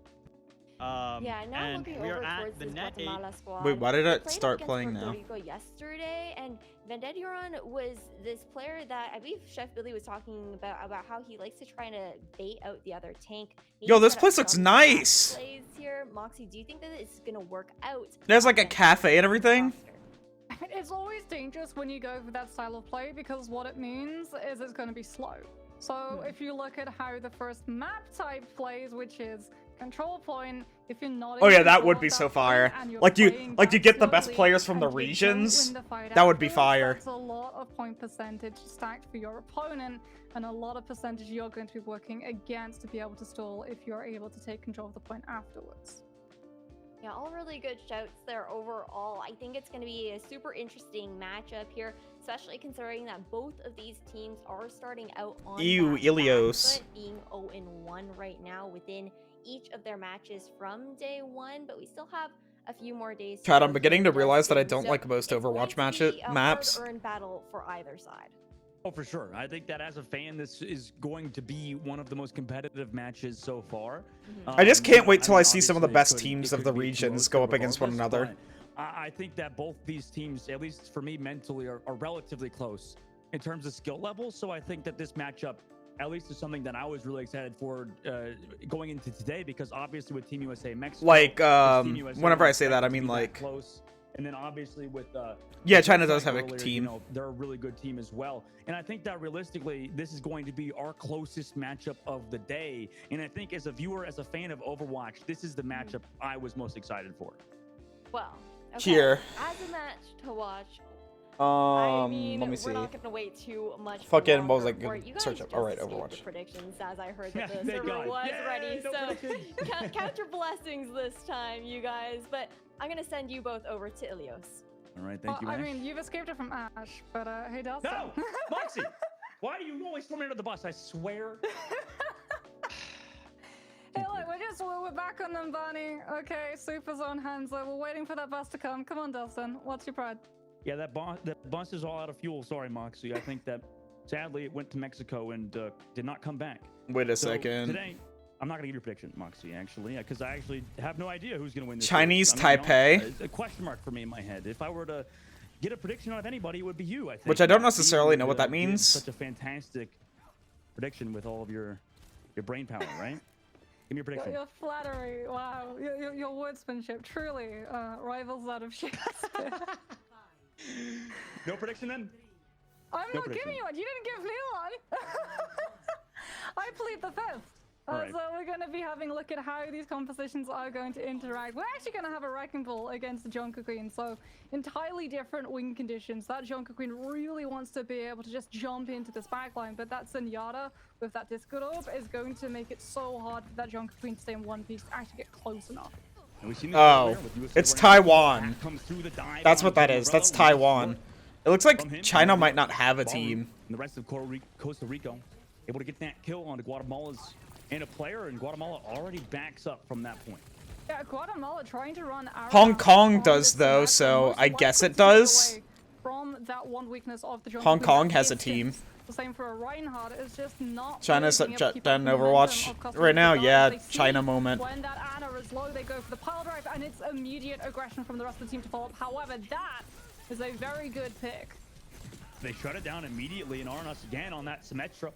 Speaker 4: Yeah, now
Speaker 7: and
Speaker 4: looking
Speaker 7: we are
Speaker 4: over
Speaker 7: at
Speaker 4: towards
Speaker 7: the
Speaker 4: this
Speaker 7: net
Speaker 4: Guatemala squad.
Speaker 2: Wait, why did
Speaker 4: they
Speaker 2: it
Speaker 4: played
Speaker 2: start
Speaker 4: against
Speaker 2: playing
Speaker 4: Puerto
Speaker 2: now?
Speaker 4: Rico yesterday, and Vendetta was this player that I believe Chef Billy was talking about how he likes to try to bait out the other tank.
Speaker 2: Yo, this place looks nice.
Speaker 4: Plays here. Moxie, do you think that it's gonna work out?
Speaker 2: There's like a cafe and everything.
Speaker 1: It's always dangerous when you go for that style of play, because what it means is it's going to be slow. So if you look at how the first map type plays, which is control point, if you're not
Speaker 2: Oh yeah, that would be so fire. Like you get the best players from the regions. That would be fire.
Speaker 1: That's a lot of point percentage stacked for your opponent, and a lot of percentage you're going to be working against to be able to stall if you're able to take control of the point afterwards.
Speaker 4: Yeah, all really good shouts there overall. I think it's going to be a super interesting matchup here, especially considering that both of these teams are starting out on
Speaker 2: Ew,
Speaker 4: that
Speaker 2: Ilios.
Speaker 4: back foot, being 0-1 right now within each of their matches from day one, but we still have a few more days.
Speaker 2: Chad, I'm
Speaker 4: go
Speaker 2: beginning
Speaker 4: here
Speaker 2: to
Speaker 4: in
Speaker 2: realize that I
Speaker 4: June,
Speaker 2: don't
Speaker 4: so
Speaker 2: like most
Speaker 4: it's going
Speaker 2: Overwatch
Speaker 4: to be a
Speaker 2: maps.
Speaker 4: hard-earned battle for either side.
Speaker 3: Oh, for sure. I think that as a fan, this is going to be one of the most competitive matches so far.
Speaker 2: I just can't wait till I see some of the
Speaker 3: obviously,
Speaker 2: best teams of the
Speaker 3: be
Speaker 2: regions
Speaker 3: close
Speaker 2: go up against one
Speaker 3: regardless,
Speaker 2: another.
Speaker 3: but I think that both these teams, at least for me mentally, are relatively close in terms of skill level. So I think that this matchup, at least, is something that I was really excited for going into today, because obviously with Team USA Mexico,
Speaker 2: Like,
Speaker 3: Team USA
Speaker 2: whenever I
Speaker 3: was
Speaker 2: say that, I
Speaker 3: expected to
Speaker 2: mean,
Speaker 3: be that
Speaker 2: like...
Speaker 3: close. And then obviously with
Speaker 2: Yeah,
Speaker 3: with
Speaker 2: China does have a
Speaker 3: earlier,
Speaker 2: team.
Speaker 3: You know, they're a really good team as well. And I think that realistically, this is going to be our closest matchup of the day. And I think as a viewer, as a fan of Overwatch, this is the matchup I was most excited for.
Speaker 4: Well, okay.
Speaker 2: Here.
Speaker 4: As a match to watch, I mean,
Speaker 2: let me see.
Speaker 4: we're not gonna wait too much.
Speaker 2: Fucking, what was I
Speaker 4: longer for it.
Speaker 2: gonna
Speaker 4: You guys
Speaker 2: search up?
Speaker 4: just
Speaker 2: Alright,
Speaker 4: escaped
Speaker 2: Overwatch.
Speaker 4: the predictions, as I heard that
Speaker 3: Yeah,
Speaker 4: the
Speaker 3: thank
Speaker 4: server
Speaker 3: God.
Speaker 4: was
Speaker 3: Yay,
Speaker 4: ready.
Speaker 3: no
Speaker 4: So
Speaker 3: predictions.
Speaker 4: count your blessings this time, you guys. But I'm gonna send you both over to Ilios.
Speaker 3: All right, thank you,
Speaker 1: I
Speaker 3: Ash.
Speaker 1: mean, you've escaped it from Ash, but hey, Dustin.
Speaker 3: No! Moxie! Why do you always throw me under the bus? I swear.
Speaker 1: Hey, look, we're back on them, Barney. Okay, Super's on Hansa. We're waiting for that bus to come. Come on, Dustin. What's your pride?
Speaker 3: Yeah, that bus is all out of fuel. Sorry, Moxie. I think that sadly it went to Mexico and did not come back.
Speaker 2: Wait a
Speaker 3: So
Speaker 2: second.
Speaker 3: today, I'm not gonna give you a prediction, Moxie, actually, because I actually have no idea who's gonna win this.
Speaker 2: Chinese
Speaker 3: race. I'm gonna be
Speaker 2: Taipei.
Speaker 3: honest. A question mark for me in my head. If I were to get a prediction out of anybody, it would be you. I think.
Speaker 2: Which I don't
Speaker 3: Moxie,
Speaker 2: necessarily
Speaker 3: you
Speaker 2: know what that
Speaker 3: did
Speaker 2: means.
Speaker 3: Such a fantastic prediction with all of your brain power, right? Give me a prediction.
Speaker 1: Your flattery, wow. Your wordsmanship truly rivals that of Shakespeare.
Speaker 3: No prediction then?
Speaker 1: I'm
Speaker 3: No
Speaker 1: not
Speaker 3: prediction.
Speaker 1: giving you one. You didn't give me one. I plead the fifth.
Speaker 3: Alright.
Speaker 1: So we're going to be having a look at how these compositions are going to interact. We're actually going to have a wrecking ball against the Junker Queen. So entirely different wing conditions. That Junker Queen really wants to be able to just jump into this backline. But that Zenyatta with that Discord Orb is going to make it so hard for that Junker Queen to stay in one piece to actually get close enough.
Speaker 3: And we've seen this
Speaker 2: Oh,
Speaker 3: earlier with USA
Speaker 2: it's
Speaker 3: running
Speaker 2: Taiwan.
Speaker 3: back, comes through the dive
Speaker 2: That's
Speaker 3: on
Speaker 2: what that
Speaker 3: Joe
Speaker 2: is. That's
Speaker 3: Morello,
Speaker 2: Taiwan.
Speaker 3: which is
Speaker 2: It looks
Speaker 3: from
Speaker 2: like
Speaker 3: him,
Speaker 2: China
Speaker 3: and
Speaker 2: might not have a
Speaker 3: Baru
Speaker 2: team.
Speaker 3: And the rest of Costa Rica able to get that kill onto Guatemala's and a player, and Guatemala already backs up from that point.
Speaker 1: Yeah, Guatemala trying to run arrows
Speaker 2: Hong Kong
Speaker 1: on
Speaker 2: does,
Speaker 1: this
Speaker 2: though,
Speaker 1: match,
Speaker 2: so
Speaker 1: most
Speaker 2: I guess
Speaker 1: likely
Speaker 2: it
Speaker 1: to take
Speaker 2: does.
Speaker 1: away From that one weakness of the Junker
Speaker 2: Hong
Speaker 1: Queen,
Speaker 2: Kong
Speaker 1: that
Speaker 2: has a
Speaker 1: distance.
Speaker 2: team.
Speaker 1: The same for a Reinhardt. It's just not.
Speaker 2: China's
Speaker 1: really being able to
Speaker 2: shut
Speaker 1: keep
Speaker 2: down
Speaker 1: up the
Speaker 2: Overwatch
Speaker 1: momentum of Costa
Speaker 2: right
Speaker 1: Rica
Speaker 2: now.
Speaker 1: guys.
Speaker 2: Yeah,
Speaker 1: They see
Speaker 2: China moment.
Speaker 1: When that Ana is low, they go for the pile drive, and it's immediate aggression from the rest of the team to follow up. However, that is a very good pick.
Speaker 3: They shut it down immediately, and Arnas again on that Symmetra,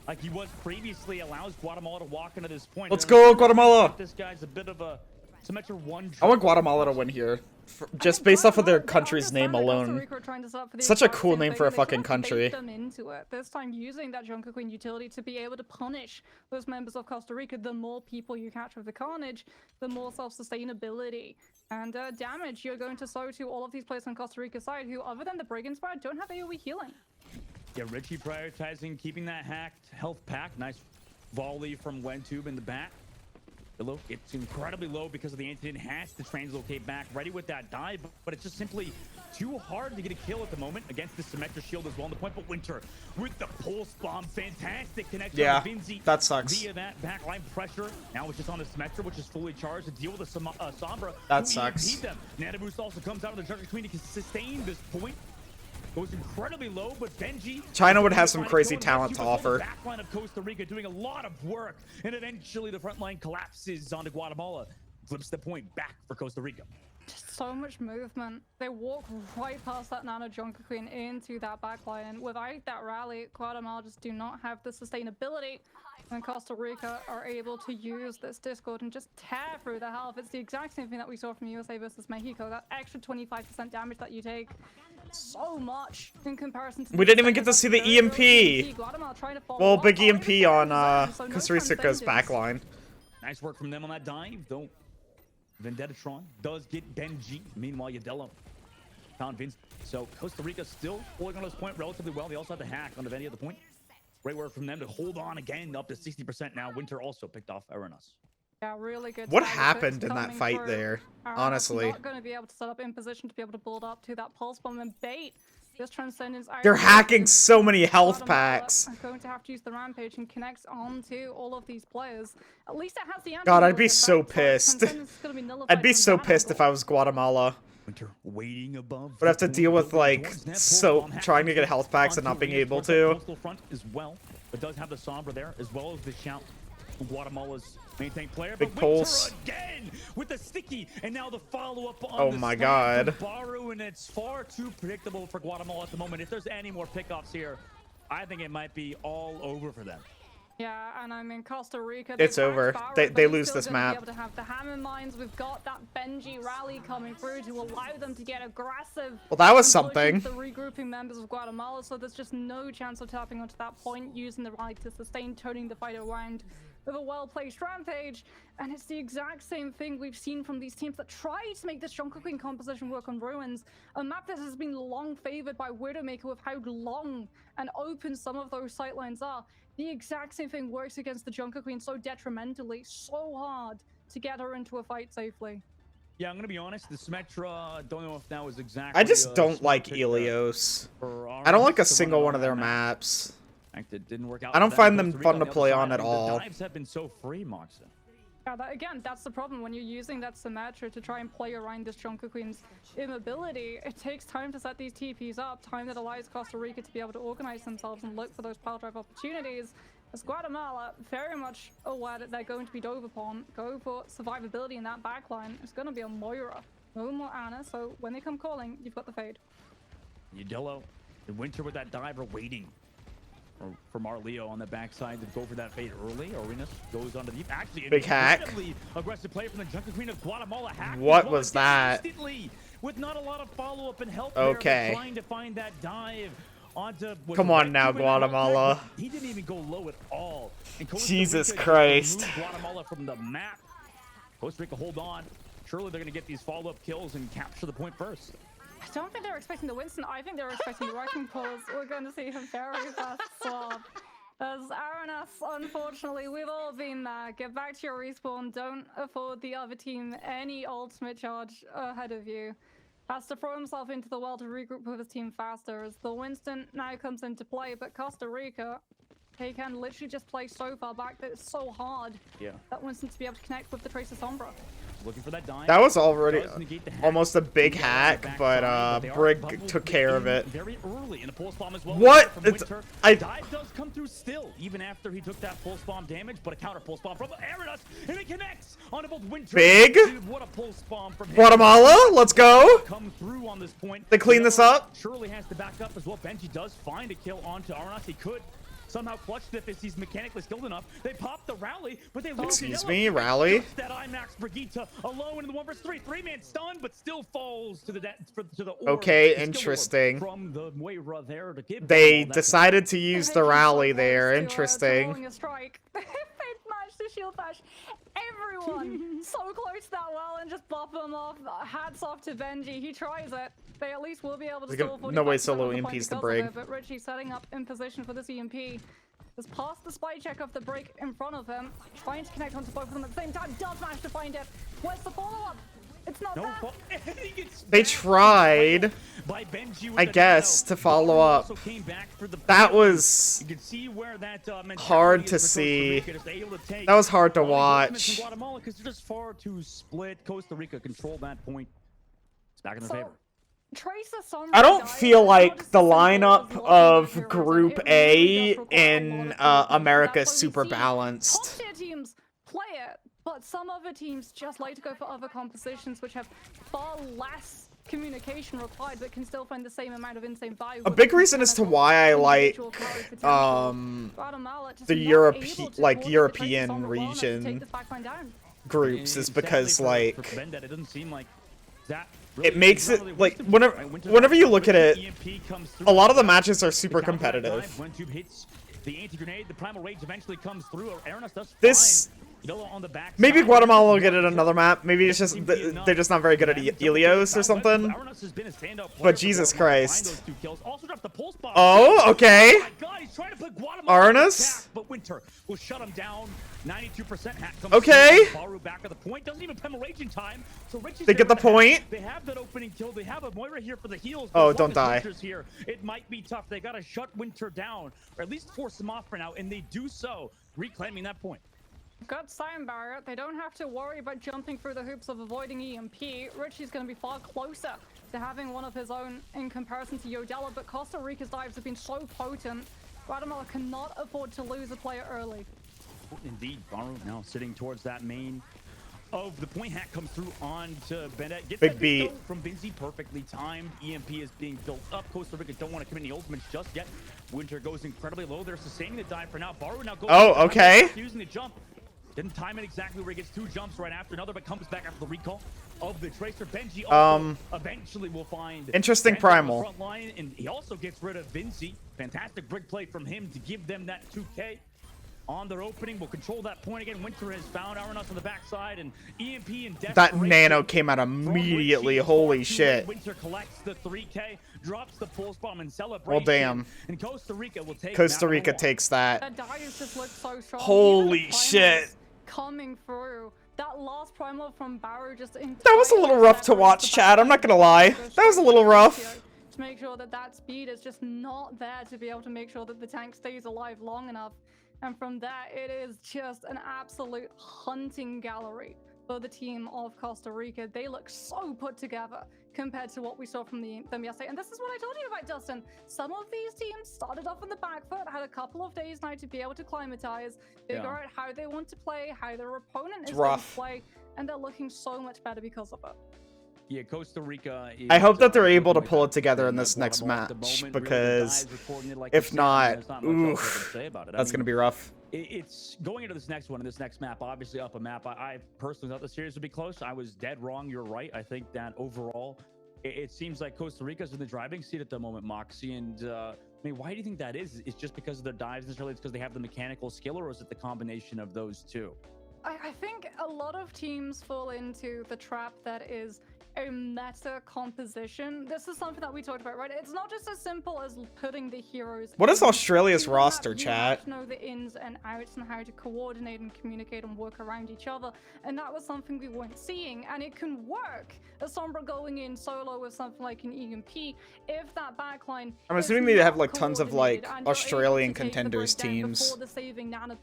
Speaker 3: like he was previously, allows Guatemala to walk into this point.
Speaker 2: Let's
Speaker 3: And
Speaker 2: go, Guatemala!
Speaker 3: This guy's a bit of a Symmetra one.
Speaker 2: I want Guatemala to win here, just based off of their country's name alone. Such a cool name for a fucking country.
Speaker 1: Them into it. This time using that Junker Queen utility to be able to punish those members of Costa Rica. The more people you catch with the Carnage, the more self-sustainability and damage you're going to sow to all of these players on Costa Rica's side, who, other than the Brigand Squad, don't have AoE healing.
Speaker 3: Yeah, Richie prioritizing keeping that hacked health pack. Nice volley from Wentube in the back. It's incredibly low because of the antidote. Has to translocate back, ready with that dive, but it's just simply too hard to get a kill at the moment against the Symmetra shield as well on the point. But Winter with the pulse bomb, fantastic connection.
Speaker 2: Yeah,
Speaker 3: on Vinzi
Speaker 2: that sucks.
Speaker 3: Via that backline pressure. Now it's just on the Symmetra, which is fully charged to deal with the Sombra.
Speaker 2: That
Speaker 3: who
Speaker 2: sucks.
Speaker 3: EMP'd them. Nanaboost also comes out of the Junker Queen to sustain this point. Goes incredibly low, but Benji...
Speaker 2: China would have some crazy talent to offer.
Speaker 3: The backline of Costa Rica doing a lot of work, and eventually the front line collapses onto Guatemala. Flips the point back for Costa Rica.
Speaker 1: Just so much movement. They walk right past that Nano Junker Queen into that backline. Without that rally, Guatemala just do not have the sustainability. And Costa Rica are able to use this Discord and just tear through the health. It's the exact same thing that we saw from USA versus Mexico. That extra 25% damage that you take. So much in comparison to...
Speaker 2: We didn't even get to see the EMP. Well, big EMP on Costa Rica's backline.
Speaker 3: Nice work from them on that dive, though. Vendettatron does get Benji. Meanwhile, Yadella found Vince. So Costa Rica still holding on this point relatively well. They also have the hack on Vendy at the point. Great work from them to hold on again up to 60% now. Winter also picked off Aranas.
Speaker 1: Yeah, really good.
Speaker 2: What
Speaker 1: tag
Speaker 2: happened
Speaker 1: effects
Speaker 2: in that
Speaker 1: coming
Speaker 2: fight
Speaker 1: through.
Speaker 2: there?
Speaker 1: Arana's
Speaker 2: Honestly,
Speaker 1: not going to be able to set up in position to be able to build up to that pulse bomb and bait. This Transcendence out
Speaker 2: they're
Speaker 1: here
Speaker 2: hacking
Speaker 1: is
Speaker 2: so many health
Speaker 1: Guatemala
Speaker 2: packs.
Speaker 1: are going to have to use the rampage and connect onto all of these players. At least it has the
Speaker 2: God, I'd
Speaker 1: anti-healing
Speaker 2: be so
Speaker 1: effect,
Speaker 2: pissed.
Speaker 1: Transcendence is gonna be nullified
Speaker 2: I'd be
Speaker 1: from
Speaker 2: so
Speaker 1: that
Speaker 2: pissed if
Speaker 1: angle.
Speaker 2: I was Guatemala.
Speaker 3: Winter waiting above.
Speaker 2: Would have to deal with like trying to get health packs and not being able to.
Speaker 3: Coastal front as well, but does have the Sombra there as well as the shout from Guatemala's main tank player.
Speaker 2: Big
Speaker 3: but
Speaker 2: pulse.
Speaker 3: Winter again with the sticky, and now the follow-up on
Speaker 2: Oh
Speaker 3: the
Speaker 2: my
Speaker 3: stun
Speaker 2: God.
Speaker 3: from Baru, and it's far too predictable for Guatemala at the moment. If there's any more pickoffs here, I think it might be all over for them.
Speaker 1: Yeah, and I mean Costa Rica.
Speaker 2: It's over. They lose this
Speaker 1: Be
Speaker 2: map.
Speaker 1: able to have the hammer mines. We've got that Benji rally coming through to allow them to get aggressive.
Speaker 2: Well, that was
Speaker 1: and push
Speaker 2: something.
Speaker 1: into the regrouping members of Guatemala, so there's just no chance of tapping onto that point, using the rally to sustain, turning the fight around with a well-placed rampage. And it's the exact same thing we've seen from these teams that try to make this Jungle Queen composition work on Ruins, a map that has been long favored by Widowmaker with how long and open some of those sightlines are. The exact same thing works against the Junker Queen so detrimentally, so hard to get her into a fight safely.
Speaker 3: Yeah, I'm gonna be honest. The Symmetra, don't know if that was exactly.
Speaker 2: I just don't like Ilios. I don't like a single one of their maps.
Speaker 3: It didn't work out.
Speaker 2: I don't find them fun to play on at all.
Speaker 3: The dives have been so free, Moxa.
Speaker 1: Yeah, again, that's the problem when you're using that Symmetra to try and play around this Junker Queen's immobility. It takes time to set these TPs up, time that allows Costa Rica to be able to organize themselves and look for those power drive opportunities. As Guatemala, very much aware that they're going to be dove upon, go for survivability in that backline. It's going to be a Moira, no more Ana, so when they come calling, you've got the fade.
Speaker 3: Udillo, the Winter with that diver waiting for Marleo on the backside to go for that fade early. Arenas goes onto the actually
Speaker 2: big hack.
Speaker 3: Aggressive play from the Junker Queen of Guatemala.
Speaker 2: What was that?
Speaker 3: With not a lot of follow-up and help.
Speaker 2: Okay.
Speaker 3: Trying to find that dive onto.
Speaker 2: Come on now, Guatemala.
Speaker 3: He didn't even go low at all. And
Speaker 2: Jesus Christ.
Speaker 3: Guatemala from the map. Costa Rica hold on. Surely they're going to get these follow-up kills and capture the point first.
Speaker 1: I don't think they're expecting the Winston. I think they're expecting the Wrecking Pulse. We're going to see a very fast swap. As Aranas, unfortunately, we've all been there. Get back to your respawn. Don't afford the other team any ultimate charge ahead of you. Has to throw himself into the well to regroup with his team faster as the Winston now comes into play. But Costa Rica, they can literally just play so far back that it's so hard that Winston to be able to connect with the Tracer Sombra.
Speaker 3: Looking for that dive.
Speaker 2: That was already almost a big hack, but Brig took care of it.
Speaker 3: Very early in the pulse bomb as well.
Speaker 2: What?
Speaker 3: Dive does come through still, even after he took that pulse bomb damage, but a counter pulse bomb from Aranas, and it connects onto both Winter.
Speaker 2: Big.
Speaker 3: Dude, what a pulse bomb from
Speaker 2: Guatemala, let's go.
Speaker 3: Come through on this point.
Speaker 2: They clean this up.
Speaker 3: Surely has to back up as well. Benji does find a kill onto Aranas. He could somehow clutched it if he's mechanically skilled enough. They pop the rally, but they lose.
Speaker 2: Excuse me, rally.
Speaker 3: That IMAX Brigitte alone in the 1v3. 3-man stun, but still falls to the orb.
Speaker 2: Okay, interesting.
Speaker 3: From the Moira there to give
Speaker 2: they decided to use the rally there. Interesting.
Speaker 1: A strike. They managed to shield bash everyone so close to that well and just bop them off. Hats off to Benji. He tries it. They at least will be able to still
Speaker 2: no way solo EMPs the Brig.
Speaker 1: But Richie setting up in position for this EMP. Has passed the spy check of the Brig in front of him. Trying to connect onto both of them at the same time. Does manage to find it. Where's the follow-up? It's not there.
Speaker 2: They tried, I guess, to follow up. That was hard to see. That was hard to watch.
Speaker 3: Because they're just far too split. Costa Rica control that point. It's back in their favor.
Speaker 2: I don't feel like the lineup of Group A in America is super balanced.
Speaker 1: Teams play it, but some other teams just like to go for other compositions which have far less communication required but can still find the same amount of insane value.
Speaker 2: A big reason as to why I like the European region groups is because like it makes it like whenever you look at it, a lot of the matches are super competitive.
Speaker 3: On the back
Speaker 2: Maybe
Speaker 3: side,
Speaker 2: Guatemala will get it another map. Maybe it's just they're just not very good at Helios or something. But Jesus Christ. Oh, okay.
Speaker 3: Oh my God, he's trying to put Guatemala
Speaker 2: Arnas?
Speaker 3: back, but Winter will shut him down. 92% hat comes
Speaker 2: Okay.
Speaker 3: Baru back at the point. Doesn't even have raging time. So Richie's
Speaker 2: They get the point.
Speaker 3: They have that opening kill. They have a Moira here for the heals.
Speaker 2: Oh, don't die.
Speaker 3: Winter's here, it might be tough. They gotta shut Winter down, or at least force him off for now, and they do so, reclaiming that point.
Speaker 1: Got Cyan Barrier. They don't have to worry about jumping through the hoops of avoiding EMP. Richie's going to be far closer to having one of his own in comparison to Yodella, but Costa Rica's dives have been so potent. Guatemala cannot afford to lose a player early.
Speaker 3: Indeed, Baru now sitting towards that main of the point. Hat comes through on to Bennett. Gets
Speaker 2: Big beat
Speaker 3: from Vinci, perfectly timed. EMP is being built up. Costa Rica don't want to commit any ultimates just yet. Winter goes incredibly low. They're sustaining the dive for now. Baru now goes.
Speaker 2: Oh, okay.
Speaker 3: Using the jump. Didn't time it exactly where he gets 2 jumps right after another, but comes back after the recall of the Tracer. Benji also eventually will find
Speaker 2: interesting
Speaker 3: Benji
Speaker 2: primal.
Speaker 3: Front line, and he also gets rid of Vinci. Fantastic brick play from him to give them that 2K on their opening. Will control that point again. Winter has found Aranas on the backside, and EMP and
Speaker 2: that nano came out immediately. Holy shit.
Speaker 3: Winter collects the 3K, drops the pulse bomb and celebration.
Speaker 2: Well, damn.
Speaker 3: And Costa Rica will take
Speaker 2: Costa Rica takes that.
Speaker 1: That dive just looked so strong.
Speaker 2: Holy shit.
Speaker 1: Coming through. That last primal from Baru just
Speaker 2: that was a little rough to watch, Chad. I'm not gonna lie. That was a little rough.
Speaker 1: To make sure that that speed is just not there to be able to make sure that the tank stays alive long enough. And from that, it is just an absolute hunting gallery for the team of Costa Rica. They look so put together compared to what we saw from them yesterday. And this is what I told you about, Dustin. Some of these teams started off on the back foot, had a couple of days now to be able to climatize, figure out how they want to play, how their opponent is going to play, and they're looking so much better because of it.
Speaker 3: Yeah, Costa Rica is,
Speaker 2: I hope that they're able to pull it together in this next match, because if not, oof, that's going to be rough.
Speaker 3: It's going into this next one, and this next map, obviously up a map. I personally thought the series would be close. I was dead wrong. You're right. I think that overall, it seems like Costa Rica's in the driving seat at the moment, Moxie. And I mean, why do you think that is? It's just because of their dives necessarily? It's because they have the mechanical skill, or is it the combination of those two?
Speaker 1: I think a lot of teams fall into the trap that is a meta composition. This is something that we talked about, right? It's not just as simple as putting the heroes.
Speaker 2: What is Australia's roster, chat?
Speaker 1: You know the ins and outs and how to coordinate and communicate and work around each other, and that was something we weren't seeing. And it can work. A Sombra going in solo with something like an EMP, if that backline.
Speaker 2: I'm assuming they have like tons of like Australian contenders teams.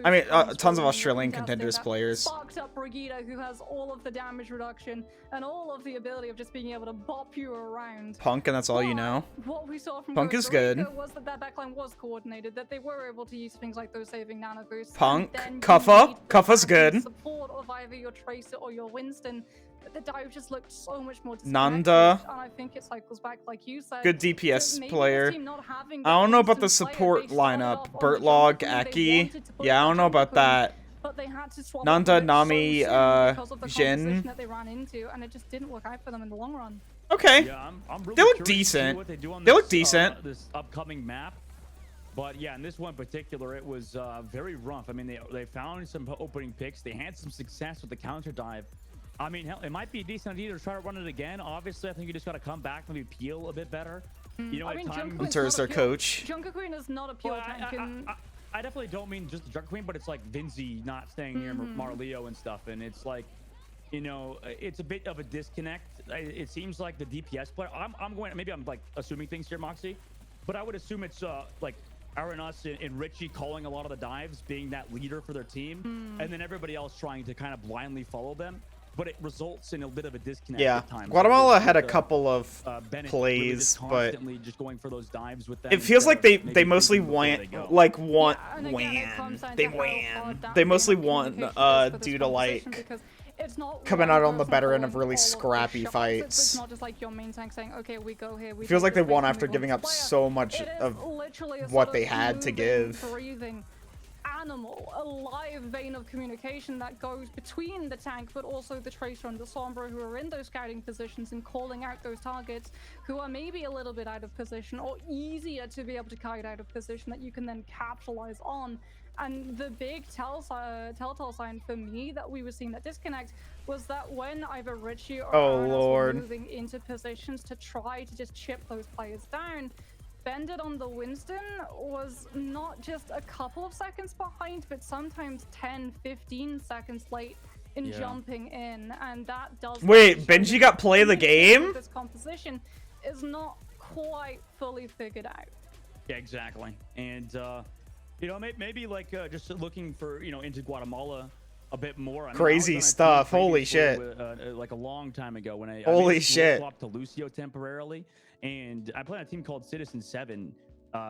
Speaker 2: I mean, tons of Australian contenders players.
Speaker 1: Sparked up Brigitte, who has all of the damage reduction and all of the ability of just being able to bop you around.
Speaker 2: Punk, and that's all you know.
Speaker 1: What we saw from
Speaker 2: Punk is good.
Speaker 1: Was that backline was coordinated, that they were able to use things like those saving nano boosts.
Speaker 2: Punk, Kuffa's good.
Speaker 1: Support of either your Tracer or your Winston. But the dive just looked so much more
Speaker 2: Nanda.
Speaker 1: And I think it cycles back, like you said.
Speaker 2: Good DPS player. I don't know about the support lineup. Bertlog, Aki. Yeah, I don't know about that.
Speaker 1: But they had to swap
Speaker 2: Nanda, Nami,
Speaker 1: because of the
Speaker 2: Jin.
Speaker 1: that they ran into, and it just didn't work out for them in the long run.
Speaker 2: Okay.
Speaker 3: Yeah, I'm really
Speaker 2: they look
Speaker 3: curious to see
Speaker 2: decent.
Speaker 3: what they do on
Speaker 2: They
Speaker 3: this,
Speaker 2: look decent.
Speaker 3: This upcoming map. But yeah, in this one in particular, it was very rough. I mean, they found some opening picks. They had some success with the counter dive. I mean, hell, it might be a decent idea to try to run it again. Obviously, I think you just got to come back, maybe peel a bit better. You know,
Speaker 1: I mean,
Speaker 2: Hunter is their coach.
Speaker 1: Junker Queen is not a pure tank.
Speaker 3: I definitely don't mean just the Junker Queen, but it's like Vinci not staying near Marleo and stuff. And it's like, you know, it's a bit of a disconnect. It seems like the DPS player. I'm going. Maybe I'm like assuming things here, Moxie, but I would assume it's like Aranas and Richie calling a lot of the dives, being that leader for their team, and then everybody else trying to kind of blindly follow them. But it results in a bit of a disconnect at times.
Speaker 2: Guatemala had a couple of plays, but
Speaker 3: just going for those dives with them.
Speaker 2: It feels like they mostly want they mostly want due to like coming out on the better end of really scrappy fights.
Speaker 1: It's not just like your main tank saying, okay, we go here.
Speaker 2: Feels like they won after giving up so much of what they had to give.
Speaker 1: Animal, a live vein of communication that goes between the tank but also the Tracer and the Sombra, who are in those scouting positions and calling out those targets who are maybe a little bit out of position or easier to be able to kite out of position that you can then capitalize on. And the big telltale sign for me that we were seeing that disconnect was that when either Richie or Aaron were moving into positions to try to just chip those players down, Bendit on the Winston was not just a couple of seconds behind, but sometimes 10, 15 seconds late in jumping in, and that does.
Speaker 2: Wait, Benji got play of the game?
Speaker 1: This composition is not quite fully figured out.
Speaker 3: Yeah, exactly. And you know, maybe like just looking for, you know, into Guatemala a bit more. I mean,
Speaker 2: crazy stuff. Holy shit.
Speaker 3: Like a long time ago when I swapped to Lucio temporarily, and I played on a team called Citizen 7.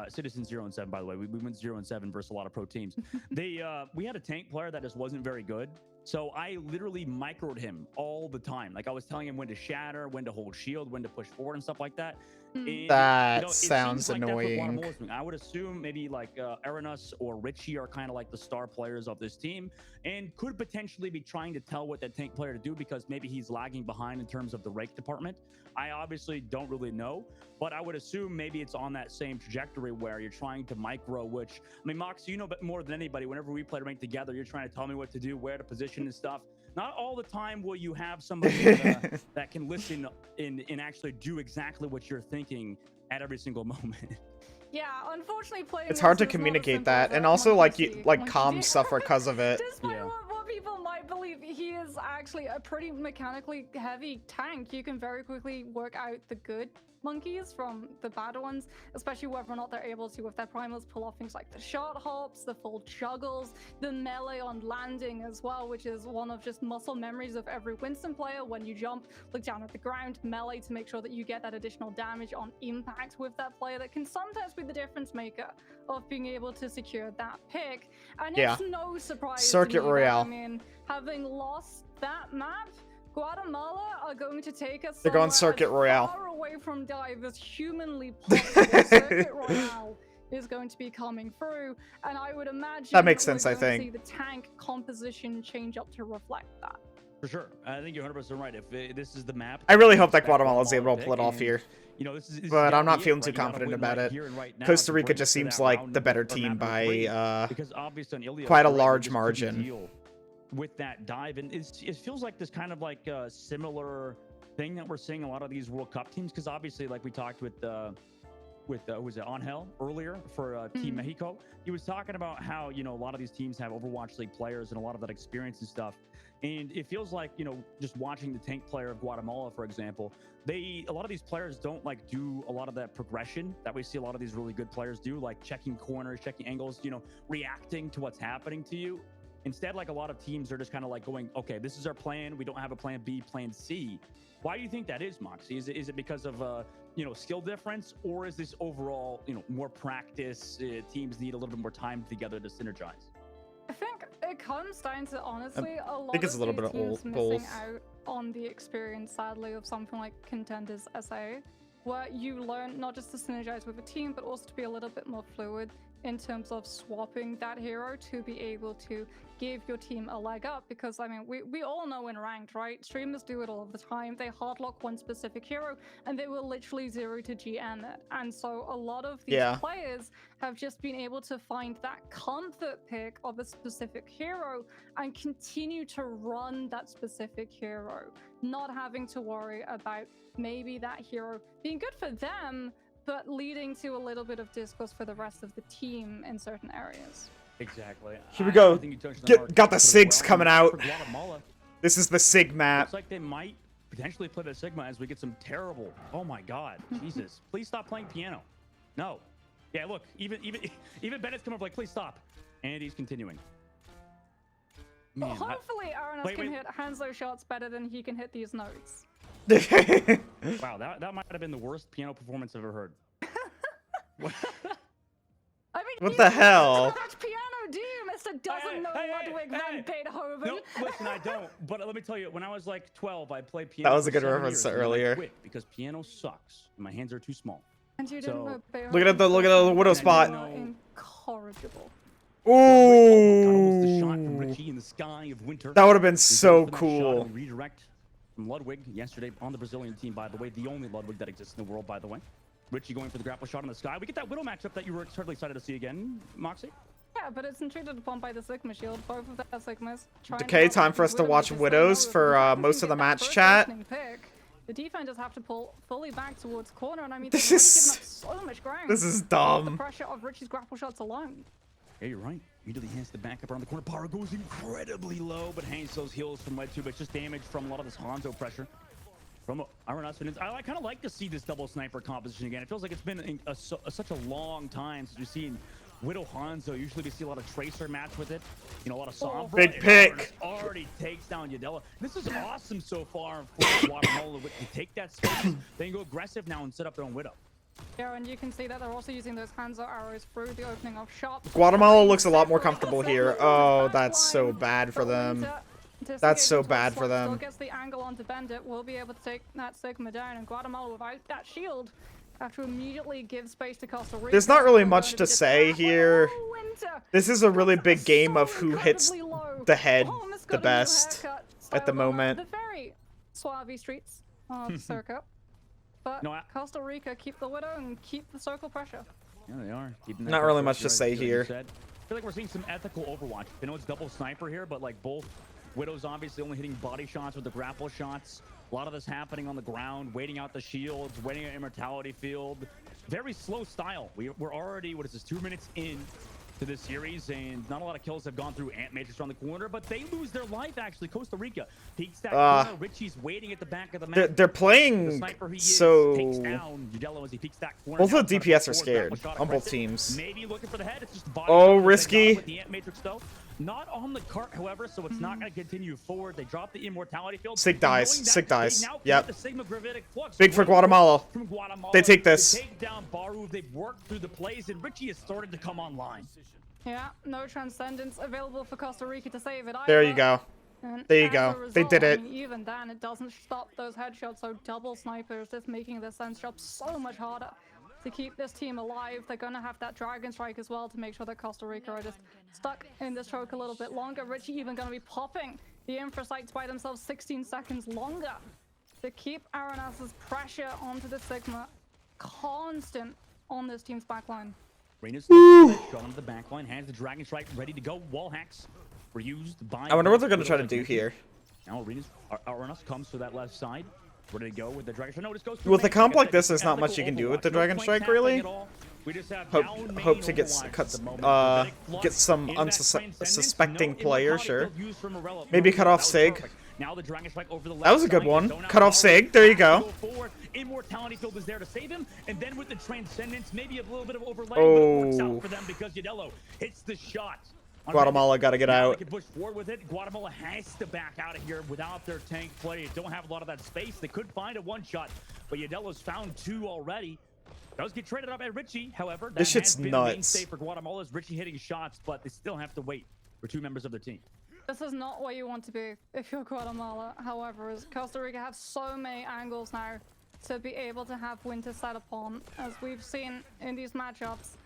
Speaker 3: Citizen 0 and 7, by the way. We went 0 and 7 versus a lot of pro teams. We had a tank player that just wasn't very good. So I literally microed him all the time. Like I was telling him when to shatter, when to hold shield, when to push forward and stuff like that. And,
Speaker 2: that,
Speaker 3: you know,
Speaker 2: sounds
Speaker 3: like
Speaker 2: annoying.
Speaker 3: I would assume maybe like Aranus or Richie are kind of like the star players of this team and could potentially be trying to tell what that tank player to do because maybe he's lagging behind in terms of the rake department. I obviously don't really know, but I would assume maybe it's on that same trajectory where you're trying to micro, which, I mean, Mox, you know more than anybody, whenever we play rank together, you're trying to tell me what to do, where to position and stuff. Not all the time will you have somebody that can listen and actually do exactly what you're thinking at every single moment.
Speaker 1: Yeah, unfortunately, playing
Speaker 2: it's hard to communicate that, and also like comms suffer because of it.
Speaker 1: Despite what people might believe, he is actually a pretty mechanically heavy tank. You can very quickly work out the good monkeys from the bad ones, especially whether or not they're able to, with their primals, pull off things like the shot hops, the full juggles, the melee on landing as well, which is one of just muscle memories of every Winston player. When you jump, look down at the ground, melee to make sure that you get that additional damage on impact with that player that can sometimes be the difference maker of being able to secure that pick. And it's no surprise
Speaker 2: Circuit Royale.
Speaker 1: I mean, having lost that map, Guatemala are going to take us.
Speaker 2: They're going Circuit Royale.
Speaker 1: Far away from dive as humanly possible. Circuit Royale is going to be coming through, and I would imagine
Speaker 2: that makes sense. I think
Speaker 1: see the tank composition change up to reflect that.
Speaker 3: For sure, I think you're 100% right. If this is the map,
Speaker 2: I really hope that Guatemala is able to pull it off here.
Speaker 3: You know, this is
Speaker 2: but I'm not feeling too confident about it. Costa Rica just seems like the better team by quite a large margin.
Speaker 3: With that dive, and it feels like this kind of like a similar thing that we're seeing a lot of these World Cup teams, because obviously, like we talked with was it Angel earlier for Team Mexico, he was talking about how, you know, a lot of these teams have Overwatch League players and a lot of that experience and stuff, and it feels like, you know, just watching the tank player of Guatemala, for example, a lot of these players don't like do a lot of that progression that we see a lot of these really good players do, like checking corners, checking angles, you know, reacting to what's happening to you. Instead, like a lot of teams are just kind of like going, okay, this is our plan. We don't have a plan B, plan C. Why do you think that is, Moxie? Is it because of, you know, skill difference, or is this overall, you know, more practice? Teams need a little bit more time together to synergize.
Speaker 1: I think it comes down to, honestly, a lot
Speaker 2: I think it's a little bit of
Speaker 1: missing
Speaker 2: both.
Speaker 1: out on the experience, sadly, of something like Contenders SA, where you learn not just to synergize with a team, but also to be a little bit more fluid in terms of swapping that hero to be able to give your team a leg up. Because I mean, we all know in ranked, right? Streamers do it all the time. They hardlock one specific hero and they will literally 0 to GM it. And so a lot of these players have just been able to find that comfort pick of a specific hero and continue to run that specific hero, not having to worry about maybe that hero being good for them, but leading to a little bit of discourse for the rest of the team in certain areas.
Speaker 3: Exactly.
Speaker 2: Here we go. Got the SIGs coming out. This is the SIG map.
Speaker 3: Looks like they might potentially play the Sigma as we get some terrible. Oh my God, Jesus! Please stop playing piano. No. Yeah, look. Even Bennett's coming up like, please stop, and he's continuing.
Speaker 1: Man, well, hopefully Aranus can hit Hanzo shots better than he can hit these notes.
Speaker 3: Wow, that might have been the worst piano performance I've ever heard.
Speaker 1: I mean,
Speaker 2: what the hell?
Speaker 1: Much piano do you, Mr. Doesn't know Ludwig van Beethoven?
Speaker 3: No, listen, I don't. But let me tell you, when I was like 12, I played piano.
Speaker 2: That was a good reference to earlier.
Speaker 3: I quit because piano sucks. And my hands are too small.
Speaker 1: And you didn't know
Speaker 2: look at the widow spot.
Speaker 1: Incorrigible.
Speaker 2: Ooh. That would have been so cool.
Speaker 3: Redirect from Ludwig yesterday on the Brazilian team, by the way. The only Ludwig that exists in the world, by the way. Richie going for the grapple shot in the sky. We get that Widow matchup that you were certainly excited to see again, Moxie.
Speaker 1: Yeah, but it's intruded upon by the Sigma shield. Both of their Sigmas.
Speaker 2: Okay, time for us to watch Widows for most of the match chat.
Speaker 1: The defenders have to pull fully back towards corner, and I mean,
Speaker 2: This
Speaker 1: they've
Speaker 2: is-
Speaker 1: already given up so much ground.
Speaker 2: This is
Speaker 1: The
Speaker 2: dumb.
Speaker 1: pressure of Richie's grapple shots alone.
Speaker 3: Yeah, you're right. Immediately has to back up around the corner. Power goes incredibly low, but hangs those heals from Red 2, but it's just damage from a lot of this Hanzo pressure. From Iron Us, I kind of like to see this double sniper composition again. It feels like it's been such a long time since we've seen Widow Hanzo. Usually we see a lot of Tracer match with it. You know, a lot of Sombra.
Speaker 2: Big pick.
Speaker 3: Already takes down Yadella. This is awesome so far for Guatemala. To take that space, they can go aggressive now and set up their own Widow.
Speaker 1: Yeah, and you can see that they're also using those Hanzo arrows through the opening of shop.
Speaker 2: Guatemala looks a lot more comfortable here. Oh, that's so bad for them. That's so bad for them.
Speaker 1: Still gets the angle onto Bandit. Will be able to take that Sigma down, and Guatemala without that shield have to immediately give space to Costa Rica.
Speaker 2: There's not really much to say here. This is a really big game of who hits the head the best at the moment.
Speaker 1: The very suave streets of Circa. But Costa Rica keep the Widow and keep the circle pressure.
Speaker 3: Yeah, they are.
Speaker 2: Not really much to say here.
Speaker 3: I feel like we're seeing some ethical Overwatch. I know it's double sniper here, but like both Widows obviously only hitting body shots with the grapple shots. A lot of this happening on the ground, waiting out the shields, waiting at Immortality Field. Very slow style. We're already, what is this, 2 minutes in to this series, and not a lot of kills have gone through Ant Matrix around the corner, but they lose their life actually. Costa Rica peeks that corner. Richie's waiting at the back of the map.
Speaker 2: They're playing so.
Speaker 3: Takes down Yadella as he peeks that corner.
Speaker 2: Both of the DPS are scared on both teams.
Speaker 3: Maybe looking for the head. It's just body
Speaker 2: oh, risky.
Speaker 3: with the Ant Matrix though. Not on the cart, however, so it's not going to continue forward. They drop the Immortality Field.
Speaker 2: Sig dies. Sig dies. Yep.
Speaker 3: Flux.
Speaker 2: Big for Guatemala.
Speaker 3: From Guatemala.
Speaker 2: They take this.
Speaker 3: They take down Baru. They've worked through the plays, and Richie has started to come online.
Speaker 1: Yeah, no Transcendence available for Costa Rica to save it either.
Speaker 2: There you go.
Speaker 1: And
Speaker 2: there you go.
Speaker 1: Result,
Speaker 2: they did it.
Speaker 1: I mean, even then, it doesn't stop those headshots, so double snipers just making the sense job so much harder. To keep this team alive, they're going to have that Dragon Strike as well to make sure that Costa Rica are just stuck in this choke a little bit longer. Richie even going to be popping the Infra Sights by themselves 16 seconds longer to keep Aranas's pressure onto the Sigma constant on this team's backline.
Speaker 3: Reina's shot onto the backline, hands the Dragon Strike ready to go. Wall hacks were used by.
Speaker 2: I wonder what they're going to try to do here.
Speaker 3: Now Aranus comes to that left side. Ready to go with the Dragon Strike. No, this goes
Speaker 2: with a comp like this, there's not much you can do with the Dragon Strike, really.
Speaker 3: We just have
Speaker 2: hope to get some unsuspecting player, sure. Maybe cut off Sig.
Speaker 3: Now the Dragon Strike over the left.
Speaker 2: That was a good one. Cut off Sig. There you go.
Speaker 3: Immortality Field is there to save him, and then with the Transcendence, maybe a little bit of overlay, but it works out for them because Yadella hits the shot.
Speaker 2: Guatemala got to get out.
Speaker 3: They can push forward with it. Guatemala has to back out of here without their tank play. They don't have a lot of that space. They could find a one-shot, but Yadella's found two already. Does get traded up at Richie, however.
Speaker 2: This shit's nuts.
Speaker 3: Mainstay for Guatemala is Richie hitting shots, but they still have to wait for two members of their team.
Speaker 1: This is not where you want to be if you're Guatemala. However, as Costa Rica have so many angles now to be able to have Winter set upon, as we've seen in these matchups.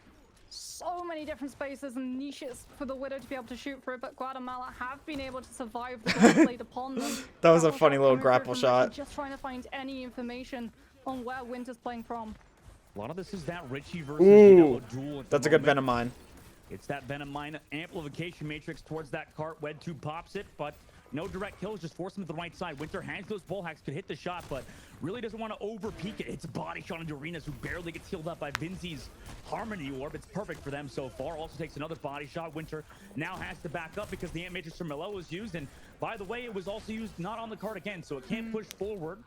Speaker 1: So many different spaces and niches for the Widow to be able to shoot through, but Guatemala have been able to survive the gun played upon them.
Speaker 2: That was a funny little grapple shot.
Speaker 1: Just trying to find any information on where Winter's playing from.
Speaker 3: A lot of this is that Richie versus Yadella duel.
Speaker 2: That's a good Venom Mine.
Speaker 3: It's that Venom Mine amplification matrix towards that cart. Wed 2 pops it, but no direct kills, just force him to the right side. Winter hands those bull hacks, could hit the shot, but really doesn't want to over peek it. It's a body shot into Arenas, who barely gets healed up by Vinzi's Harmony Orb. It's perfect for them so far. Also takes another body shot. Winter now has to back up because the Ant Matrix from Melo was used, and by the way, it was also used not on the cart again, so it can't push forward.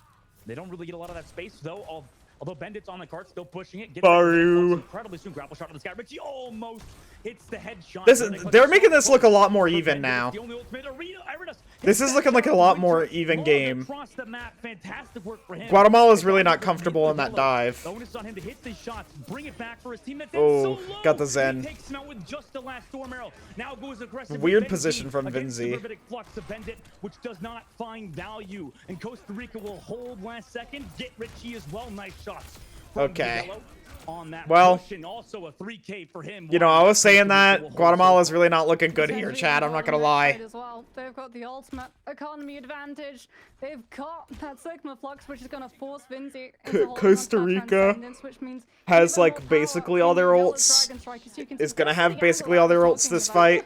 Speaker 3: They don't really get a lot of that space, though. Although Bandit's on the cart, still pushing it.
Speaker 2: Baru.
Speaker 3: Incredibly soon. Grapple shot on this guy. Richie almost hits the headshot.
Speaker 2: They're making this look a lot more even now. This is looking like a lot more even game. Guatemala's really not comfortable in that dive.
Speaker 3: Bonus on him to hit these shots, bring it back for his team.
Speaker 2: Oh, got the Zen.
Speaker 3: Takes him out with just the last storm arrow. Now goes aggressive.
Speaker 2: Weird position from Vinzi.
Speaker 3: Flux of Bandit, which does not find value, and Costa Rica will hold last second. Get Richie as well. Nice shots
Speaker 2: Okay.
Speaker 3: On that
Speaker 2: well,
Speaker 3: push, and also a 3K for him.
Speaker 2: You know, I was saying that Guatemala's really not looking good here, Chad. I'm not gonna lie.
Speaker 1: As well. They've got the ultimate economy advantage. They've got that Sigma Flux, which is gonna force Vinci into
Speaker 2: Costa Rica
Speaker 1: which means
Speaker 2: has like basically all their ults. Is gonna have basically all their ults this fight.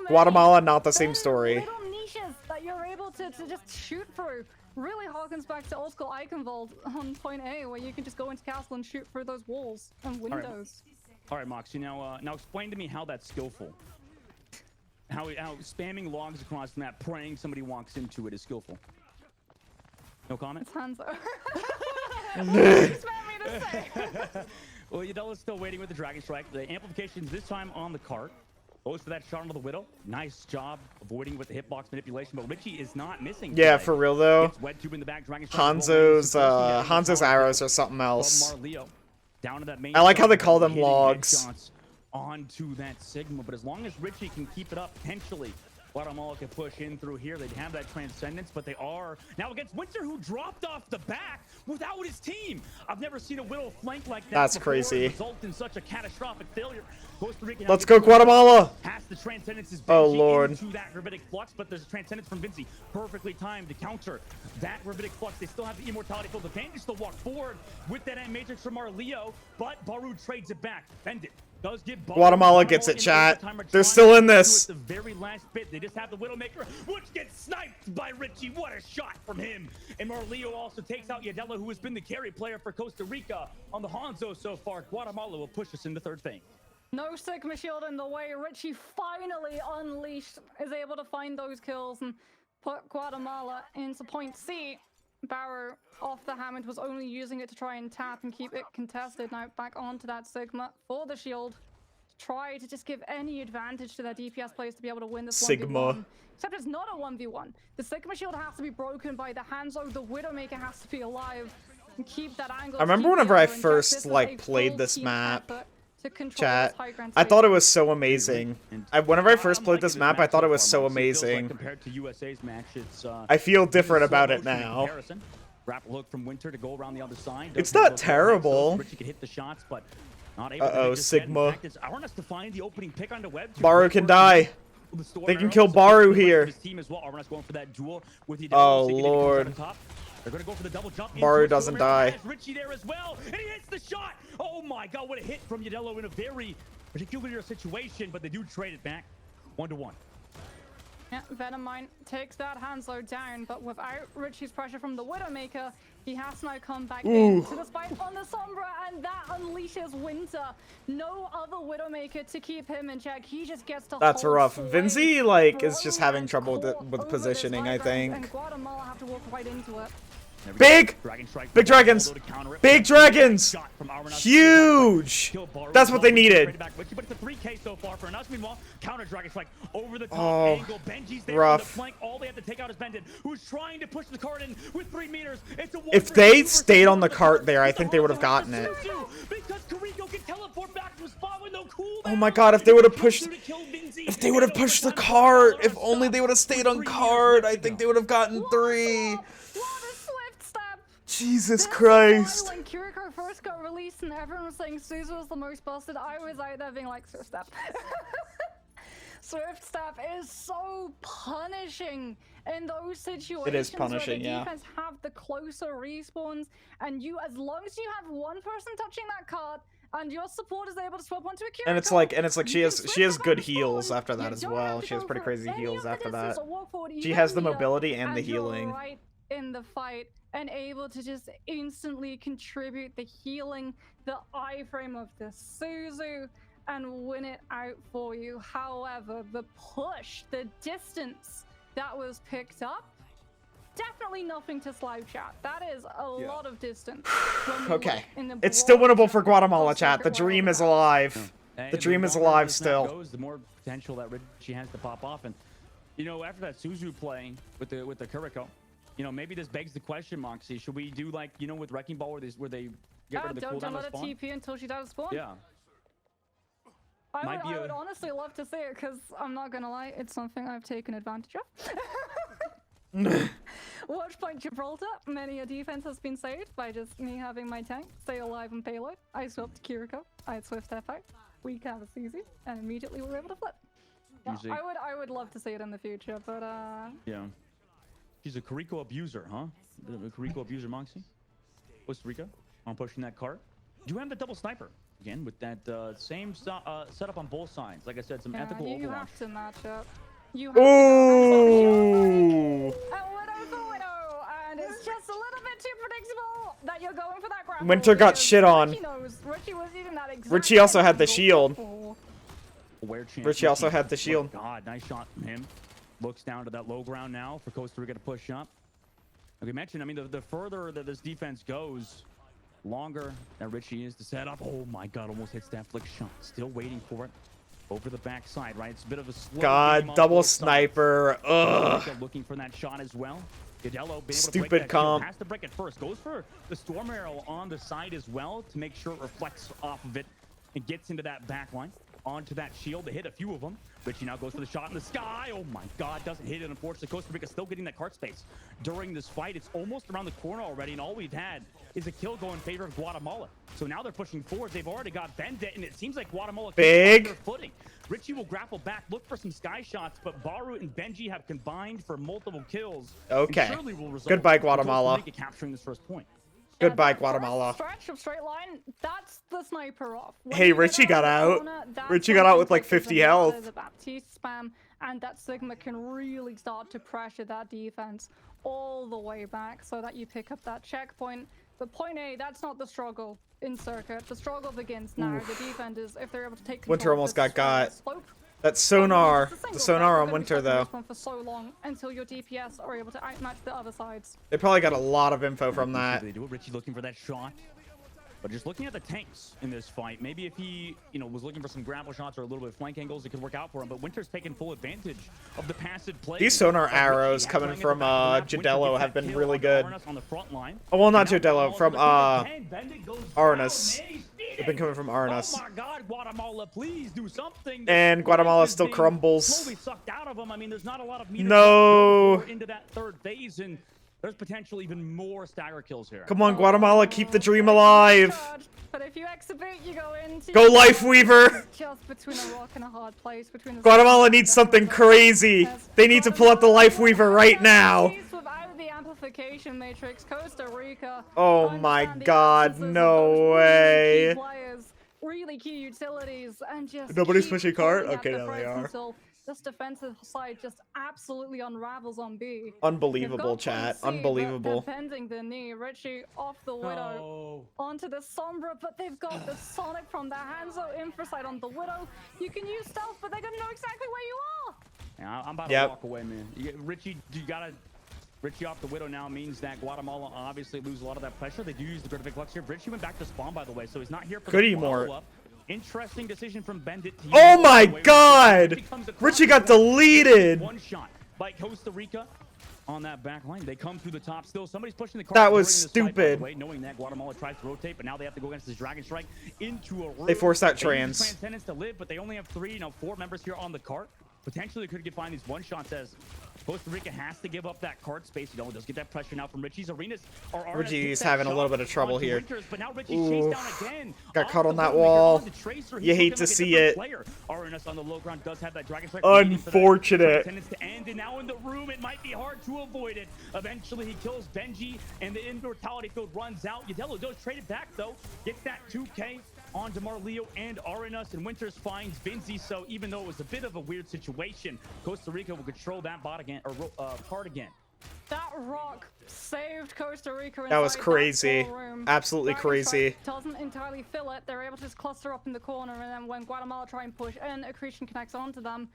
Speaker 2: Guatemala, not the same story.
Speaker 1: Little niches that you're able to just shoot through. Really harkens back to old school Eichenwald on point A, where you can just go into castle and shoot through those walls and windows.
Speaker 3: All right, Moxie. Now explain to me how that's skillful. How spamming logs across the map, praying somebody walks into it is skillful. No comment?
Speaker 1: It's Hanzo. What do you expect me to say?
Speaker 3: Well, Yadella's still waiting with the Dragon Strike. The amplifications this time on the cart. Goes for that shot onto the Widow. Nice job avoiding with the hitbox manipulation, but Richie is not missing.
Speaker 2: Yeah, for real though.
Speaker 3: Hanzo's
Speaker 2: arrows are something else.
Speaker 3: Down to that main
Speaker 2: I like how they call them logs.
Speaker 3: Onto that Sigma, but as long as Richie can keep it up, potentially Guatemala can push in through here. They'd have that transcendence, but they are now against Winter, who dropped off the back without his team. I've never seen a Widow flank like that.
Speaker 2: That's
Speaker 3: before.
Speaker 2: crazy.
Speaker 3: Result in such a catastrophic failure. Costa Rica
Speaker 2: Let's go, Guatemala!
Speaker 3: Past the transcendence is
Speaker 2: oh Lord.
Speaker 3: Into that gravitic flux, but there's a transcendence from Vinci. Perfectly timed to counter that gravitic flux. They still have the immortality field advantage to walk forward with that end matrix from Arleo, but Baru trades it back. Bend it. Does get
Speaker 2: Guatemala gets it, chat. They're still in this.
Speaker 3: The very last bit, they just have the Widowmaker, which gets sniped by Richie. What a shot from him! And Marleo also takes out Yadella, who has been the carry player for Costa Rica on the Hanzo so far. Guatemala will push us into third phase.
Speaker 1: No Sigma shield in the way. Richie finally unleashed, is able to find those kills and put Guatemala into point C. Barrow off the Hammond was only using it to try and tap and keep it contested. Now back onto that Sigma for the shield. Try to just give any advantage to their DPS players to be able to win this
Speaker 2: Sigma.
Speaker 1: 1v1. Except it's not a 1v1. The Sigma shield has to be broken by the Hanzo. The Widowmaker has to be alive and keep that angle.
Speaker 2: I remember whenever I first like played this map, chat, I thought it was so amazing. Whenever I first played this map, I thought it was so amazing.
Speaker 3: Compared to USA's match, it's
Speaker 2: I feel different about it now.
Speaker 3: Grapple hook from Winter to go around the other side.
Speaker 2: It's not terrible.
Speaker 3: Richie could hit the shots, but not able to
Speaker 2: Sigma.
Speaker 3: I want us to find the opening pick on the web.
Speaker 2: Baru can die. They can kill Baru here. Oh Lord.
Speaker 3: They're gonna go for the double jump.
Speaker 2: Baru doesn't die.
Speaker 3: Richie there as well, and he hits the shot. Oh my God, what a hit from Yadello in a very particular situation, but they do trade it back 1-1.
Speaker 1: Yeah, Venomine takes that Hanzo down, but without Richie's pressure from the Widowmaker, he has to now come back into the fight on the Sombra, and that unleashes Winter. No other Widowmaker to keep him in check. He just gets to
Speaker 2: That's rough. Vinci, like, is just having trouble with positioning, I think.
Speaker 1: And Guatemala have to walk right into it.
Speaker 2: Big dragons! Big dragons! Huge! That's what they needed. Oh, rough. If they stayed on the cart there, I think they would have gotten it. Oh my God, if they would have pushed the cart, if only they would have stayed on cart, I think they would have gotten 3. Jesus Christ.
Speaker 1: When Kiriko first got released and everyone was saying Suzu was the most busted, I was out there being like, Swift Step. Swift Step is so punishing in those situations.
Speaker 2: It is punishing,
Speaker 1: where the defense have the closer respawns, and you, as long as you have one person touching that card, and your support is able to swap onto a Kiriko,
Speaker 2: and it's like she has good heals after that as well. She has pretty crazy heals after that. She has the mobility and the healing.
Speaker 1: Right in the fight and able to just instantly contribute the healing, the iframe of the Suzu, and win it out for you. However, the push, the distance that was picked up, definitely nothing to slide, chat. That is a lot of distance.
Speaker 2: Okay, it's still winnable for Guatemala, chat. The dream is alive. The dream is alive still.
Speaker 3: The more potential that Richie has to pop off, and you know, after that Suzu playing with the Kiriko, you know, maybe this begs the question, Moxie. Should we do like, you know, with Wrecking Ball where they get rid of the cooldown
Speaker 1: don't let
Speaker 3: of spawn?
Speaker 1: it TP until she does spawn.
Speaker 3: Yeah.
Speaker 1: I would honestly love to see it, because I'm not gonna lie, it's something I've taken advantage of. Watch point Gibraltar. Many a defense has been saved by just me having my tank stay alive and payload. I swapped Kiriko. I had Swift FI. We have a CZ, and immediately we were able to flip. No, I would love to see it in the future, but
Speaker 3: yeah. She's a Kiriko abuser, huh? A Kiriko abuser, Moxie. Costa Rica on pushing that cart. You have the double sniper again with that same setup on both sides. Like I said, some ethical Overwatch.
Speaker 1: You have to match up. You have
Speaker 2: Ooh!
Speaker 1: And it's just a little bit too predictable that you're going for that grapple.
Speaker 2: Winter got shit on.
Speaker 1: Richie was using that exact
Speaker 2: Richie also had the shield.
Speaker 3: Richie
Speaker 2: also had the shield.
Speaker 3: Oh God, nice shot from him. Looks down to that low ground now for Costa Rica to push up. Like we mentioned, I mean, the further that this defense goes, longer that Richie is to set up. Oh my God, almost hits that flick shot. Still waiting for it. Over the backside, right? It's a bit of a slow
Speaker 2: God, double sniper. Ugh.
Speaker 3: Looking for that shot as well. Godello,
Speaker 2: stupid comp.
Speaker 3: Has to break it first. Goes for the storm arrow on the side as well to make sure it reflects off of it and gets into that back line. Onto that shield to hit a few of them. Richie now goes for the shot in the sky. Oh my God, doesn't hit it. Unfortunately, Costa Rica still getting that cart space during this fight. It's almost around the corner already, and all we've had is a kill go in favor of Guatemala. So now they're pushing forward. They've already got Bendit, and it seems like Guatemala
Speaker 2: big
Speaker 3: their footing. Richie will grapple back, look for some sky shots, but Baru and Benji have combined for multiple kills.
Speaker 2: Okay. Goodbye, Guatemala.
Speaker 3: Capturing this first point.
Speaker 2: Goodbye, Guatemala.
Speaker 1: Stretch of straight line, that's the sniper off.
Speaker 2: Hey, Richie got out. Richie got out with like 50 health.
Speaker 1: The Baptiste spam, and that Sigma can really start to pressure that defense all the way back so that you pick up that checkpoint. But point A, that's not the struggle in circuit. The struggle begins now. The defenders, if they're able to take control
Speaker 2: Winter almost got
Speaker 1: slope,
Speaker 2: that sonar, the sonar on Winter though.
Speaker 1: For so long until your DPS are able to outmatch the other sides.
Speaker 2: They probably got a lot of info from that.
Speaker 3: They do it. Richie looking for that shot. But just looking at the tanks in this fight, maybe if he, was looking for some grapple shots or a little bit of flank angles, it could work out for him. But Winter's taking full advantage of the passive play.
Speaker 2: These sonar arrows coming from Jodello have been really good. Oh, well, not Jodello, from Arnis. They've been coming from Arnis.
Speaker 3: Oh my God, Guatemala, please do something.
Speaker 2: And Guatemala still crumbles.
Speaker 3: Slowly sucked out of him. I mean, there's not a lot of meter into that third phase, and there's potential even more stagger kills here.
Speaker 2: Come on, Guatemala, keep the dream alive.
Speaker 1: But if you exhibit, you go into
Speaker 2: go Life Weaver.
Speaker 1: Just between a rock and a hard place.
Speaker 2: Guatemala needs something crazy. They need to pull out the Life Weaver right now.
Speaker 1: Without the amplification matrix, Costa Rica.
Speaker 2: Oh my God, no way.
Speaker 1: Really key utilities and just
Speaker 2: nobody's pushing cart. Okay, now they are.
Speaker 1: This defensive side just absolutely unravels on B.
Speaker 2: Unbelievable, chat. Unbelievable.
Speaker 1: Bending the knee, Richie off the Widow onto the Sombra, but they've got the Sonic from the Hanzo infrasight on the Widow. You can use stealth, but they're gonna know exactly where you are.
Speaker 3: Yeah, I'm about to walk away, man. Richie off the Widow now means that Guatemala obviously lose a lot of that pressure. They do use the Gratific Flux here. Richie went back to spawn, by the way, so he's not here for the follow-up. Interesting decision from Bendit.
Speaker 2: Oh my God! Richie got deleted.
Speaker 3: One shot by Costa Rica on that back line. They come through the top still. Somebody's pushing the car.
Speaker 2: That was stupid.
Speaker 3: Fight, knowing that Guatemala tries to rotate, but now they have to go against this Dragon Strike into a room.
Speaker 2: They forced that trans.
Speaker 3: Transcendence to live, but they only have 4 members here on the cart. Potentially could find these one shots as Costa Rica has to give up that card space. It does get that pressure now from Richie's arenas.
Speaker 2: Richie's having a little bit of trouble here.
Speaker 3: But now Richie's chased down again.
Speaker 2: Got caught on that wall. You hate to see it.
Speaker 3: Arenas on the low ground does have that Dragon Strike.
Speaker 2: Unfortunate.
Speaker 3: And now in the room, it might be hard to avoid it. Eventually, he kills Benji, and the immortality field runs out. Yadello does trade it back, though. Gets that 2K on DeMar Leo and Arenas, and Winters finds Vinzi. So even though it was a bit of a weird situation, Costa Rica will control that bot again, or card again.
Speaker 1: That rock saved Costa Rica.
Speaker 2: That was crazy. Absolutely crazy.
Speaker 1: Doesn't entirely fill it. They're able to just cluster up in the corner, and then when Guatemala try and push in, Accretion connects onto them,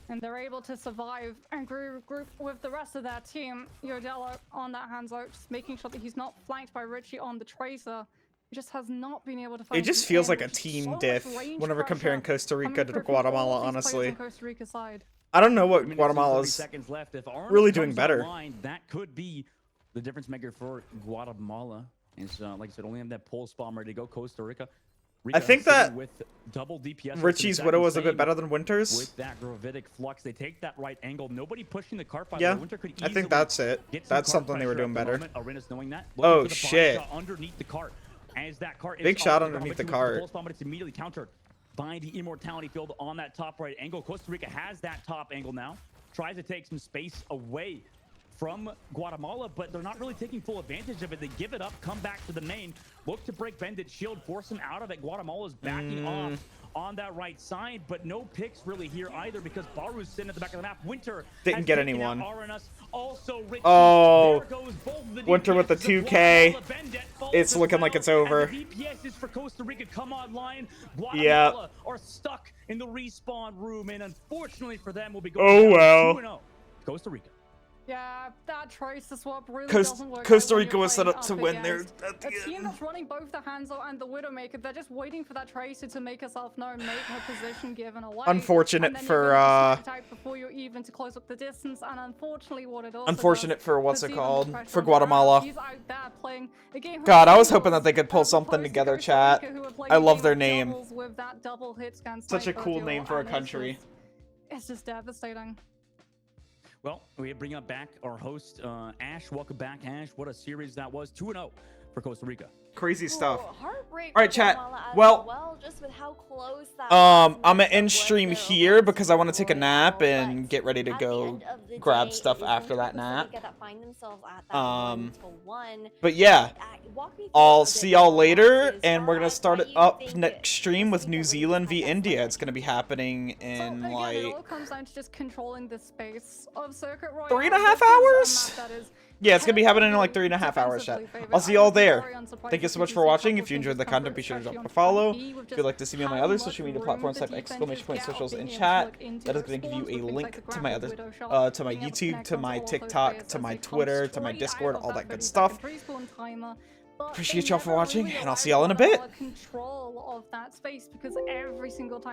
Speaker 1: and they're able to survive and group with the rest of their team. Yodello on that hands out, just making sure that he's not flanked by Richie on the Tracer. Just has not been able to find.
Speaker 2: It just feels like a team diff whenever comparing Costa Rica to Guatemala, honestly. I don't know what Guatemala's really doing better.
Speaker 3: That could be the difference maker for Guatemala. Is like I said, only have that pulse bomb ready to go. Costa Rica
Speaker 2: I think that
Speaker 3: with double DPS
Speaker 2: Richie's Widow was a bit better than Winter's.
Speaker 3: With that gravitic flux, they take that right angle. Nobody pushing the cart.
Speaker 2: Yeah,
Speaker 3: Winter could
Speaker 2: I think that's it. That's something they were doing better.
Speaker 3: Knowing that,
Speaker 2: oh shit!
Speaker 3: Underneath the cart, as that cart
Speaker 2: big shot underneath the cart.
Speaker 3: But it's immediately countered by the immortality field on that top right angle. Costa Rica has that top angle now. Tries to take some space away from Guatemala, but they're not really taking full advantage of it. They give it up, come back to the main, look to break Bandit's shield, force him out of it. Guatemala's backing off on that right side, but no picks really here either because Baru's sitting at the back of the map. Winter
Speaker 2: didn't get anyone.
Speaker 3: Also,
Speaker 2: oh, Winter with the 2K. It's looking like it's over.
Speaker 3: DPSs for Costa Rica come online.
Speaker 2: Guatemala
Speaker 3: are stuck in the respawn room, and unfortunately for them, will be going 2-0. Costa Rica.
Speaker 1: Yeah, that tracer swap really
Speaker 2: doesn't work. Costa Rica was set up to win there.
Speaker 1: A team that's running both the Hanzo and the Widowmaker, they're just waiting for that tracer to make herself known, make her position given away.
Speaker 2: Unfortunate for
Speaker 1: before you're even to close up the distance, and unfortunately what it also
Speaker 2: unfortunate
Speaker 1: does,
Speaker 2: for what's it called for Guatemala.
Speaker 1: He's out there playing a game.
Speaker 2: God, I was hoping that they could pull something together, chat. I love their name.
Speaker 1: With that double hit scan
Speaker 2: such a cool name for a country.
Speaker 1: It's just devastating.
Speaker 3: Well, we bring up back our host, Ash. Welcome back, Ash. What a series that was. 2-0 for Costa Rica.
Speaker 2: Crazy stuff.
Speaker 4: Heartbreak.
Speaker 2: All right, chat. Well,
Speaker 4: just with how close that
Speaker 2: I'm gonna end stream here because I want to take a nap and get ready to go grab stuff after that nap. But yeah, I'll see y'all later, and we're gonna start it up next stream with New Zealand v India. It's gonna be happening in like
Speaker 1: it all comes down to just controlling the space of Circuit Royale.
Speaker 2: 3.5 hours. Yeah, it's gonna be happening in like 3.5 hours, chat. I'll see y'all there. Thank you so much for watching. If you enjoyed the content, be sure to drop a follow. If you'd like to see me on my other social media platforms, type !socials in chat. That is gonna give you a link to my other, to my YouTube, to my TikTok, to my Twitter, to my Discord, all that good stuff. Appreciate y'all for watching, and I'll see y'all in a bit.
Speaker 1: Control of that space because every single time